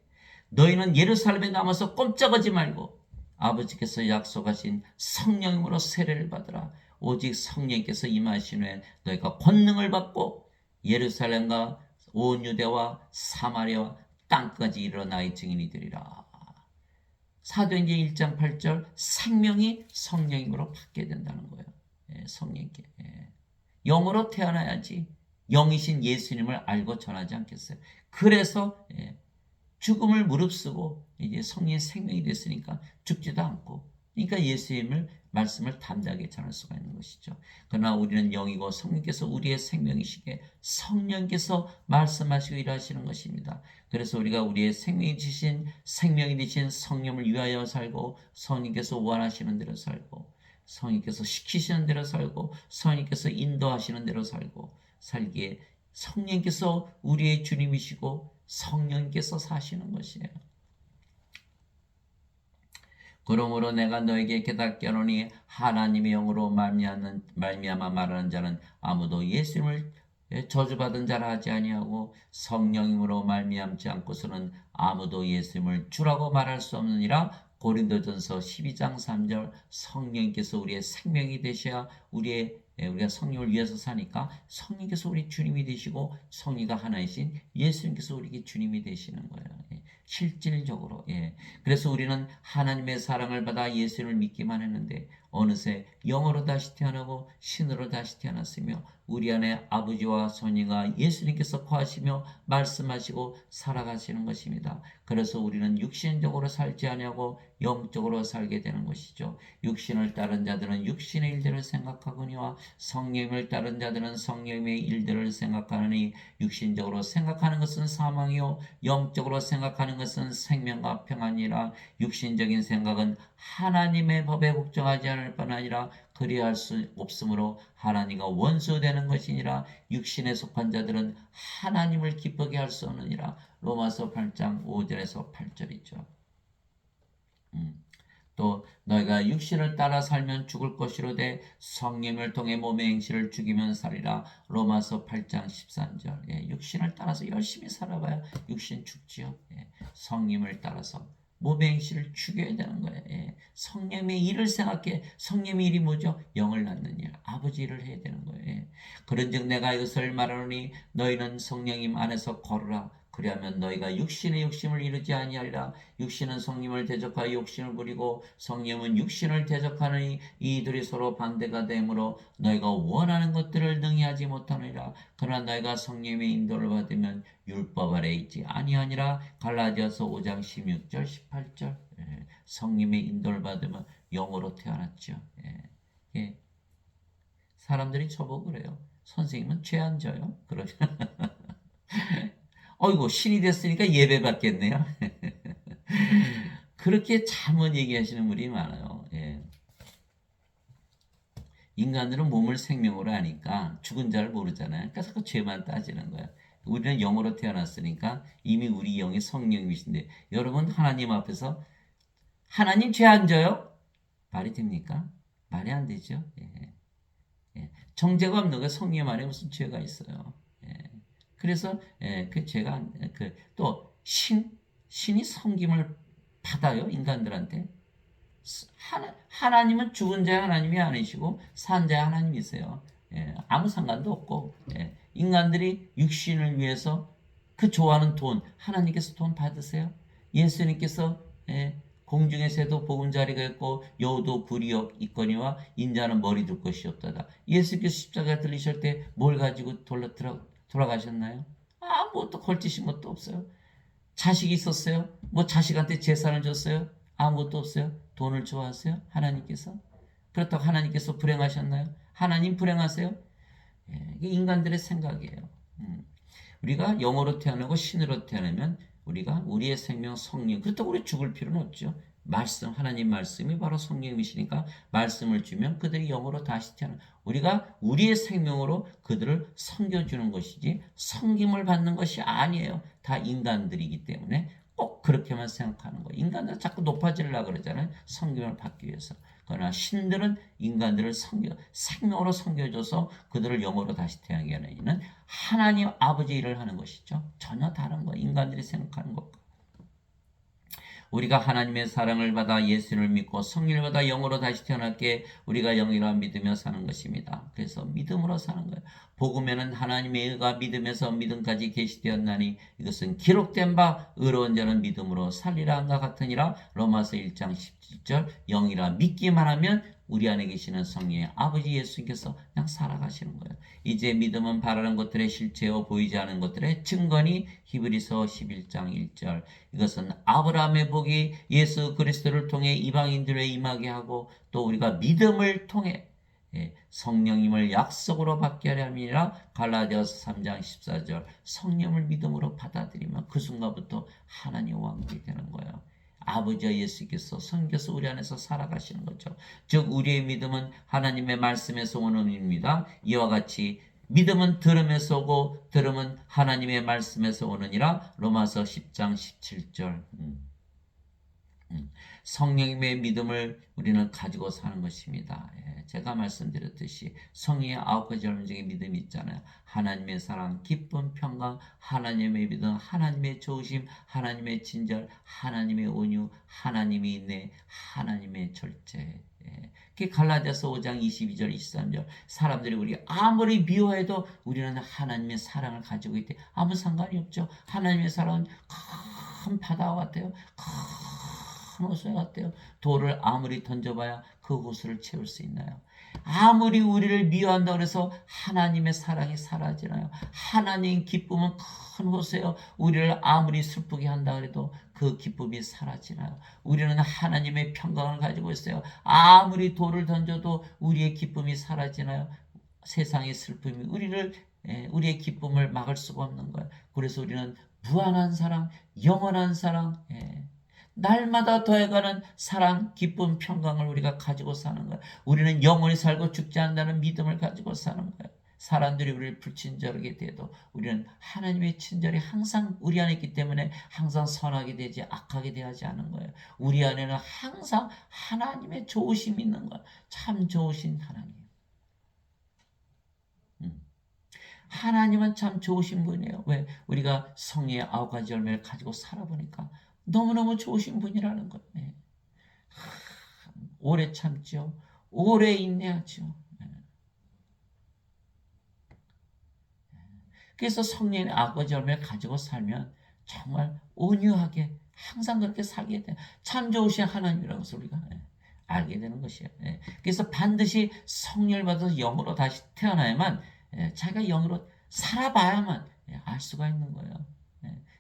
너희는 예루살렘에 남아서 꼼짝하지 말고 아버지께서 약속하신 성령으로 세례를 받으라. 오직 성령께서 임하신 후에 너희가 권능을 받고 예루살렘과 온 유대와 사마리아와 땅까지 이르러 나의 증인이 되리라. 사도행전 1장 8절 생명이 성령으로 받게 된다는 거예요. 성령께 영으로 태어나야지 영이신 예수님을 알고 전하지 않겠어요. 그래서 죽음을 무릅쓰고 이제 성령의 생명이 됐으니까 죽지도 않고 그러니까 예수님을 말씀을 담대하게 전할 수가 있는 것이죠. 그러나 우리는 영이고 성령께서 우리의 생명이시기에 성령께서 말씀하시고 일하시는 것입니다. 그래서 우리가 우리의 생명이 되신 성령을 위하여 살고 성령께서 원하시는 대로 살고 성령께서 시키시는 대로 살고 성령께서 인도하시는 대로 살고 살기에 성령께서 우리의 주님이시고 성령께서 사시는 것이에요. 그러므로 내가 너에게 깨닫게 하노니 하나님의 영으로 말미암아 말하는 자는 아무도 예수님을 저주받은 자라 하지 아니하고 성령님으로 말미암지 않고서는 아무도 예수님을 주라고 말할 수 없느니라. 고린도전서 12장 3절 성령께서 우리의 생명이 되셔야 우리가 성령을 위해서 사니까 성령께서 우리 주님이 되시고 성리가 하나이신 예수님께서 우리에게 주님이 되시는 거예요. 실질적으로. 그래서 우리는 하나님의 사랑을 받아 예수님을 믿기만 했는데 어느새 영으로 다시 태어나고 신으로 다시 태어났으며 우리 안에 아버지와 성령과 예수님께서 거하시며 말씀하시고 살아가시는 것입니다. 그래서 우리는 육신적으로 살지 아니하고 영적으로 살게 되는 것이죠. 육신을 따른 자들은 육신의 일들을 생각하거니와 성령을 따른 자들은 성령의 일들을 생각하느니 육신적으로 생각하는 것은 사망이요 영적으로 생각하는 것은 생명과 평안이라. 육신적인 생각은 하나님의 법에 복종하지 않을 뿐 아니라 그리할 수 없으므로 하나님과 원수되는 것이니라. 육신에 속한 자들은 하나님을 기쁘게 할 수 없느니라. 로마서 8장 5절에서 8절이죠. 또 너희가 육신을 따라 살면 죽을 것이로되 성령을 통해 몸의 행실을 죽이면 살리라. 로마서 8장 13절. 육신을 따라서 열심히 살아봐야 육신 죽지요. 성령을 따라서 몸의 행실을 죽여야 되는 거예요. 성령의 일을 생각해. 성령의 일이 뭐죠? 영을 낳는 일, 아버지 일을 해야 되는 거예요. 그런즉 내가 이것을 말하노니 너희는 성령님 안에서 걸으라. 그리하면 너희가 육신의 욕심을 이루지 아니하리라. 육신은 성령을 대적하여 욕심을 부리고 성령은 육신을 대적하느니 이들이 서로 반대가 되므로 너희가 원하는 것들을 능히 하지 못하느니라. 그러나 너희가 성령의 인도를 받으면 율법 아래 있지 아니하니라. 갈라디아서 5장 16절 18절. 성령의 인도를 받으면 영으로 태어났죠. 사람들이 저보고 그래요. 선생님은 죄 안 져요? 그러죠. 어이구 신이 됐으니까 예배 받겠네요. 그렇게 잘못 얘기하시는 분이 많아요. 인간들은 몸을 생명으로 하니까 죽은 자를 모르잖아요. 그래서 그 죄만 따지는 거야. 우리는 영으로 태어났으니까 이미 우리 영이 성령이신데 여러분 하나님 앞에서 하나님 죄 안 져요? 말이 됩니까? 말이 안 되죠. 정죄가 없는 거 성령 안에 무슨 죄가 있어요. 그래서 그 죄가 또 신이 섬김을 받아요 인간들한테. 하나님은 죽은 자 하나님이 아니시고 산 자 하나님이세요. 아무 상관도 없고 인간들이 육신을 위해서 그 좋아하는 돈 하나님께서 돈 받으세요. 예수님께서 공중의 새도 보금자리가 있고 여우도 굴이 있거니와 인자는 머리 둘 것이 없다다. 예수께서 십자가 들리실 때 뭘 가지고 돌아가셨나요? 아무것도 걸치신 것도 없어요. 자식이 있었어요? 뭐 자식한테 재산을 줬어요? 아무것도 없어요. 돈을 좋아하세요? 하나님께서? 그렇다고 하나님께서 불행하셨나요? 하나님 불행하세요? 이게 인간들의 생각이에요. 우리가 영으로 태어나고 신으로 태어나면 우리가 우리의 생명 성령, 그렇다고 우리 죽을 필요는 없죠. 하나님 말씀이 바로 성령이시니까 말씀을 주면 그들이 영으로 다시 태어나. 우리가 우리의 생명으로 그들을 섬겨주는 것이지 섬김을 받는 것이 아니에요. 다 인간들이기 때문에 꼭 그렇게만 생각하는 거예요. 인간들은 자꾸 높아지려고 그러잖아요. 섬김을 받기 위해서. 그러나 신들은 인간들을 생명으로 섬겨줘서 그들을 영으로 다시 태어나게 하는 이는 하나님 아버지 일을 하는 것이죠. 전혀 다른 거예요. 인간들이 생각하는 것과. 우리가 하나님의 사랑을 받아 예수를 믿고 성령을 받아 영으로 다시 태어났기에 우리가 영이라 믿으며 사는 것입니다. 그래서 믿음으로 사는 거예요. 복음에는 하나님의 의가 믿음에서 믿음까지 계시되었나니 이것은 기록된 바 의로운 자는 믿음으로 살리라 한과 같으니라. 로마서 1장 17절. 영이라 믿기만 하면 우리 안에 계시는 성령의 아버지 예수님께서 그냥 살아가시는 거예요. 이제 믿음은 바라는 것들의 실체요 보이지 않은 것들의 증거니. 히브리서 11장 1절. 이것은 아브라함의 복이 예수 그리스도를 통해 이방인들에 임하게 하고 또 우리가 믿음을 통해 성령님을 약속으로 받게 하려 함이라. 갈라디아서 3장 14절. 성령을 믿음으로 받아들이면 그 순간부터 하나님 왕국이 되는 거예요. 아버지와 예수께서 성령께서 우리 안에서 살아가시는 거죠. 즉 우리의 믿음은 하나님의 말씀에서 오는 입니다. 이와 같이 믿음은 들음에서 오고 들음은 하나님의 말씀에서 오느니라. 로마서 10장 17절. 성령님의 믿음을 우리는 가지고 사는 것입니다. 제가 말씀드렸듯이 성령의 9가지 열매 중에 믿음이 있잖아요. 하나님의 사랑, 기쁨, 평강, 하나님의 믿음, 하나님의 좋으심, 하나님의 친절, 하나님의 온유, 하나님의 인내, 하나님의 절제. 그게 갈라디아서 5장 22절 23절. 사람들이 우리 아무리 미워해도 우리는 하나님의 사랑을 가지고 있대. 아무 상관이 없죠. 하나님의 사랑은 큰 바다와 같아요. 큰 호수와 같아요. 돌을 아무리 던져봐야 그 호수를 채울 수 있나요? 아무리 우리를 미워한다고 해서 하나님의 사랑이 사라지나요? 하나님 기쁨은 큰 호수예요. 우리를 아무리 슬프게 한다 그래도 그 기쁨이 사라지나요? 우리는 하나님의 평강을 가지고 있어요. 아무리 돌을 던져도 우리의 기쁨이 사라지나요? 세상의 슬픔이 우리의 기쁨을 막을 수가 없는 거예요. 그래서 우리는 무한한 사랑, 영원한 사랑, 날마다 더해가는 사랑, 기쁨, 평강을 우리가 가지고 사는 거예요. 우리는 영원히 살고 죽지 않는다는 믿음을 가지고 사는 거예요. 사람들이 우리를 불친절하게 돼도 우리는 하나님의 친절이 항상 우리 안에 있기 때문에 항상 선하게 되지 악하게 되지 않은 거예요. 우리 안에는 항상 하나님의 좋으심이 있는 거예요. 참 좋으신 하나님. 하나님은 참 좋으신 분이에요. 왜? 우리가 성령의 9가지 열매를 가지고 살아보니까 너무너무 좋으신 분이라는 거예요. 오래 참죠. 오래 인내하죠. 그래서 성령의 9가지 열매를 가지고 살면 정말 온유하게 항상 그렇게 살게 돼요. 참 좋으신 하나님이라는 것을 우리가 알게 되는 것이에요. 그래서 반드시 성령을 받아서 영으로 다시 태어나야만 자기가 영으로 살아봐야만 알 수가 있는 거예요.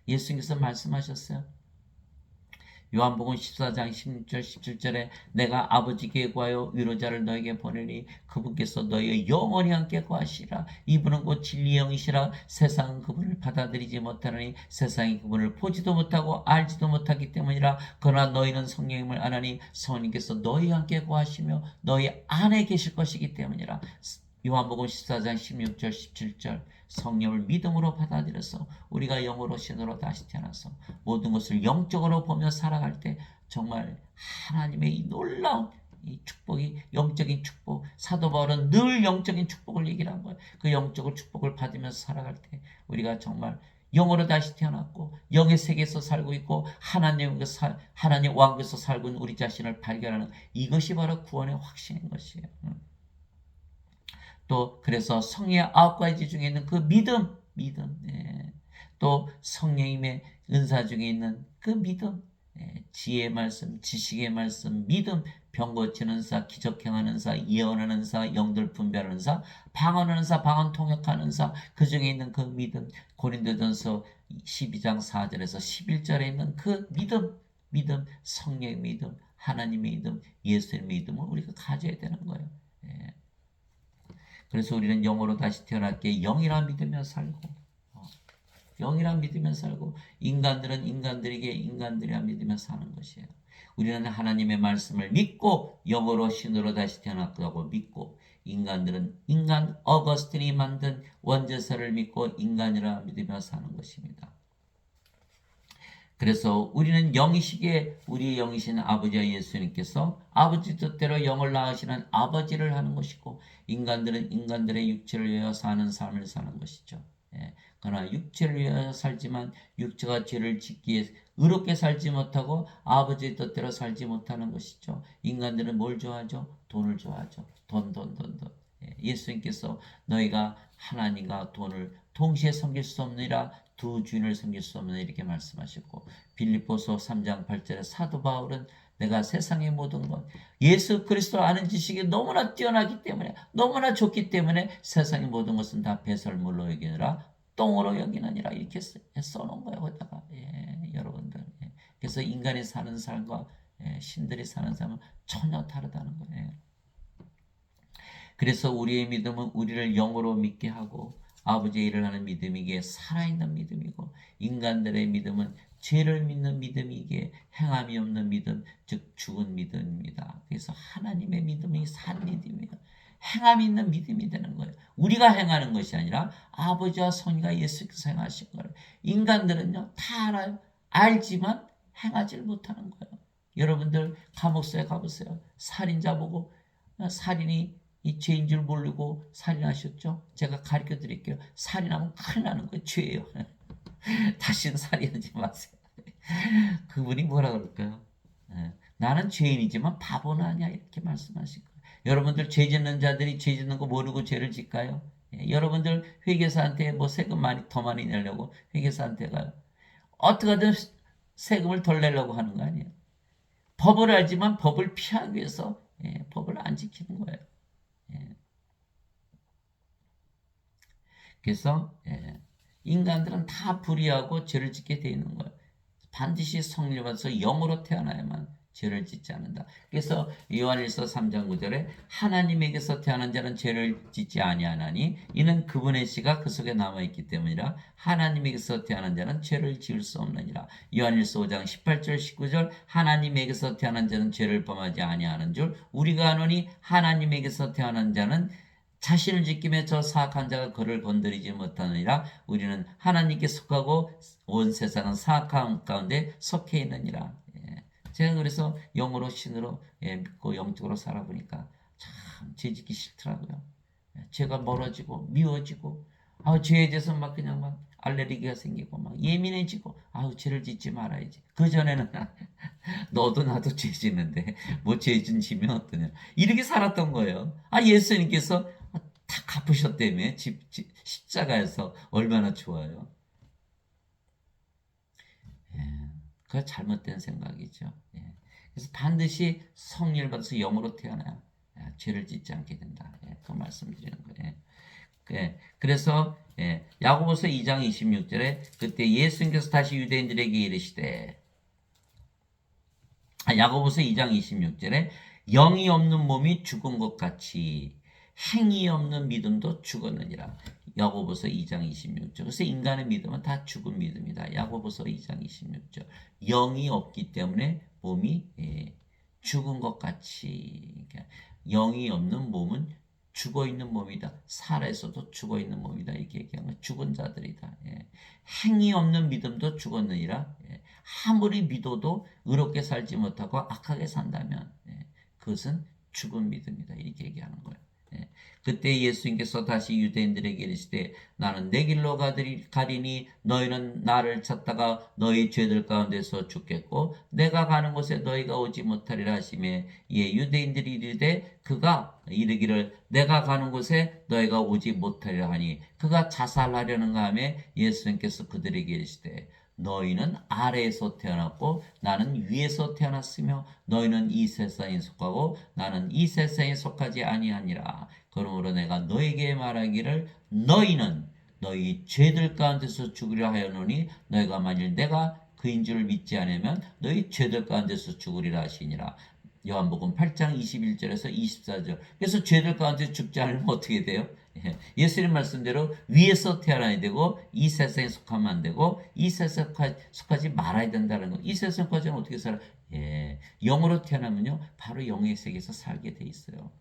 예수님께서 말씀하셨어요. 요한복음 14장 16절 17절에 내가 아버지께 구하여 위로자를 너에게 보내니 그분께서 너희의 영원히 함께 구하시라. 이분은 곧 진리의 영이시라. 세상은 그분을 받아들이지 못하느니 세상이 그분을 보지도 못하고 알지도 못하기 때문이라. 그러나 너희는 성령님을 아나니 성령님께서 너희와 함께 구하시며 너희 안에 계실 것이기 때문이라. 요한복음 14장 16절 17절 성령을 믿음으로 받아들여서 우리가 영으로 신으로 다시 태어나서 모든 것을 영적으로 보며 살아갈 때 정말 하나님의 이 놀라운 이 축복이 영적인 축복, 사도 바울은 늘 영적인 축복을 얘기를 한 거예요. 그 영적인 축복을 받으면서 살아갈 때 우리가 정말 영으로 다시 태어났고 영의 세계에서 살고 있고 하나님 왕국에서 살고 있는 우리 자신을 발견하는 이것이 바로 구원의 확신인 것이에요. 또 그래서 성령의 9가지 중에 있는 그 믿음, 또 성령님의 은사 중에 있는 그 믿음, 지혜의 말씀, 지식의 말씀, 믿음, 병 고치는 사, 기적 행하는 사, 예언하는 사, 영들 분별하는 사, 방언하는 사, 방언 통역하는 사, 그 중에 있는 그 믿음, 고린도전서 12장 4절에서 11절에 있는 그 믿음, 성령의 믿음, 하나님의 믿음, 예수의 믿음을 우리가 가져야 되는 거예요. 그래서 우리는 영으로 다시 태어났기에 영이라 믿으며 살고 영이라 믿으며 살고 인간들은 인간들이라 믿으며 사는 것이에요. 우리는 하나님의 말씀을 믿고 영으로 신으로 다시 태어났다고 믿고 인간들은 어거스틴이 만든 원죄서를 믿고 인간이라 믿으며 사는 것입니다. 그래서 우리는 영이시기에 우리의 영이신 아버지와 예수님께서 아버지 뜻대로 영을 낳으시는 아버지를 하는 것이고 인간들은 인간들의 육체를 위하여 사는 삶을 사는 것이죠. 그러나 육체를 위하여 살지만 육체가 죄를 짓기에 의롭게 살지 못하고 아버지의 뜻대로 살지 못하는 것이죠. 인간들은 뭘 좋아하죠? 돈을 좋아하죠. 돈. 예수님께서 너희가 하나님과 돈을 동시에 섬길 수 없느니라 두 주인을 섬길 수 없느냐 이렇게 말씀하셨고 빌립보서 3장 8절에 사도 바울은 내가 세상의 모든 것 예수 그리스도를 아는 지식이 너무나 뛰어나기 때문에 너무나 좋기 때문에 세상의 모든 것은 다 배설물로 여기느라 똥으로 여기느니라 이렇게 써놓은 거예요. 거기다가 여러분들 그래서 인간이 사는 삶과 신들이 사는 삶은 전혀 다르다는 거예요. 그래서 우리의 믿음은 우리를 영으로 믿게 하고 아버지의 일을 하는 믿음이기에 살아있는 믿음이고 인간들의 믿음은 죄를 믿는 믿음이기에 행함이 없는 믿음, 즉 죽은 믿음입니다. 그래서 하나님의 믿음이 산 믿음이에요. 행함이 있는 믿음이 되는 거예요. 우리가 행하는 것이 아니라 아버지와 성령과 예수께서 행하신 거예요. 인간들은요 다 알아요. 알지만 행하지 못하는 거예요. 여러분들 감옥소에 가보세요. 살인자 보고 살인이 이 죄인 줄 모르고 살인하셨죠? 제가 가르쳐 드릴게요. 살인하면 큰일 나는 거예요. 죄예요. 다시는 살인하지 마세요. 그분이 뭐라 그럴까요? 나는 죄인이지만 바보는 아니야 이렇게 말씀하실 거예요. 여러분들 죄 짓는 자들이 죄 짓는 거 모르고 죄를 짓까요? 여러분들 회계사한테 뭐 세금 더 많이 내려고 회계사한테 가요. 어떻게든 세금을 덜 내려고 하는 거 아니에요. 법을 알지만 법을 피하기 위해서 법을 안 지키는 거예요. 예. 그래서 인간들은 다 불의하고 죄를 짓게 돼 있는 거예요. 반드시 성령을 받아서 영으로 태어나야만 죄를 짓지 않는다. 그래서 요한일서 3장 9절에 하나님에게서 태어난 자는 죄를 짓지 아니하나니 이는 그분의 씨가 그 속에 남아있기 때문이라. 하나님에게서 태어난 자는 죄를 지을 수 없느니라. 요한일서 5장 18절 19절 하나님에게서 태어난 자는 죄를 범하지 아니하는 줄 우리가 아노니 하나님에게서 태어난 자는 자신을 지키며 저 사악한 자가 그를 건드리지 못하느니라. 우리는 하나님께 속하고 온 세상은 사악한 가운데 속해 있느니라. 제가 그래서 영으로 신으로 믿고 영적으로 살아보니까 참 죄 짓기 싫더라고요. 죄가 멀어지고 미워지고 죄에 대해서 막 그냥 막 알레르기가 생기고 막 예민해지고 죄를 짓지 말아야지. 그 전에는 너도 나도 죄 짓는데 뭐 죄 짓으면 어떠냐 이렇게 살았던 거예요. 예수님께서 다 갚으셨다며 십자가에서 얼마나 좋아요. 그게 잘못된 생각이죠. 그래서 반드시 성령을 받아서 영으로 태어나야 죄를 짓지 않게 된다. 그 말씀드리는 거예요. 그래서 야고보서 2장 26절에 그때 예수님께서 다시 유대인들에게 이르시되 야고보서 2장 26절에 영이 없는 몸이 죽은 것 같이 행위 없는 믿음도 죽었느니라. 야고보서 2장 26절. 그래서 인간의 믿음은 다 죽은 믿음이다. 야고보서 2장 26절. 영이 없기 때문에 몸이 죽은 것 같이. 영이 없는 몸은 죽어 있는 몸이다. 살아있어도 죽어 있는 몸이다. 이렇게 얘기하면 죽은 자들이다. 행위 없는 믿음도 죽었느니라. 아무리 믿어도 의롭게 살지 못하고 악하게 산다면 그것은 죽은 믿음이다. 이렇게 얘기하는 거예요. 그때 예수님께서 다시 유대인들에게 이르시되 나는 내 길로 가리니 너희는 나를 찾다가 너희 죄들 가운데서 죽겠고 내가 가는 곳에 너희가 오지 못하리라 하시매 유대인들이 이르되 그가 이르기를 내가 가는 곳에 너희가 오지 못하리라 하니 그가 자살하려는가 하며 예수님께서 그들에게 이르시되 너희는 아래에서 태어났고 나는 위에서 태어났으며 너희는 이 세상에 속하고 나는 이 세상에 속하지 아니하니라. 그러므로 내가 너에게 말하기를 너희는 너희 죄들 가운데서 죽으려 하였노니 너희가 만일 내가 그인 줄 믿지 않으면 너희 죄들 가운데서 죽으리라 하시니라. 요한복음 8장 21절에서 24절. 그래서 죄들 가운데 죽지 않으면 어떻게 돼요? 예수님 말씀대로 위에서 태어나야 되고 이 세상에 속하면 안 되고 이 세상에 속하지 말아야 된다는 거. 이 세상에 속하지는 어떻게 살아? 영으로 태어나면요 바로 영의 세계에서 살게 돼 있어요.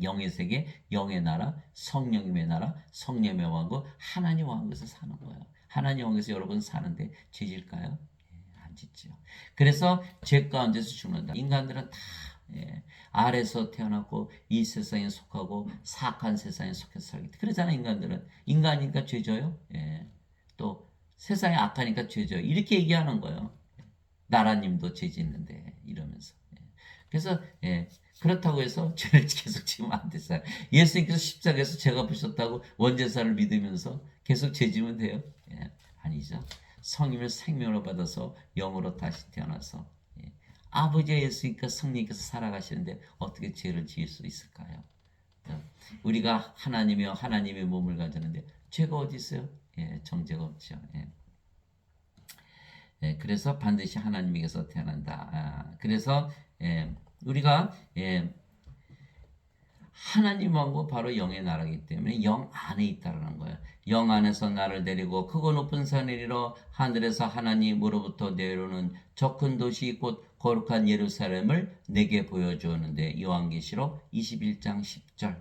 영의 세계, 영의 나라, 성령님의 나라, 성령의 왕국, 하나님 왕국에서 사는 거예요. 하나님 왕국에서 여러분 사는데 죄질까요? 안 짓죠. 그래서 죄 가운데서 죽는다. 인간들은 다 아래서 태어났고 이 세상에 속하고 사악한 세상에 속해서 살기 때문에 그러잖아. 인간들은 인간이니까 죄져요. 또 세상에 악하니까 죄져요. 이렇게 얘기하는 거예요. 나라님도 죄 짓는데 이러면서. 그래서 그렇다고 해서 죄를 계속 지으면 안 되잖아요. 예수님께서 십자가에서 죄가 부셨다고 원죄사를 믿으면서 계속 죄 지면 돼요? 아니죠. 성령을 생명으로 받아서 영으로 다시 태어나서 아버지와 예수님과 성령께서 살아가시는데 어떻게 죄를 지을 수 있을까요? 우리가 하나님이여 하나님의 몸을 가졌는데 죄가 어디 있어요? 정죄가 없죠. 그래서 반드시 하나님에게서 태어난다. 그래서 우리가 하나님 왕국 바로 영의 나라이기 때문에 영 안에 있다라는 거예요. 영 안에서 나를 데리고 크고 높은 산에 이르러 하늘에서 하나님으로부터 내려오는 저 큰 도시 곧 거룩한 예루살렘을 내게 보여주었는데 요한계시록 21장 10절.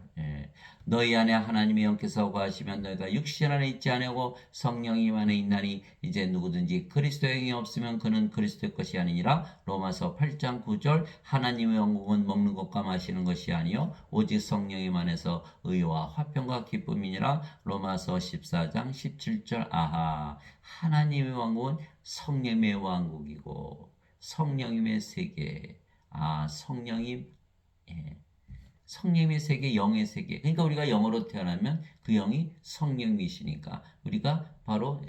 너희 안에 하나님의 영께서 거하시면 너희가 육신 안에 있지 아니하고 성령님 안에 있나니 이제 누구든지 그리스도의 영이 없으면 그는 그리스도의 것이 아니니라. 로마서 8장 9절. 하나님의 왕국은 먹는 것과 마시는 것이 아니요 오직 성령님 안에서 의와 화평과 기쁨이니라. 로마서 14장 17절. 아하, 하나님의 왕국은 성령의 왕국이고 성령님의 세계. 성령님, 성령의 세계, 영의 세계. 그러니까 우리가 영으로 태어나면 그 영이 성령이시니까 우리가 바로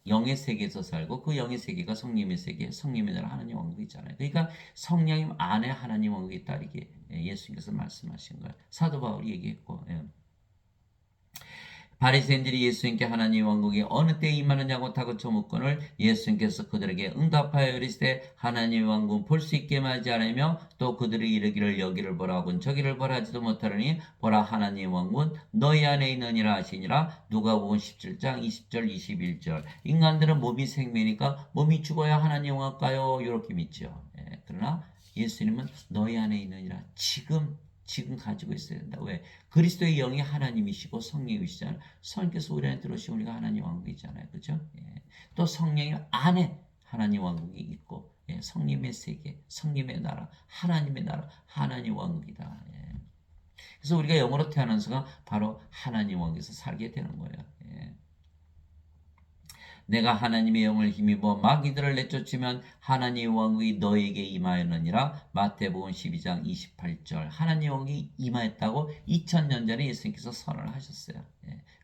영의 세계에서 살고 그 영의 세계가 성령의 세계, 성령의 나라 하나님 왕국이잖아요. 그러니까 성령 안에 하나님 왕국이 있다 이게 예수님께서 말씀하신 거예요. 사도 바울이 얘기했고 바리새인들이 예수님께 하나님 왕국이 어느 때에 임하느냐고 다그쳐 묻거늘 예수님께서 그들에게 응답하여 이르시되 하나님 왕국 볼 수 있게 하지 않으며 또 그들이 이르기를 여기를 보라 하곤 저기를 보라 하지도 못하느니 보라 하나님 왕국은 너희 안에 있느니라 하시니라. 누가복음 17장 20절 21절. 인간들은 몸이 생명이니까 몸이 죽어야 하나님 왕국가요 이렇게 믿죠. 그러나 예수님은 너희 안에 있느니라. 지금 가지고 있어야 된다. 왜? 그리스도의 영이 하나님이시고 성령이시잖아요. 성령께서 우리 안에 들어오시면 우리가 하나님 왕국이잖아요. 그죠? 또 성령이 안에 하나님 왕국이 있고 성님의 세계, 성님의 나라, 하나님 왕국이다. 그래서 우리가 영으로 태어난 순간 바로 하나님 왕국에서 살게 되는 거예요. 내가 하나님의 영을 힘입어 마귀들을 내쫓으면 하나님의 왕국이 너에게 임하였느니라. 마태복음 12장 28절. 하나님의 왕국이 임하였다고 2000년 전에 예수님께서 선언을 하셨어요.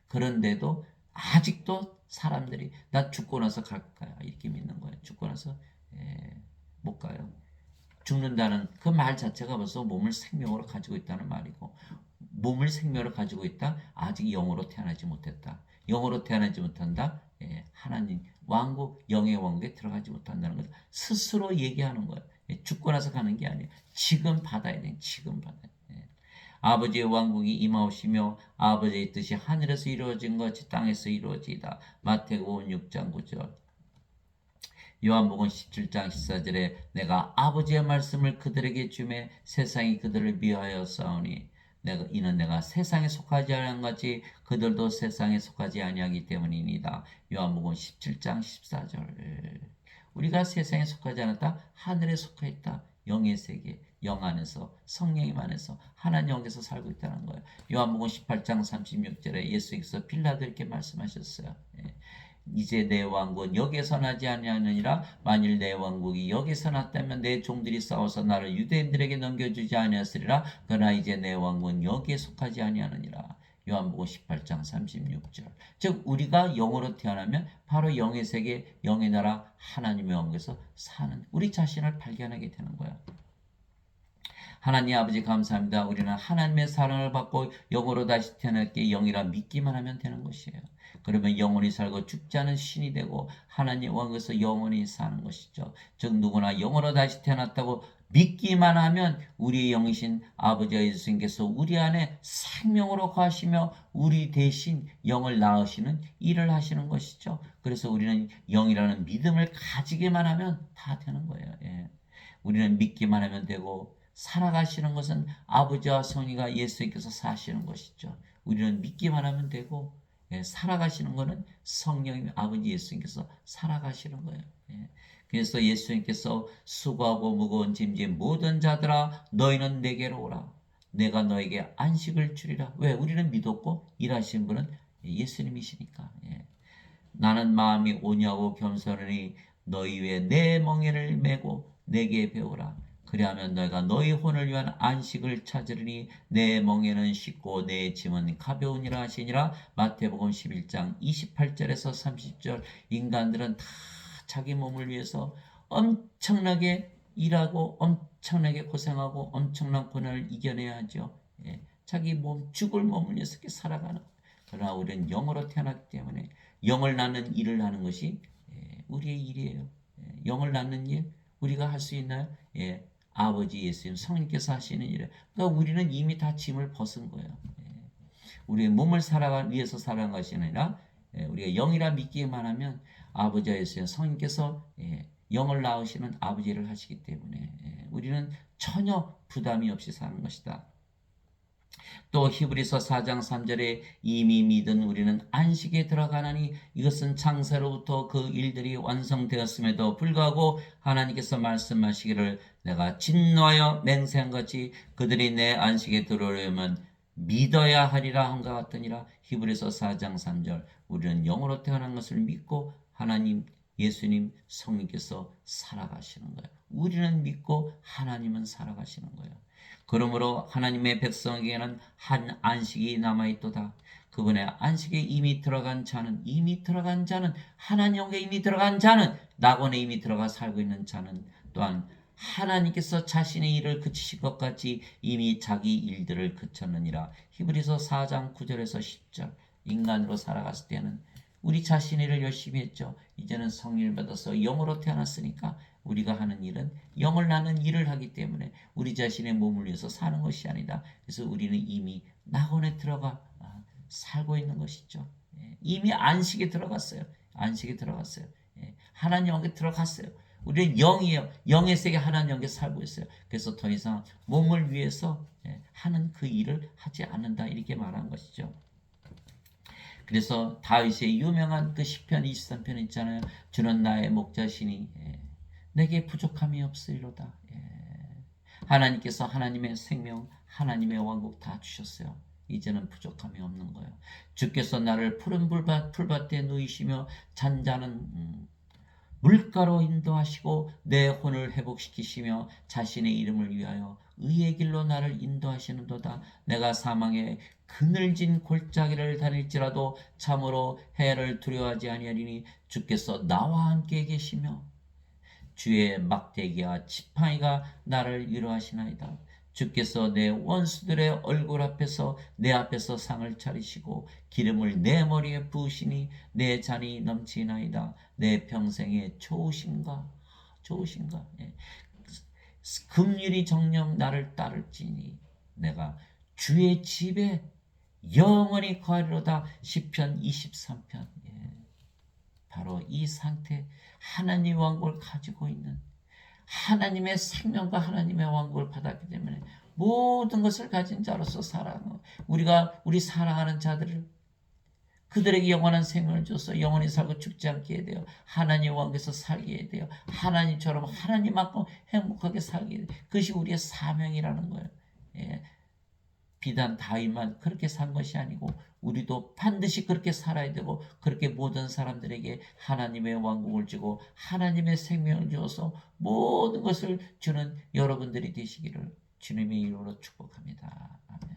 그런데도 아직도 사람들이 나 죽고 나서 갈까요? 이렇게 믿는 거예요. 죽고 나서 못 가요. 죽는다는 그 말 자체가 벌써 몸을 생명으로 가지고 있다는 말이고, 몸을 생명으로 가지고 있다? 아직 영으로 태어나지 못했다. 영으로 태어나지 못한다? 하나님 왕국, 영의 왕국에 들어가지 못한다는 것을 스스로 얘기하는 거예요. 죽고 나서 가는 게 아니에요. 지금 받아야 돼. 지금 받아야 돼. 아버지의 왕국이 임하오시며 아버지의 뜻이 하늘에서 이루어진 것이 땅에서 이루어지이다. 마태복음 6장 9절. 요한복음 17장 14절에 내가 아버지의 말씀을 그들에게 주매 세상이 그들을 미워하여 싸우니 이는 내가 세상에 속하지 아니한 같이 그들도 세상에 속하지 아니하기 때문이니이다. 요한복음 17장 14절. 우리가 세상에 속하지 않았다. 하늘에 속해 있다. 영의 세계, 영 안에서, 성령님 안에서, 하나님 영에서 살고 있다는 거예요. 요한복음 18장 36절에 예수께서 빌라도에게 말씀하셨어요. 이제 내 왕국은 여기에서 나지 아니하느니라. 만일 내 왕국이 여기서 났다면 내 종들이 싸워서 나를 유대인들에게 넘겨주지 아니하으리라. 그러나 이제 내 왕국은 여기에 속하지 아니하느니라. 요한복음 18장 36절. 즉 우리가 영으로 태어나면 바로 영의 세계, 영의 나라, 하나님의 왕국에서 사는 우리 자신을 발견하게 되는 거야. 하나님 아버지 감사합니다. 우리는 하나님의 사랑을 받고 영으로 다시 태어났기에 영이라 믿기만 하면 되는 것이에요. 그러면 영원히 살고 죽지 않은 신이 되고 하나님 왕국에서 영원히 사는 것이죠. 즉 누구나 영으로 다시 태어났다고 믿기만 하면 우리의 영이신 아버지 예수님께서 우리 안에 생명으로 거하시며 우리 대신 영을 낳으시는 일을 하시는 것이죠. 그래서 우리는 영이라는 믿음을 가지기만 하면 다 되는 거예요. 우리는 믿기만 하면 되고 살아가시는 것은 아버지와 성령과 예수님께서 사시는 것이죠. 우리는 믿기만 하면 되고 살아가시는 것은 성령님 아버지 예수님께서 살아가시는 거예요. 그래서 예수님께서 수고하고 무거운 짐진 모든 자들아 너희는 내게로 오라. 내가 너에게 안식을 주리라. 왜? 우리는 믿었고 일하신 분은 예수님이시니까. 나는 마음이 온유하고 겸손하니 너희 위에 내 멍에를 메고 내게 배우라. 그리하면 너희가 너희 혼을 위한 안식을 찾으리니 내 멍에는 쉽고 내 짐은 가벼우니라 하시니라. 마태복음 11장 28절에서 30절. 인간들은 다 자기 몸을 위해서 엄청나게 일하고 엄청나게 고생하고 엄청난 고난을 이겨내야 하죠. 자기 몸, 죽을 몸을 위해서 이렇게 살아가는. 그러나 우리는 영으로 태어났기 때문에 영을 낳는 일을 하는 것이 우리의 일이에요. 영을 낳는 일 우리가 할 수 있나요? 아버지 예수님 성령께서 하시는 일에 그러니까 우리는 이미 다 짐을 벗은 거예요. 우리의 몸을 위해서 살아간 것이 아니라 우리가 영이라 믿기만 하면 아버지 예수님 성령께서 영을 낳으시는 아버지를 하시기 때문에 우리는 전혀 부담이 없이 사는 것이다. 또 히브리서 4장 3절에 이미 믿은 우리는 안식에 들어가나니 이것은 창세로부터 그 일들이 완성되었음에도 불구하고 하나님께서 말씀하시기를 내가 진노하여 맹세한 것이 그들이 내 안식에 들어오려면 믿어야 하리라 한것 같으니라. 히브리서 4장 3절. 우리는 영으로 태어난 것을 믿고 하나님 예수님 성령께서 살아가시는 거예요. 우리는 믿고 하나님은 살아가시는 거예요. 그러므로 하나님의 백성에게는 한 안식이 남아있도다. 그분의 안식에 이미 들어간 자는 하나님 영에 이미 들어간 자는 낙원에 이미 들어가 살고 있는 자는 또한 하나님께서 자신의 일을 그치실 것 같이 이미 자기 일들을 그쳤느니라. 히브리서 4장 9절에서 10절. 인간으로 살아갔을 때는 우리 자신의 일을 열심히 했죠. 이제는 성령을 받아서 영으로 태어났으니까 우리가 하는 일은 영을 낳는 일을 하기 때문에 우리 자신의 몸을 위해서 사는 것이 아니다. 그래서 우리는 이미 낙원에 들어가 살고 있는 것이죠. 이미 안식에 들어갔어요. 안식에 들어갔어요. 하나님 영에 들어갔어요. 우리는 영이에요. 영의 세계 하나님 영에 살고 있어요. 그래서 더 이상 몸을 위해서 하는 그 일을 하지 않는다 이렇게 말한 것이죠. 그래서 다윗의 유명한 그 시편 23편 있잖아요. 주는 나의 목자시니 내게 부족함이 없으리로다. 하나님께서 하나님의 생명, 하나님의 왕국 다 주셨어요. 이제는 부족함이 없는 거예요. 주께서 나를 푸른 풀밭에 누이시며 잔잔한 물가로 인도하시고 내 혼을 회복시키시며 자신의 이름을 위하여 의의 길로 나를 인도하시는도다. 내가 사망의 그늘진 골짜기를 다닐지라도 참으로 해를 두려워하지 아니하리니 주께서 나와 함께 계시며 주의 막대기와 지팡이가 나를 위로하시나이다. 주께서 내 원수들의 얼굴 앞에서 내 앞에서 상을 차리시고 기름을 내 머리에 부으시니 내 잔이 넘치나이다. 내 평생의 좋으신가 긍휼이 정녕 나를 따를지니 내가 주의 집에 영원히 거하리로다. 시편 23편. 바로 이 상태, 하나님의 왕국을 가지고 있는, 하나님의 생명과 하나님의 왕국을 받았기 때문에 모든 것을 가진 자로서 살아가는, 우리 사랑하는 자들을 그들에게 영원한 생명을 줘서 영원히 살고 죽지 않게 해야 돼요. 하나님의 왕국에서 살게 해야 돼요. 하나님처럼 하나님만큼 행복하게 살게 해야 돼요. 그것이 우리의 사명이라는 거예요. 비단 다윗만 그렇게 산 것이 아니고 우리도 반드시 그렇게 살아야 되고, 그렇게 모든 사람들에게 하나님의 왕국을 주고 하나님의 생명을 주어서 모든 것을 주는 여러분들이 되시기를 주님의 이름으로 축복합니다. 아멘.